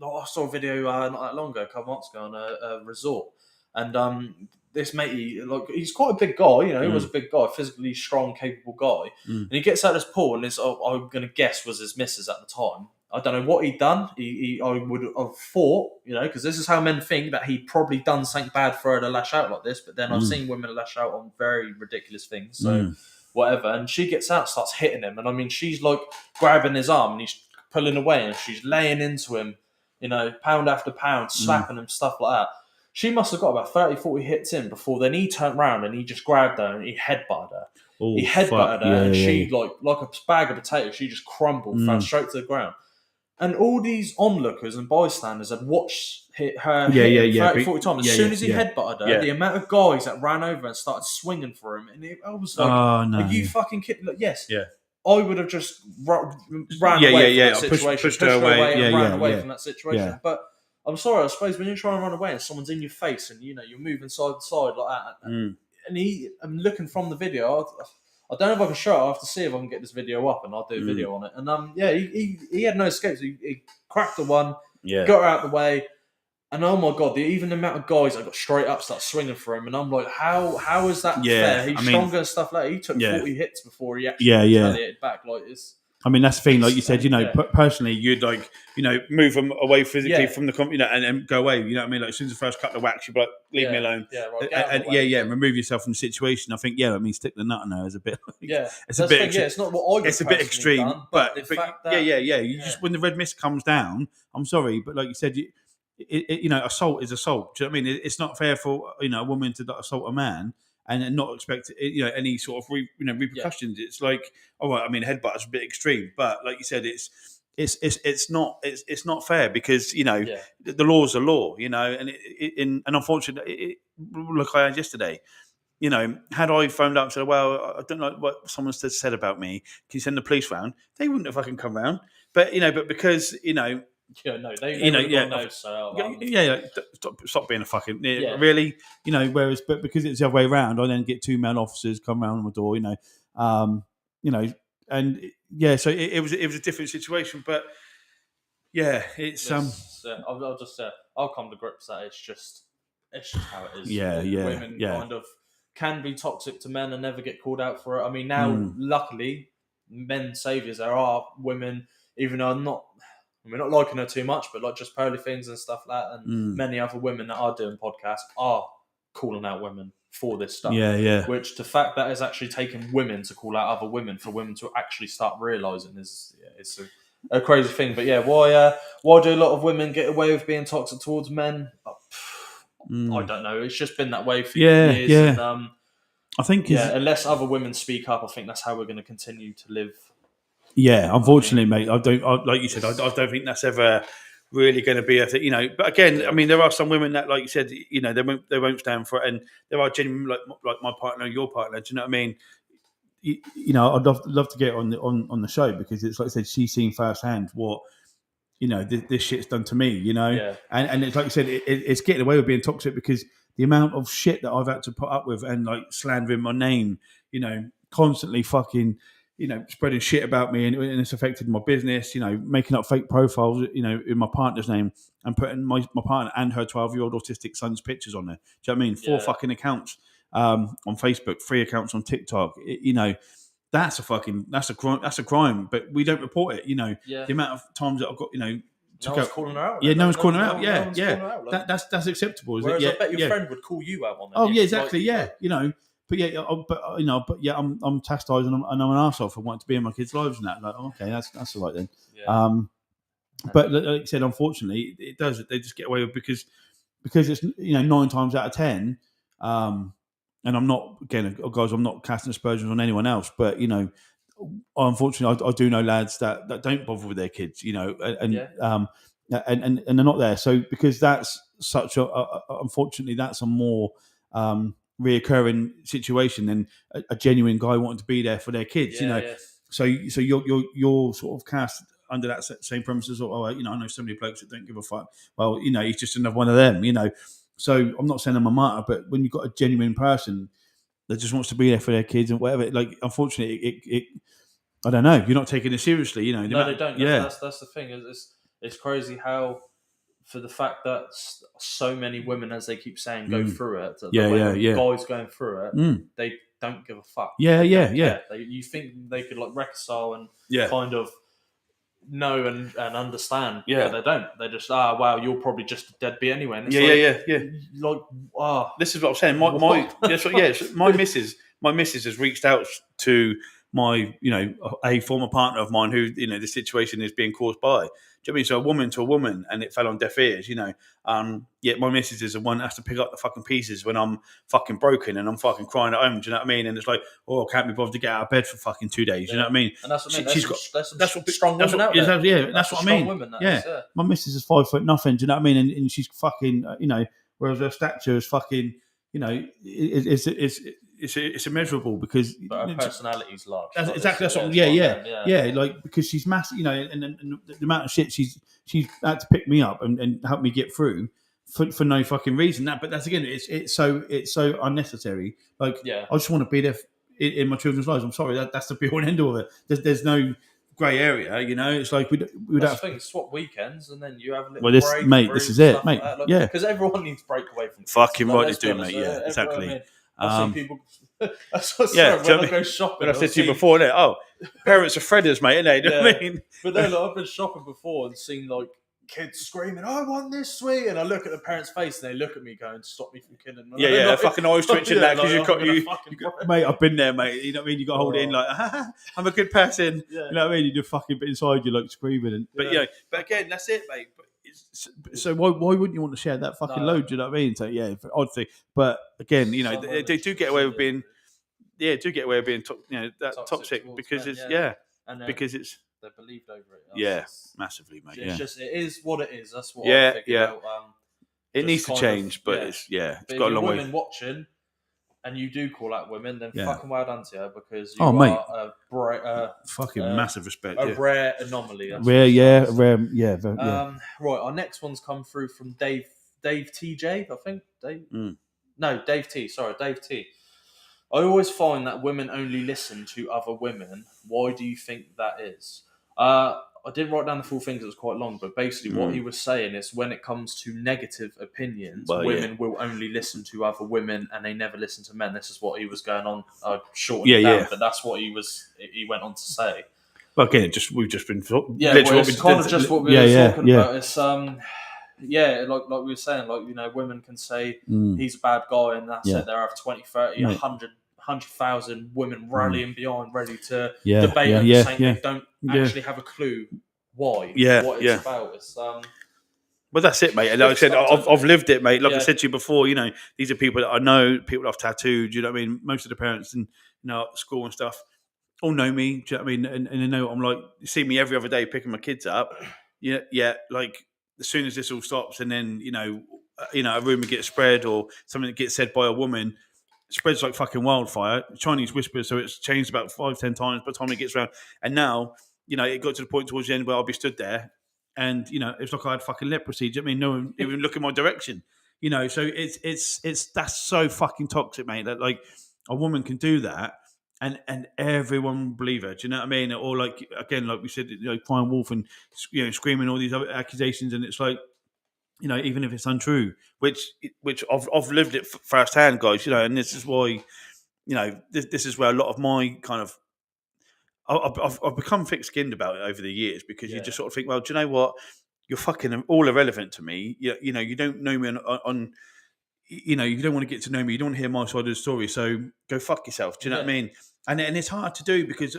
I saw a video not that long ago, a couple months ago, on a resort, and this matey, like, he's quite a big guy, you know, he was a big guy, physically strong, capable guy, and he gets out of this pool, and I'm going to guess was his missus at the time. I don't know what he'd done. I would have thought, you know, because this is how men think, that he'd probably done something bad for her to lash out like this. But then I've seen women lash out on very ridiculous things. So whatever. And she gets out, starts hitting him. And I mean, she's like grabbing his arm and he's pulling away and she's laying into him, you know, pound after pound, slapping him, stuff like that. She must have got about 30, 40 hits in before then he turned around and he just grabbed her and he headbutted her. He headbutted her and she, like a bag of potatoes, she just crumbled, fell straight to the ground. And all these onlookers and bystanders had watched her hit him 30, 40 times. As soon as he headbutted her, the amount of guys that ran over and started swinging for him, and I was like, are you fucking kidding? Like, yes. Yeah. I would have just ran away from that situation. Pushed her away and ran away from that situation. Yeah. But I'm sorry, I suppose when you're trying to run away and someone's in your face and, you know, you're moving side to side like that, and I'm looking from the video, I don't know if I can show it. I'll have to see if I can get this video up, and I'll do a video on it. And he had no escapes. He cracked the one, got her out of the way, and oh my god, even the amount of guys that got straight up, start swinging for him, and I'm like, how is that fair? He's stronger and stuff like that. He took 40 hits before he actually retaliated back. Like, it's. I mean, that's the thing. Like you said, you know, personally, you'd like, you know, move them away physically from the, you know, and go away. You know what I mean? Like, as soon as the first couple of whacks, you'd be like, leave me alone. And remove yourself from the situation. I think, I mean, stick the nut on her is a bit. It's a bit. It's not what I would. It's a bit extreme, done, but you just, when the red mist comes down, I'm sorry, but like you said, you know, assault is assault. Do you know what I mean? It's not fair for, you know, a woman to assault a man and not expect, you know, any sort of repercussions. It's like, all right, I mean, headbutt is a bit extreme, but like you said, it's not fair because, you know, the law's a law, you know, and unfortunately, look, I had yesterday, you know, had I phoned up and said, well, I don't like what someone said about me, can you send the police round? They wouldn't have fucking come round, but you know, because, you know. Yeah, no, Stop being a fucking really, you know. Whereas, but because it's the other way around, I then get two male officers come round my door, you know, and so it was a different situation, but it's I'll come to grips that it's just how it is. Women kind of can be toxic to men and never get called out for it. I mean, now luckily, men saviors. There are women, even though we're not liking her too much, but like just Pearly Things and stuff like that, and many other women that are doing podcasts are calling out women for this stuff. Which the fact that it's actually taken women to call out other women for women to actually start realising is it's a crazy thing. But why do a lot of women get away with being toxic towards men? I don't know. It's just been that way for years. And, I think unless other women speak up, I think that's how we're going to continue to live. Yeah, unfortunately, mate, like you said, I don't think that's ever really going to be a thing, you know. But again, I mean, there are some women that, like you said, you know, they won't stand for it, and there are genuine, like my partner, your partner. Do you know what I mean? You know, I'd love to get on the show because it's like I said, she's seen firsthand what, you know, this shit's done to me, you know, and it's like you said, it's getting away with being toxic because the amount of shit that I've had to put up with and like slandering my name, you know, constantly fucking, you know, spreading shit about me and it's affected my business, you know, making up fake profiles, you know, in my partner's name and putting my partner and her 12-year-old autistic son's pictures on there. Do you know what I mean? 4 fucking accounts on Facebook, 3 accounts on TikTok. You know, that's a crime, but we don't report it. You know, the amount of times that I've got, you know, no one's calling her out. No one's calling her out. Like, that's acceptable. Is whereas it? I bet your friend would call you out on that. Oh yeah, exactly. Like, you know. But I'm chastised and I'm an arsehole for wanting to be in my kids' lives and that. Like, okay, that's all right then. But like I said, unfortunately, it does. They just get away with because it's, you know, 9 times out of 10. And I'm not, again, guys, I'm not casting aspersions on anyone else, but you know, unfortunately, I do know lads that don't bother with their kids, you know, and they're not there. So because that's such unfortunately, that's a more reoccurring situation than a genuine guy wanting to be there for their kids, you know. So you're sort of cast under that same premises. Or, you know, I know so many blokes that don't give a fuck. Well, you know, he's just another one of them, you know. So I'm not saying I'm a martyr, but when you've got a genuine person that just wants to be there for their kids and whatever, like, unfortunately, I don't know. You're not taking it seriously, you know. No, they don't. Yeah, That's the thing. It's crazy how, for the fact that so many women, as they keep saying, go through it. Guys going through it, they don't give a fuck. Yeah, You think they could like reconcile and kind of know and understand. Yeah, but they don't. They just wow, you're probably just a deadbeat anyway. And it's Like this is what I'm saying. My missus has reached out to my, you know, a former partner of mine who, you know, the situation is being caused by. Do you know what I mean? So a woman to a woman, and it fell on deaf ears, you know. Yet my missus is the one that has to pick up the fucking pieces when I'm fucking broken and I'm fucking crying at home. Do you know what I mean? And it's like, oh, I can't be bothered to get out of bed for fucking 2 days. Do you know what I mean? And that's what I mean. That's what strong women out there. Yeah, that's what I mean. Women, my missus is 5 foot nothing. Do you know what I mean? And she's fucking, you know, whereas her stature is fucking, you know, it's immeasurable because but her personality is large. That's what. Yeah. Like, because she's massive, you know, and the amount of shit she's had to pick me up and help me get through for no fucking reason. But that's again, it's so unnecessary. Like, I just want to be there in my children's lives. I'm sorry, that's the be all and end all of it. There's no grey area, you know. It's like we'd have to swap weekends, and then you have a little break. Mate, this is it, mate. Like because everyone needs break away from fucking right, they do, mate. Yeah, exactly. I've seen people. That's what when I go shopping. When I said to you before, parents are threaders, mate, innit? You know what I mean? But then I've been shopping before and seen like kids screaming, "I want this sweet!" And I look at the parents' face and they look at me going, "Stop me from killing." Yeah, fucking eyes twitching that because mate. I've been there, mate. You know what I mean? You got to hold it in like, I'm a good person. You know what I mean? You do fucking bit inside you like screaming, but but again, that's it, mate. So why wouldn't you want to share that fucking load? Do you know what I mean? So odd thing. But again, you know, they do get away with being, you know, that toxic because it's because it's they're believed over it. Yeah, massively, mate. It's just, it is what it is. That's what I figured out. It needs to change, but it's got a long way. Women watching, and you do call out women, then fucking well done to you because you are fucking massive respect. A rare anomaly. Rare. Right, our next one's come through from Dave TJ, I think. Dave T. Sorry, Dave T. I always find that women only listen to other women. Why do you think that is? I didn't write down the full thing because it was quite long, but basically what he was saying is when it comes to negative opinions, women will only listen to other women and they never listen to men. This is what he was going on. I shortened it down, but that's what he went on to say. Well, again, we've just been it's kind of just what we were talking about. It's like we were saying, like, you know, women can say he's a bad guy and that's it. There are 20, 30, 100,000 women rallying behind, ready to debate and saying they don't actually have a clue what it's about. It's but that's it, mate. And like I said, I've lived it, mate. Like I said to you before, you know, these are people that I know, people that I've tattooed. You know what I mean? Most of the parents and at school and stuff all know me. Do you know what I mean? And they know what I'm like. You see me every other day picking my kids up. Yeah. Like as soon as this all stops, and then you know, a rumor gets spread or something that gets said by a woman. Spreads like fucking wildfire. Chinese whisper, so it's changed about 5-10 times by the time it gets around. And now, you know, it got to the point towards the end where I'll be stood there, and you know, it's like I had fucking leprosy. Do you know what I mean? No one even look in my direction. You know, so it's that's so fucking toxic, mate. That like a woman can do that, and everyone will believe her. Do you know what I mean? Or like again, like we said, you know, crying wolf and screaming all these other accusations, and it's like, you know, even if it's untrue, which I've lived it firsthand, guys. You know, and this is why, you know, this is where a lot of my kind of I've become thick-skinned about it over the years because you just sort of think, well, do you know what? You're fucking all irrelevant to me. You know, you don't know me on you know, you don't want to get to know me. You don't want to hear my side of the story. So go fuck yourself. Do you know what I mean? And it's hard to do because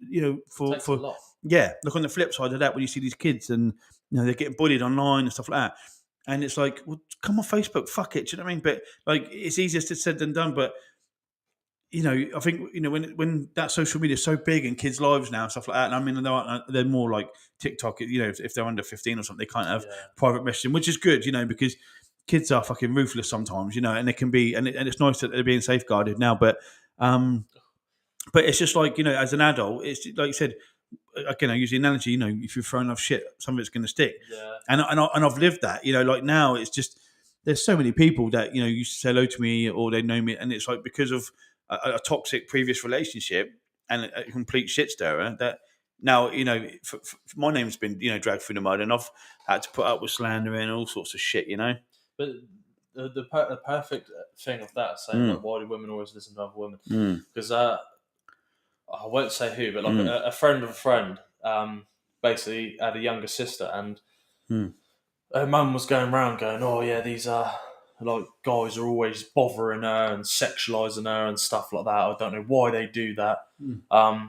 you know, for look on the flip side of that, when you see these kids and you know they're getting bullied online and stuff like that. And it's like, well, come on Facebook, fuck it. Do you know what I mean? But like, it's easier said than done. But you know, I think you know when that social media is so big in kids' lives now, stuff like that. And I mean, they're more like TikTok. You know, if they're under 15 or something, they can't have private messaging, which is good. You know, because kids are fucking ruthless sometimes. You know, and they can be, and it's nice that they're being safeguarded now. But it's just like, you know, as an adult, it's like you said. Again, I use the analogy, you know, if you're throwing off shit, some of it's going to stick. Yeah. And I've lived that, you know, like now it's just, there's so many people that, you know, used to say hello to me or they know me. And it's like because of a toxic previous relationship, and a complete shit stirrer. That now, for my name's been, dragged through the mud, and I've had to put up with slander and all sorts of shit, But the perfect thing of that, saying like, why do women always listen to other women? Because I won't say who, but like a friend of a friend basically had a younger sister, and her mum was going around going, oh yeah, these like guys are always bothering her and sexualizing her and stuff like that. I don't know why they do that. And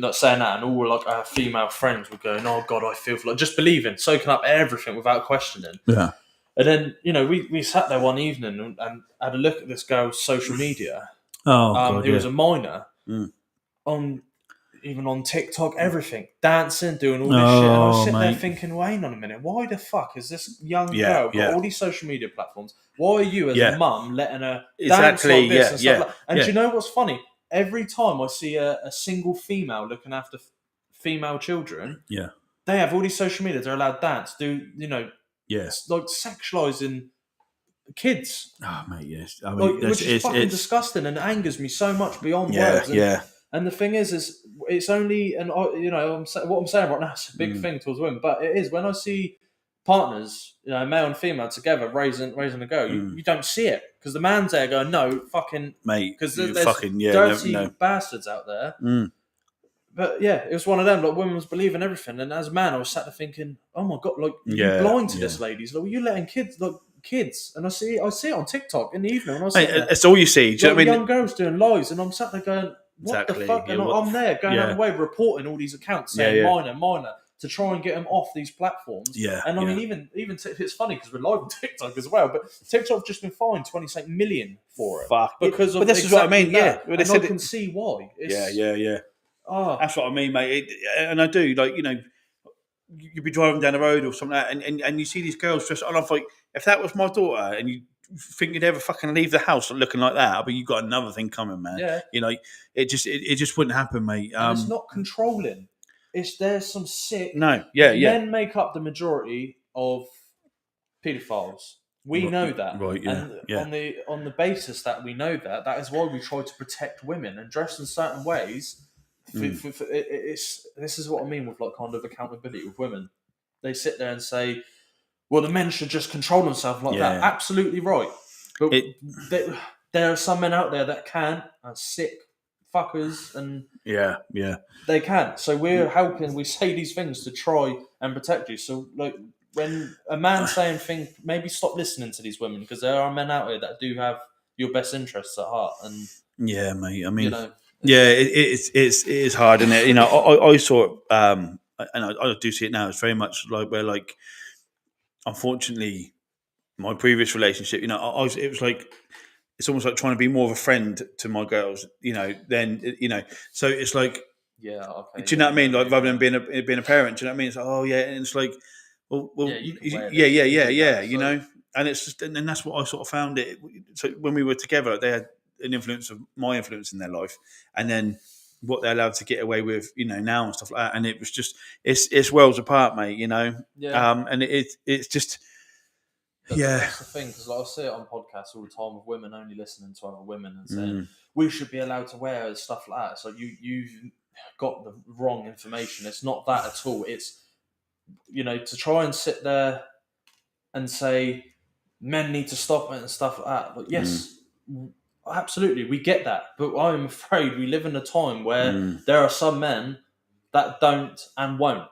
not saying that, and all like our female friends were going, oh god, I feel like just believing, soaking up everything without questioning. Yeah. And then, we sat there one evening and had a look at this girl's social media. Oh, God, he was a minor even on TikTok, everything, dancing, doing all this shit. And I was sitting there thinking, well, hang on a minute, why the fuck is this young girl got all these social media platforms? Why are you, as a mum, letting her dance like this and stuff like that? And do you know what's funny? Every time I see a single female looking after female children, they have all these social media. They're allowed to dance, do, like sexualising kids. Oh, mate, yes. I mean, which is fucking disgusting and angers me so much beyond words. And the thing is it's only, and what I'm saying right now is a big thing towards women, but it is when I see partners, male and female together raising a girl, you don't see it because the man's there going, no, fucking mate, because there's dirty bastards out there. But yeah, it was one of them. Like, women was believing everything, and as a man, I was sat there thinking, "Oh my god, like you're blind to this, ladies. Like, you're letting kids." And I see it on TikTok in the evening. And I was that's all you see. Do you know what I mean? Young girls doing lives, and I'm sat there going, "What the fuck?" And I'm there going out of the way reporting all these accounts saying minor to try and get them off these platforms. And I mean, even it's funny because we're live on TikTok as well, but TikTok's just been fined 28 million for it. Fuck. Because of this is what I mean. That. Well, and I can see why. That's what I mean, mate. And I do, like, you'd be driving down the road or something like that, and you see these girls dressed, and I'm like, if that was my daughter, and you think you'd ever fucking leave the house looking like that, but you got another thing coming, man. It just wouldn't happen, mate. And it's not controlling. There's some sick. Men make up the majority of paedophiles. We know that, right? And on the basis that we know that is why we try to protect women and dress in certain ways. This is what I mean with like kind of accountability with women. They sit there and say, "Well, the men should just control themselves like that." Absolutely right, but there are some men out there that can, are sick fuckers, and they can. So we're helping. We say these things to try and protect you. So like when a man's saying things, maybe stop listening to these women because there are men out here that do have your best interests at heart. And mate. I mean. It is hard, isn't it? I saw it, and I do see it now. It's very much like where, like, unfortunately, my previous relationship, it was like, it's almost like trying to be more of a friend to my girls, then, so it's like, do you know what I mean? Like, rather than being a parent, do you know what I mean? It's like, oh yeah, and it's like, well, and it's just, and that's what I sort of found it. So when we were together, they had an influence of my influence in their life, and then what they're allowed to get away with, now and stuff like that. And it was just, it's worlds apart, mate. And it's just, that's the thing, because like, I see it on podcasts all the time of women only listening to other women and saying we should be allowed to wear stuff like that. So you've got the wrong information. It's not that at all. It's to try and sit there and say men need to stop it and stuff like that. But yes. Absolutely, we get that, but I'm afraid we live in a time where there are some men that don't and won't.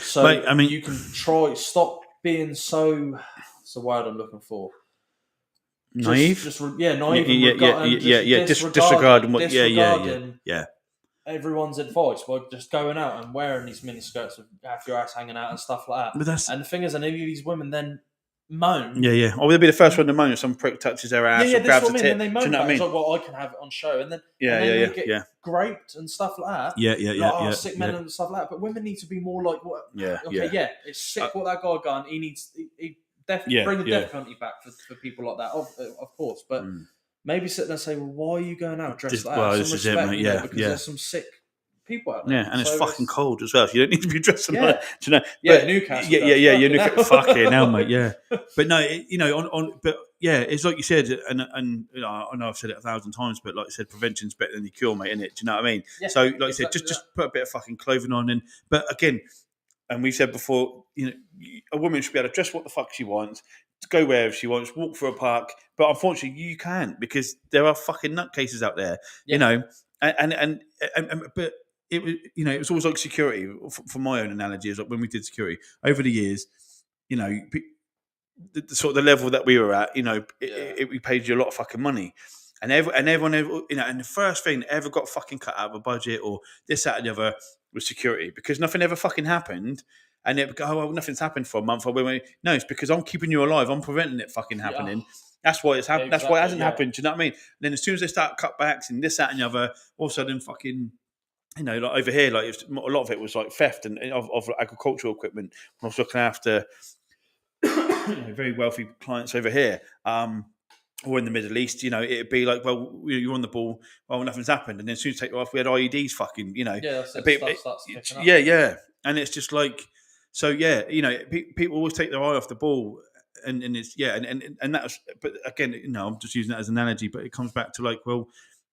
So mate, I mean, you can stop being so. What's the word I'm looking for? Naive. Naive. Disregarding everyone's advice by just going out and wearing these mini skirts with half your ass hanging out and stuff like that. And the thing is, and any of these women then moan. Or they'll be the first one to moan if some prick touches their ass or grabs a tip. And they moan. Do you know what I mean? It's like, well, I can have it on show, and then they get graped and stuff like that. Sick men and stuff like that. But women need to be more like, what? It's sick what that guy done. He definitely bring the death penalty back for people like that, of course. But maybe sit there and say, well, why are you going out dressed like that? This is it, mate. Because there's some sick people out there. Yeah, and so it's fucking cold as well. So you don't need to be dressing like, do you know? Yeah, Newcastle. You're Newcastle. Fucking hell, mate. Yeah, but no, but yeah, it's like you said, and I know I've said it 1,000 times, but like I said, prevention's better than the cure, mate. Isn't it? Do you know what I mean? Yeah, so, like I said, just put a bit of fucking clothing on, but again, and we said before, a woman should be able to dress what the fuck she wants, to go wherever she wants, walk through a park. But unfortunately, you can't, because there are fucking nutcases out there, and but it was, it was always like security. For my own analogy, is like when we did security over the years, the sort of the level that we were at, we paid you a lot of fucking money. And everyone, and the first thing that ever got fucking cut out of a budget or this, that, and the other was security, because nothing ever fucking happened. And it would go, oh, well, nothing's happened for a month. Or no, it's because I'm keeping you alive. I'm preventing it fucking happening. Yeah. That's why it's happened. Exactly, that's why it hasn't happened. Do you know what I mean? And then as soon as they start cutbacks and this, that, and the other, all of a sudden, fucking, like over here, like a lot of it was like theft and of agricultural equipment. When I was looking after very wealthy clients over here. Or in the Middle East, it'd be like, well, you're on the ball, well, nothing's happened, and then as soon as you take it off, we had IEDs, fucking, yeah, and it's just like, so yeah, people always take their eye off the ball, and it's and that's, but again, I'm just using that as an analogy, but it comes back to like, well,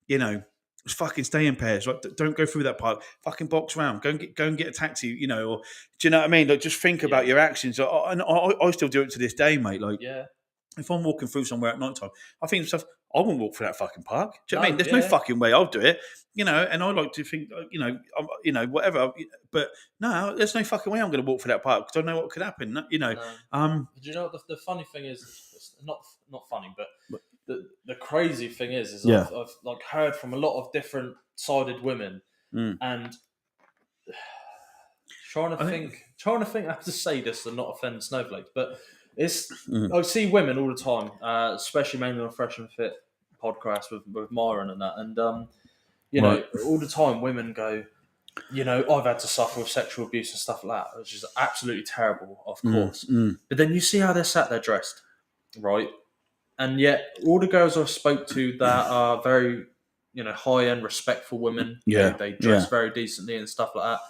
just fucking stay in pairs, like don't go through that park, fucking box round, go and get a taxi, or do you know what I mean? Like, just think about your actions, and I still do it to this day, mate. Like, if I'm walking through somewhere at night time, I think to myself, I wouldn't walk through that fucking park. Do you know what I mean? There's no fucking way I'll do it, and I like to think, whatever. But no, there's no fucking way I'm going to walk through that park, because I know what could happen. No. Do you know what the funny thing is? It's not funny, but the crazy thing is I've like heard from a lot of different sided women, and trying to think how to say this and not offend snowflakes, but I see women all the time, especially mainly on Fresh and Fit podcast with Myron and that, and all the time women go, I've had to suffer with sexual abuse and stuff like that, which is absolutely terrible, of course. But then you see how they're sat there dressed, right? And yet all the girls I've spoke to that are very, high end, respectful women, they dress very decently and stuff like that.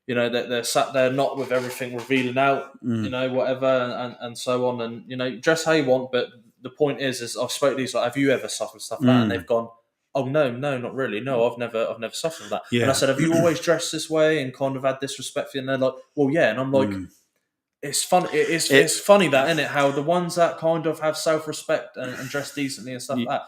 They're sat there not with everything revealing out, whatever, and so on. And, dress how you want. But the point is I've spoken to these, like, have you ever suffered stuff like that? And they've gone, oh, no, not really. No, I've never suffered that. Yeah. And I said, have you always dressed this way and kind of had disrespect for you? And they're like, well, yeah. And I'm like, it's fun. It's funny that, isn't it? How the ones that kind of have self-respect and dress decently and stuff like that.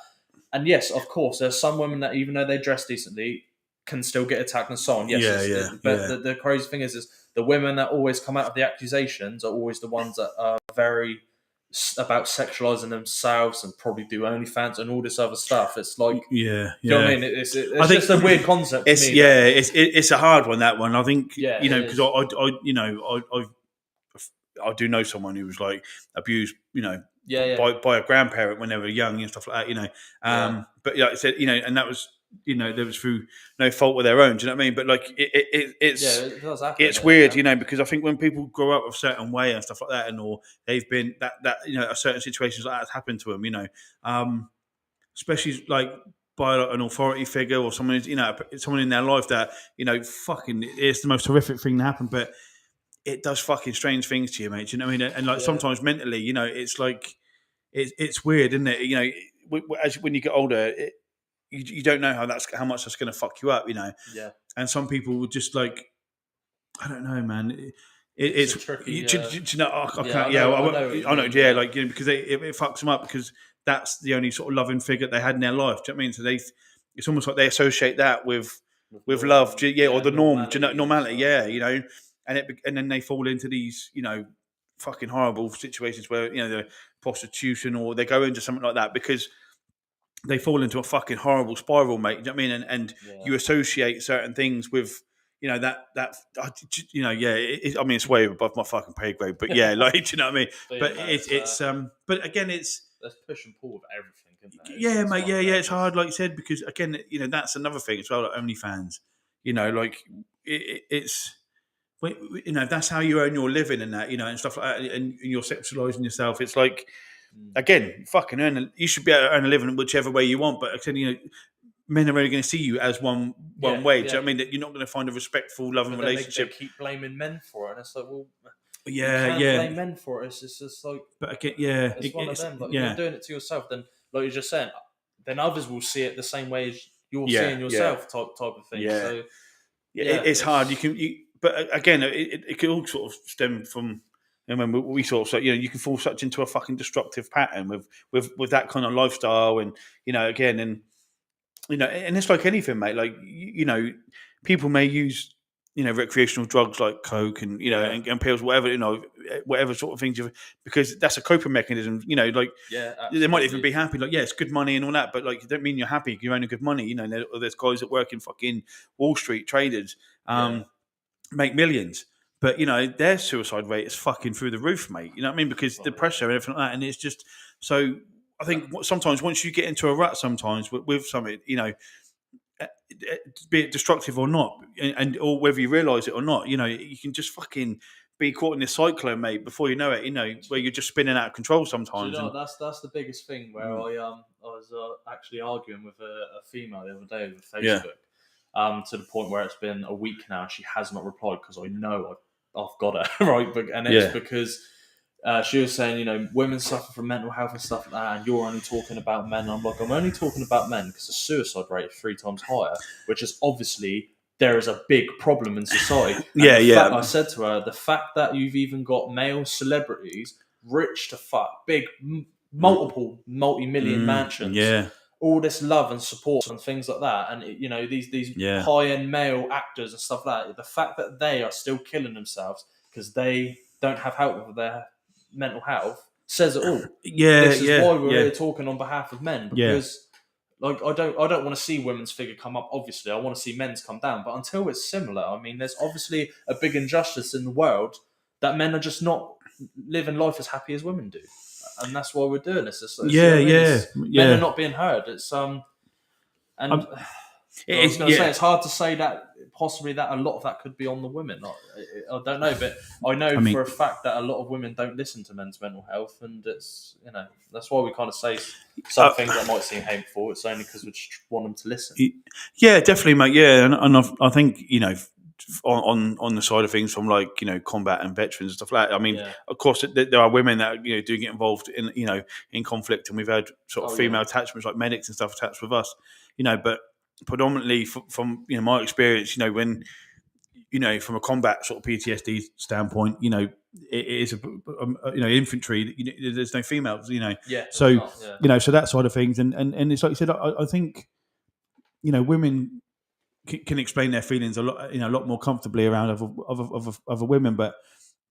And yes, of course, there's some women that, even though they dress decently, can still get attacked and so on. Yes, but the crazy thing is the women that always come out of the accusations are always the ones that are very about sexualizing themselves and probably do OnlyFans and all this other stuff. It's like, you know what I mean? It's just a weird concept. It's a hard one, that one. I think, because I do know someone who was like abused, by a grandparent when they were young and stuff like that, But like I said, and that was, there was through no fault of their own. Do you know what I mean? But like, it's weird, because I think when people grow up a certain way and stuff like that, or they've been that a certain situations like that happened to them, especially like by like an authority figure or someone, someone in their life that, fucking, it's the most horrific thing to happen, but it does fucking strange things to you, mate. Do you know what I mean? And like sometimes mentally, it's like, it's weird, isn't it? When you get older, you don't know how much that's going to fuck you up, Yeah. And some people would just like, I don't know, man. It's tricky. I know. Yeah, like, because it fucks them up, because that's the only sort of loving figure they had in their life. Do you know what I mean? So it's almost like they associate that with love, or the norm, normality, and then they fall into these, fucking horrible situations where the prostitution, or they go into something like that because they fall into a fucking horrible spiral, mate. You know what I mean? And you associate certain things with, it's way above my fucking pay grade, but yeah, like, do you know what I mean? But but again, it's there's push and pull with everything, isn't there? Yeah, mate. Yeah, it's hard, like you said, because again, that's another thing as well. Like OnlyFans, like it's. That's how you earn your living and that, and stuff like that, and you're sexualizing yourself. It's like, again, fucking you should be able to earn a living whichever way you want, but men are only going to see you as one way. Do you know what I mean? That you're not going to find a respectful, loving relationship. They keep blaming men for it, and it's like, well, you can't blame men for it. It's just like, but again, it's one of them. Like, if you're doing it to yourself, then like you're just saying, then others will see it the same way as you're seeing yourself, type of thing. Yeah. So it's hard. But again, it could all sort of stem from. And when we sort of, you can fall such into a fucking destructive pattern with that kind of lifestyle, and again, and and it's like anything, mate. Like people may use recreational drugs like coke and and pills, whatever whatever sort of things, because that's a coping mechanism. Like they might even be happy. Like it's good money and all that, but like it don't mean you're happy. You're earning good money. There's guys that work in fucking Wall Street, traders, make millions. But their suicide rate is fucking through the roof, mate. You know what I mean? Because the pressure and everything like that, and it's just so. I think sometimes once you get into a rut, sometimes with something, be it destructive or not, and or whether you realise it or not, you can just fucking be caught in this cyclone, mate. Before you know it, where you're just spinning out of control sometimes. That's the biggest thing. Where I was actually arguing with a female the other day with Facebook, to the point where it's been a week now. She has not replied because I know I've got her right, and it's because she was saying, women suffer from mental health and stuff like that, and you're only talking about men. And I'm like, I'm only talking about men because the suicide rate is 3 times higher, which is obviously there is a big problem in society. I said to her, the fact that you've even got male celebrities, rich to fuck, big, multi-million mansions, all this love and support and things like that, and these high-end male actors and stuff like that, the fact that they are still killing themselves because they don't have help with their mental health says it all. This is why we're here talking on behalf of men, because like I don't want to see women's figure come up. Obviously, I want to see men's come down, but until it's similar, I mean, there's obviously a big injustice in the world that men are just not living life as happy as women do. And that's why we're doing this. Men are not being heard. It's I was going to say it's hard to say that possibly that a lot of that could be on the women. I don't know, but I know for a fact that a lot of women don't listen to men's mental health, and it's that's why we kind of say some things that might seem hateful. It's only because we just want them to listen. Yeah, definitely, mate. Yeah, and I think on the side of things from like combat and veterans and stuff like that. I mean, of course, there are women that do get involved in in conflict, and we've had sort of female attachments like medics and stuff attached with us. But predominantly from my experience, when from a combat sort of PTSD standpoint, it is infantry. There's no females. So so that side of things, and it's like you said. I think women can explain their feelings a lot more comfortably around other women. But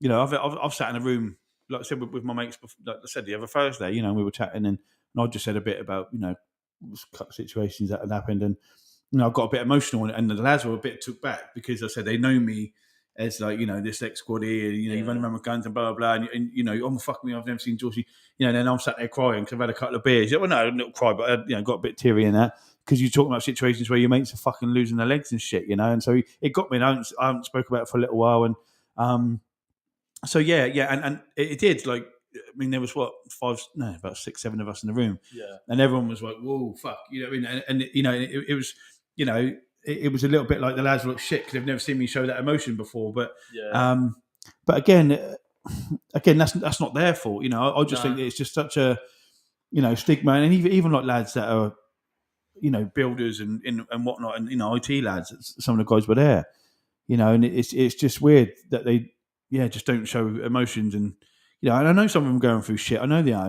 I've sat in a room, like I said, with my mates. Like I said the other Thursday, we were chatting, and I just said a bit about situations that had happened, and I got a bit emotional, and the lads were a bit took back because I said they know me as like this ex squaddy, and you run around with guns and blah blah blah, and oh fuck me, I've never seen Georgie, and then I'm sat there crying because I've had a couple of beers. Well, no, I didn't cry, but I, got a bit teary in that because you're talking about situations where your mates are fucking losing their legs and shit, and so it got me. And I haven't spoke about it for a little while, and so and it did like. I mean, there was about 6, 7 of us in the room, and everyone was like, "Whoa, fuck!" You know what I mean? And it was, it was a little bit like the lads were like shit because they've never seen me show that emotion before. But again, that's not their fault. I just think it's just such a stigma, and even like lads that are builders and whatnot, and IT lads. Some of the guys were there, and it's just weird that they just don't show emotions. And and I know some of them going through shit. I know they are.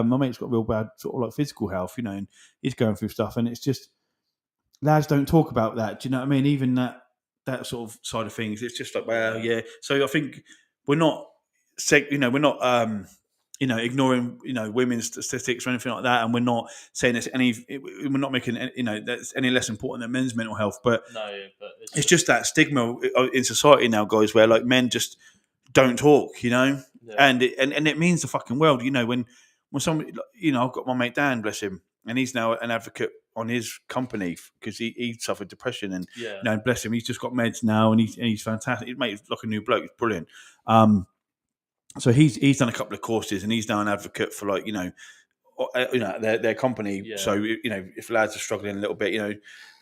My mate's got real bad sort of like physical health. And he's going through stuff, and it's just lads don't talk about that. Do you know what I mean? Even that sort of side of things. It's just like, well, yeah. So I think we're not, we're not, ignoring, women's statistics or anything like that, and we're not saying we're not making, that's any less important than men's mental health. But it's just that stigma in society now, guys, where like men just don't talk, and it means the fucking world, when somebody, I've got my mate Dan, bless him, and he's now an advocate on his company because he suffered depression, and bless him, he's just got meds now, and he's fantastic. He's made like a new bloke, he's brilliant. So he's done a couple of courses, and he's now an advocate for like their company. Yeah. So if lads are struggling a little bit,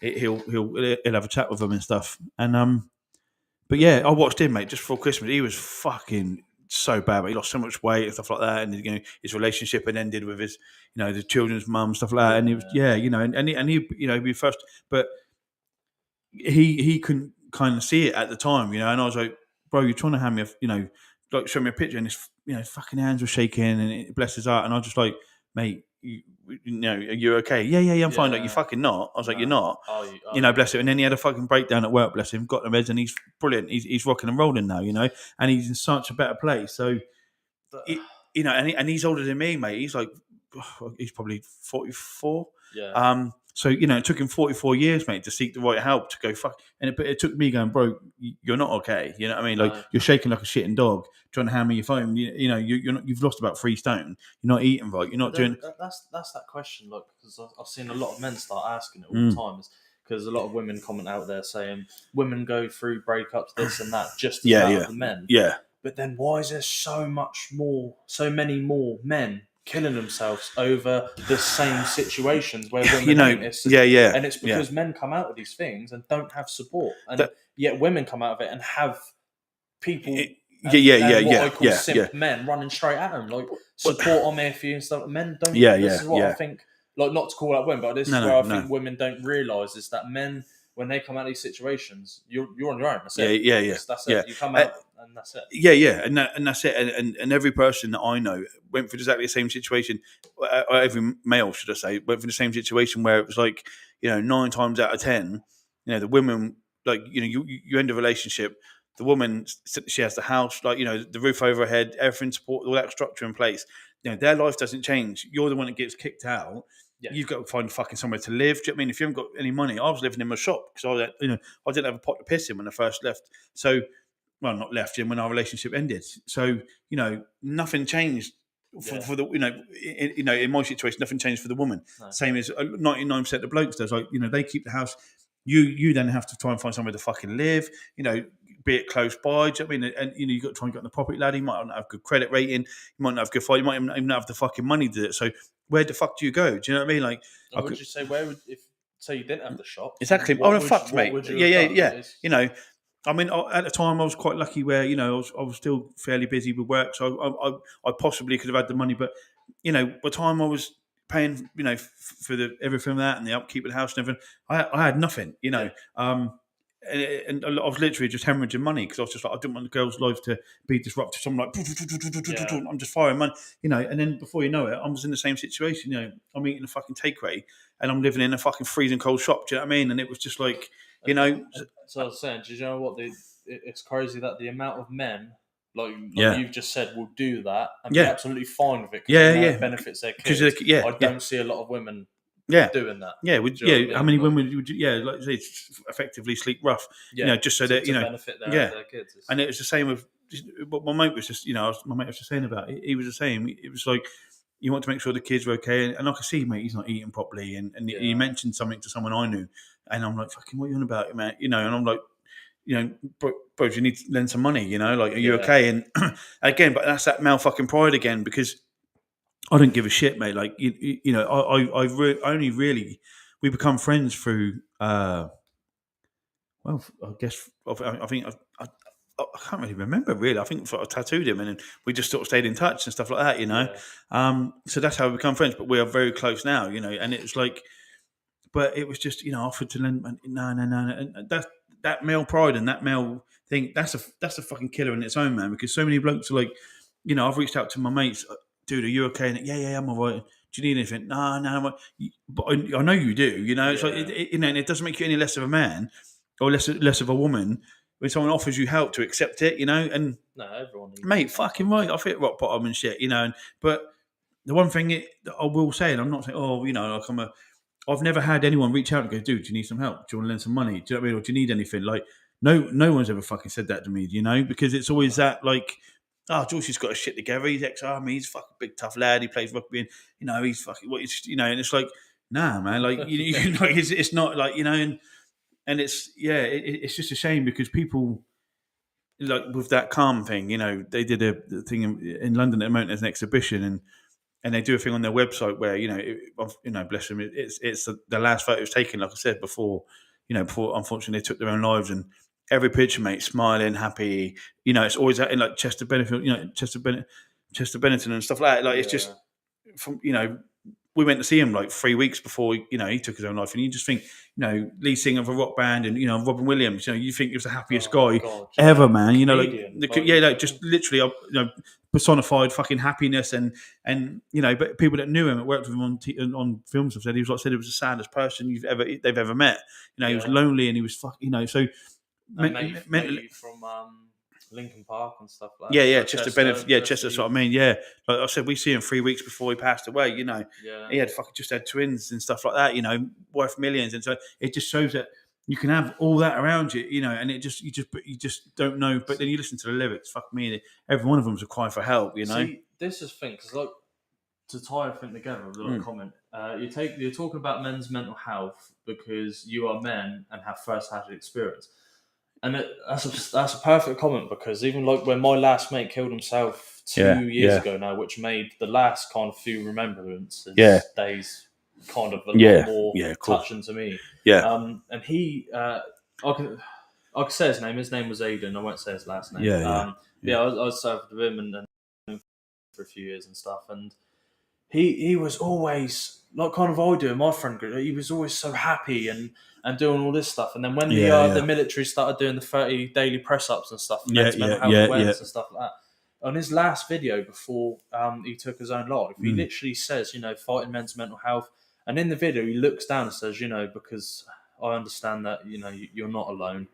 he'll have a chat with them and stuff. And but yeah, I watched him, mate, just before Christmas. He was fucking so bad, but he lost so much weight and stuff like that. And his relationship had ended with his, the children's mum, stuff like that. And he was, and he, be first, but he couldn't kind of see it at the time, And I was like, bro, you're trying to hand me like show me a picture, and his, his fucking hands were shaking, and bless his heart. And I was just like, mate, are you okay? Yeah, I'm fine. Like, you're fucking not. I was like, you're not. Bless him. And then he had a fucking breakdown at work, bless him, got the meds, and he's brilliant. He's rocking and rolling now, and he's in such a better place. So, and he's older than me, mate. He's like, he's probably 44. Yeah. So it took him 44 years, mate, to seek the right help to go fuck. And it took me going, bro, you're not okay. You know what I mean? Like, you're shaking like a shitting dog, trying to hand me your phone. You're not, you've lost about 3 stone. You're not eating right. You're not doing. That's that question. Like, because I've seen a lot of men start asking it all the time. Because a lot of women comment out there saying women go through breakups, this and that, just as bad as the men. Yeah. But then why is there so many more men killing themselves over the same situations where women ain't? And it's because men come out of these things and don't have support, and yet women come out of it and have people. What I call simp men running straight at them, like support on there for you and stuff. Men don't. This is what I think. Like, not to call out women, but this is where I think women don't realise is that men, when they come out of these situations, you're on your own. That's it. That's it. You come out and that's it. And that's it. And every person that I know went through exactly the same situation. Every male, should I say, went through the same situation where it was like, 9 times out of 10, the women, like, you end a relationship. The woman, she has the house, like, the roof over her head, everything support, all that structure in place. Their life doesn't change. You're the one that gets kicked out. Yeah. You've got to find fucking somewhere to live. Do you know what I mean? If you haven't got any money, I was living in my shop because I didn't have a pot to piss in when I first left. So, well, not left when our relationship ended. So, nothing changed for the in my situation, nothing changed for the woman. No. Same as 99% of the blokes does. Like, they keep the house. You then have to try and find somewhere to fucking live. Be it close by. Do you know what I mean? And you got to try and get on the property ladder. You might not have good credit rating. You might not have good fight. You might even not have the fucking money to do it. So where the fuck do you go? Do you know what I mean? Like, would you say if you didn't have the shop? Exactly. Fucked, mate. Yeah. I mean, at the time I was quite lucky where I was still fairly busy with work, so I possibly could have had the money, but by the time I was paying for the everything that and the upkeep of the house and everything, I had nothing. And I was literally just hemorrhaging money because I was just like, I didn't want the girls' lives to be disrupted. So I'm like, I'm just firing money, and then before you know it, I was in the same situation. I'm eating a fucking takeaway and I'm living in a fucking freezing cold shop. Do you know what I mean? And it was just like, So I was saying, do you know what? It's crazy that the amount of men, like you've just said, will do that and be absolutely fine with it. It benefits their kids. I don't see a lot of women. Doing that. How many women would you, like say, effectively sleep rough? Just so that benefit their kids. And it was the same with what my mate was just, my mate was just saying about it. He was the same. It was like, you want to make sure the kids were okay, and I could see, mate, he's not eating properly, and he mentioned something to someone I knew, and I'm like, fucking, what are you on about, man? And I'm like, bro, you need to lend some money, like, are you okay? And again, but that's that male fucking pride again, because I don't give a shit, mate. Like, only really, we become friends through, well, I guess, I think, I can't really remember, really. I think I tattooed him and we just sort of stayed in touch and stuff like that, So that's how we become friends, but we are very close now, and it's like, but it was just, offered to lend, no. And that male pride and that male thing, that's a fucking killer in its own, man, because so many blokes are like, I've reached out to my mates, dude, are you okay? And yeah, I'm all right. Do you need anything? No. But I know you do. It's like and it doesn't make you any less of a man or less of a woman when someone offers you help to accept it. And no, everyone needs mate, fucking right. I've hit rock bottom and shit. But the one thing that I will say, and I'm not saying, like I've never had anyone reach out and go, dude, do you need some help? Do you want to lend some money? Do you know what I mean? Or do you need anything? Like, no one's ever fucking said that to me. Because it's always that like, oh, George's got his shit together. He's ex-army. He's a fucking big tough lad. He plays rugby, and he's fucking what? And it's like, nah, man. Like like it's not like and it's it's just a shame because people like with that calm thing. They did a thing in London at the moment as an exhibition, and and they do a thing on their website where bless them, it's the last photo was taken, like I said before, before unfortunately they took their own lives, and every picture, mate, smiling, happy, it's always in like Chester Bennington, Chester Bennington and stuff like that. Like it's just from we went to see him like 3 weeks before he took his own life, and you just think lead singer of a rock band, and Robin Williams, you think he was the happiest guy ever, man. Just literally personified fucking happiness, and but people that knew him that worked with him on films have said he was it was the saddest person they've ever met. He was lonely, and he was so mentally from Lincoln Park and stuff like that. Yeah, Chester Bennett. Yeah, Chester. That's what I mean. Yeah, like I said, we see him 3 weeks before he passed away. He had just had twins and stuff like that. Worth millions, and so it just shows that you can have all that around you. And it just you just don't know. But then you listen to the lyrics. Fuck me, every one of them's a cry for help. See, this is the thing, because like to tie everything together with a comment. You're talking about men's mental health because you are men and have first-hand experience. And that's a perfect comment, because even like when my last mate killed himself 2 years ago now, which made the last kind of few remembrances days kind of a lot more touching to me. Yeah. And he, I can say his name. His name was Aidan. I won't say his last name. I was served with him and for a few years and stuff, and he was always like kind of I do in my friend group. He was always so happy and doing all this stuff. And then when the military started doing the 30 daily press ups and stuff, mental health awareness and stuff like that. On his last video before he took his own life, he literally says, fighting men's mental health. And in the video, he looks down and says, because I understand that, you're not alone.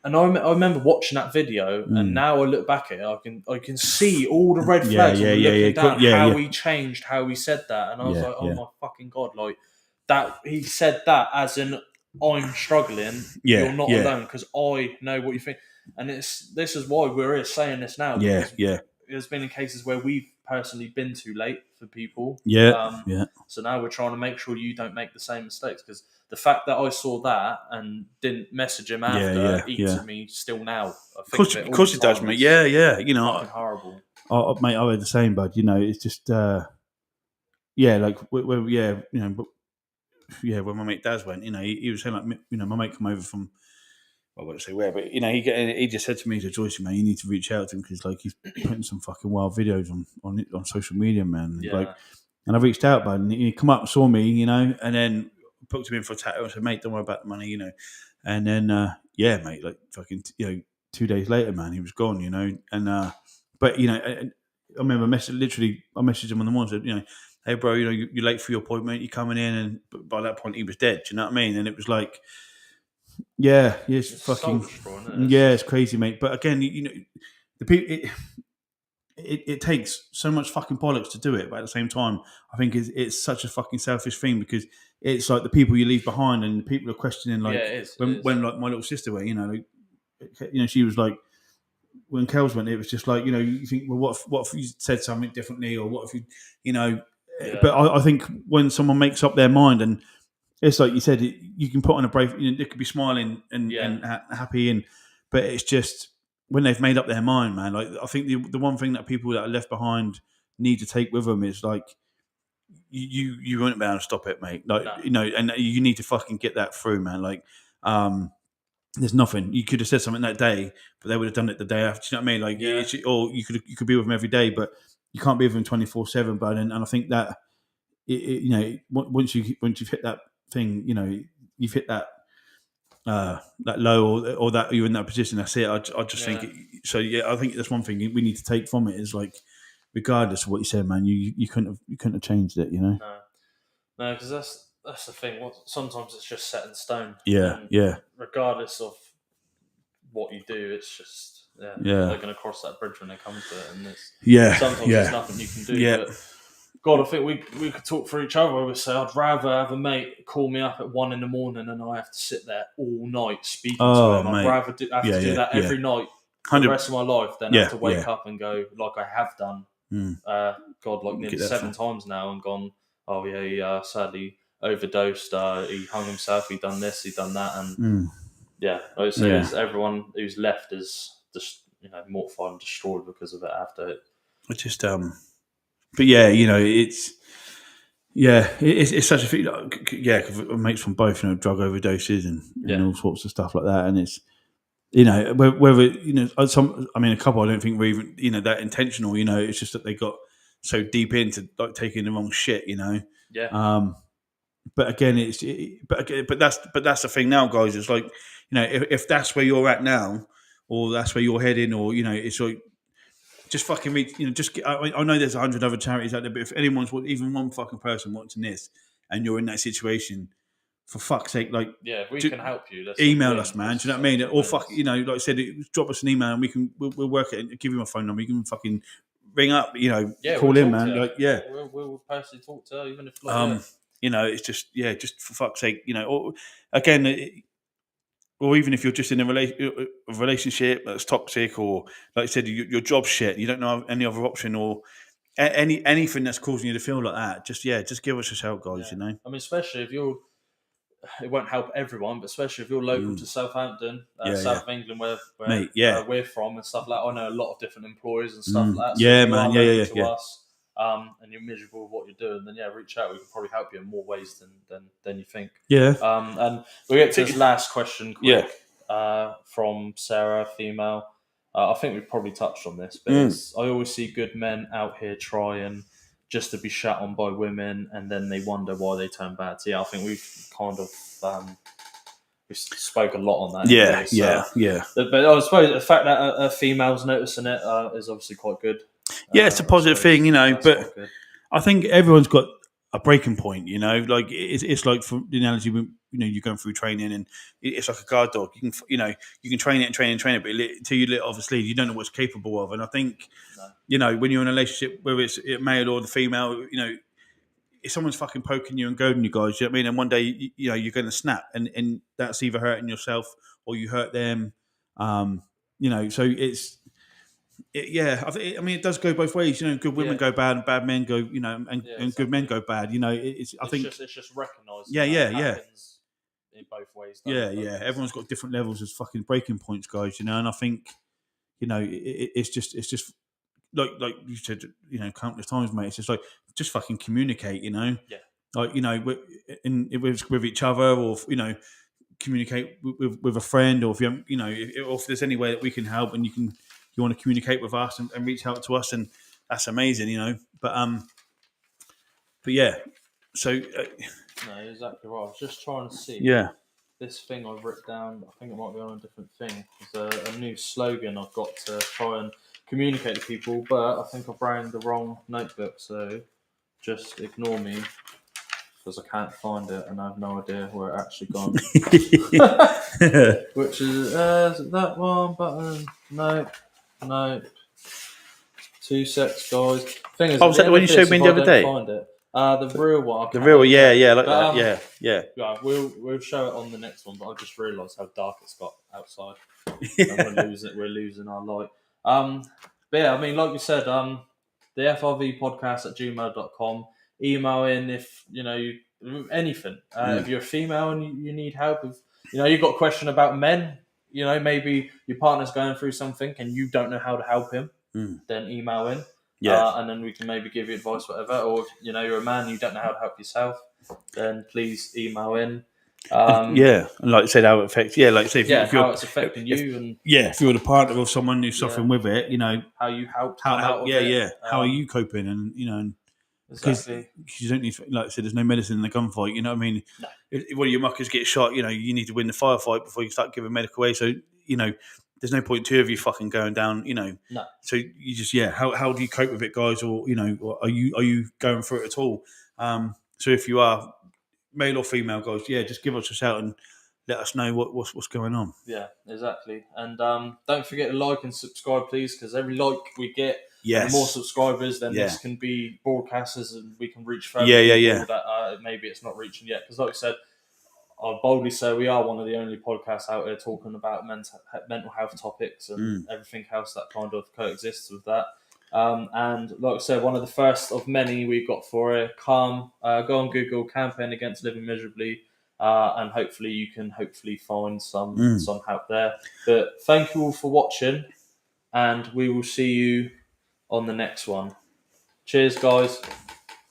And I remember watching that video, and now I look back at it, I can see all the red flags looking down, how he changed, how he said that. And I was like, oh my fucking God, like that he said that as in I'm struggling, you're not alone, because I know what you think. And this is why we're here saying this now. There's been in cases where we've personally been too late for people. So now we're trying to make sure you don't make the same mistakes, because the fact that I saw that and didn't message him after eats at me still now. Of course it does, mate. Yeah. Fucking horrible. Mate, I heard the same, bud. It's just like when my mate Daz went, he was saying like, my mate come over from, I won't say where, but he just said to me, Joyce, man, you need to reach out to him, because like he's putting some fucking wild videos on social media, man. And I reached out, bud, and he come up and saw me, and then booked him in for a tattoo. I said, mate, don't worry about the money, And then mate, like fucking 2 days later, man, he was gone, And but I remember I messaged him on the morning, said, hey bro, you're late for your appointment, you're coming in, and by that point he was dead. Do you know what I mean? And it was like, it's fucking it's crazy, mate. But again, the people, it takes so much fucking bollocks to do it, but at the same time, I think it's such a fucking selfish thing, because it's like the people you leave behind, and the people are questioning, like when like my little sister went, she was like, when Kels went, it was just like, you think, well, what if you said something differently, or what if you but I think when someone makes up their mind, and it's like you said, you can put on a brave, they could be smiling and happy, but it's just when they've made up their mind, man. Like I think the one thing that people that are left behind need to take with them is like, you won't be able to stop it, mate. Like and you need to fucking get that through, man. Like there's nothing you could have said something that day, but they would have done it the day after. Do you know what I mean? Like or you could be with them every day, but you can't be with them 24/7. But and I think that once you've hit that thing, you've hit that that low, or that you're in that position. That's it. I just think so. Yeah, I think that's one thing we need to take from it is like, regardless of what you said, man, you couldn't have changed it. No, because that's the thing. Sometimes it's just set in stone. Yeah. Regardless of what you do, it's just they're going to cross that bridge when they come to it, and it's sometimes there's nothing you can do. Yeah. But God, I think we could talk for each other. I would say I'd rather have a mate call me up at 1 a.m. and I have to sit there all night speaking to him. I'd rather have to do that every night for the rest of my life than have to wake up and go like I have done. God, like nearly 7 times now, and gone, oh yeah, he sadly overdosed. He hung himself. He done this. He done that, and I would say everyone who's left is just mortified and destroyed because of it after it. I just but yeah, it's such a thing. Yeah, because mates from both, drug overdoses and all sorts of stuff like that, and it's whether a couple I don't think were even that intentional. It's just that they got so deep into like taking the wrong shit. Yeah. But again, but that's the thing now, guys. It's like if that's where you're at now, or that's where you're heading, or it's like just fucking reach. I know there's 100 other charities out there, but if anyone's even one fucking person watching this, and you're in that situation, for fuck's sake, like if we can help you, email us, man. Do you know what I mean? Or like I said, drop us an email and we'll work it and give you my phone number. You can fucking ring up, call we'll in, man. Like, we'll personally talk to her, even if it's just for fuck's sake, or again, or even if you're just in a relationship that's toxic, or like I said, your job's shit, you don't know any other option, or anything that's causing you to feel like that, just give us a shout, guys. I mean, especially if you're. It won't help everyone, but especially if you're local to Southampton, south of England, where Mate, we're from and stuff like that. I know a lot of different employers and stuff like that. So if you are local to us, and you're miserable with what you're doing, then reach out. We can probably help you in more ways than you think. Yeah. And we'll get to this last question quick. From Sarah, female. I think we've probably touched on this, but I always see good men out here trying just to be shat on by women, and then they wonder why they turn bad. So I think we've kind of we spoke a lot on that. But I suppose the fact that a female's noticing it is obviously quite good. It's a positive thing, but I think everyone's got a breaking point, like it's like for the analogy when you're going through training, and it's like a guard dog. You can train it, but until you let off the sleeve, you don't know what's capable of. And I think when you're in a relationship, whether it's male or the female, if someone's fucking poking you and goading you guys, you know what I mean, and one day you're going to snap, and that's either hurting yourself or you hurt them. So it's. I mean, it does go both ways. Good women go bad, and bad men go. And good men go bad. It's just recognising. Yeah. In both ways. Everyone's got different levels of fucking breaking points, guys. And I think, it's just like you said, countless times, mate. It's just like just fucking communicate. Like with each other, or communicate with a friend, or if if there's any way that we can help, and you want to communicate with us and reach out to us, and that's amazing, But yeah, so no, exactly right. I was just trying to see. This thing I've written down, I think it might be on a different thing. It's a new slogan I've got to try and communicate to people, but I think I brought the wrong notebook, so just ignore me because I can't find it and I have no idea where it actually gone. Which is that one button? No. 2 secs, guys. Thing is, was that the one you showed me the other day? Find it. The real one. The real, like that. Yeah. We'll show it on the next one, but I just realised how dark it's got outside. And we're losing our light. But yeah, I mean, like you said, the FRV podcast at gmail.com. Email in if anything. If you're a female and you need help, if you've got a question about men, maybe your partner's going through something and you don't know how to help him, then email in. And then we can maybe give you advice, whatever. Or if you're a man and you don't know how to help yourself, then please email in. And like I said, how it affects. Like I say, if how it's affecting you, and if you're the partner of someone who's suffering with it, how you help. How are you coping? And exactly, because you don't need, like I said, there's no medicine in the gunfight. You know what I mean? No. If one of your muckers get shot, you need to win the firefight before you start giving medical aid. So there's no point two of you fucking going down. No. So you just how do you cope with it, guys? Or are you going through it at all? So if you are, male or female, guys, just give us a shout and let us know what's going on. Yeah, exactly. And don't forget to like and subscribe, please, because every like we get, the more subscribers, then this can be broadcasters and we can reach further people that maybe it's not reaching yet. Because like I said, I'll boldly say we are one of the only podcasts out there talking about mental health topics and everything else that kind of coexists with that. And like I said, one of the first of many we've got for it. Go on Google, campaign against living miserably, and hopefully you can find some help there. But thank you all for watching, and we will see you on the next one. Cheers, guys.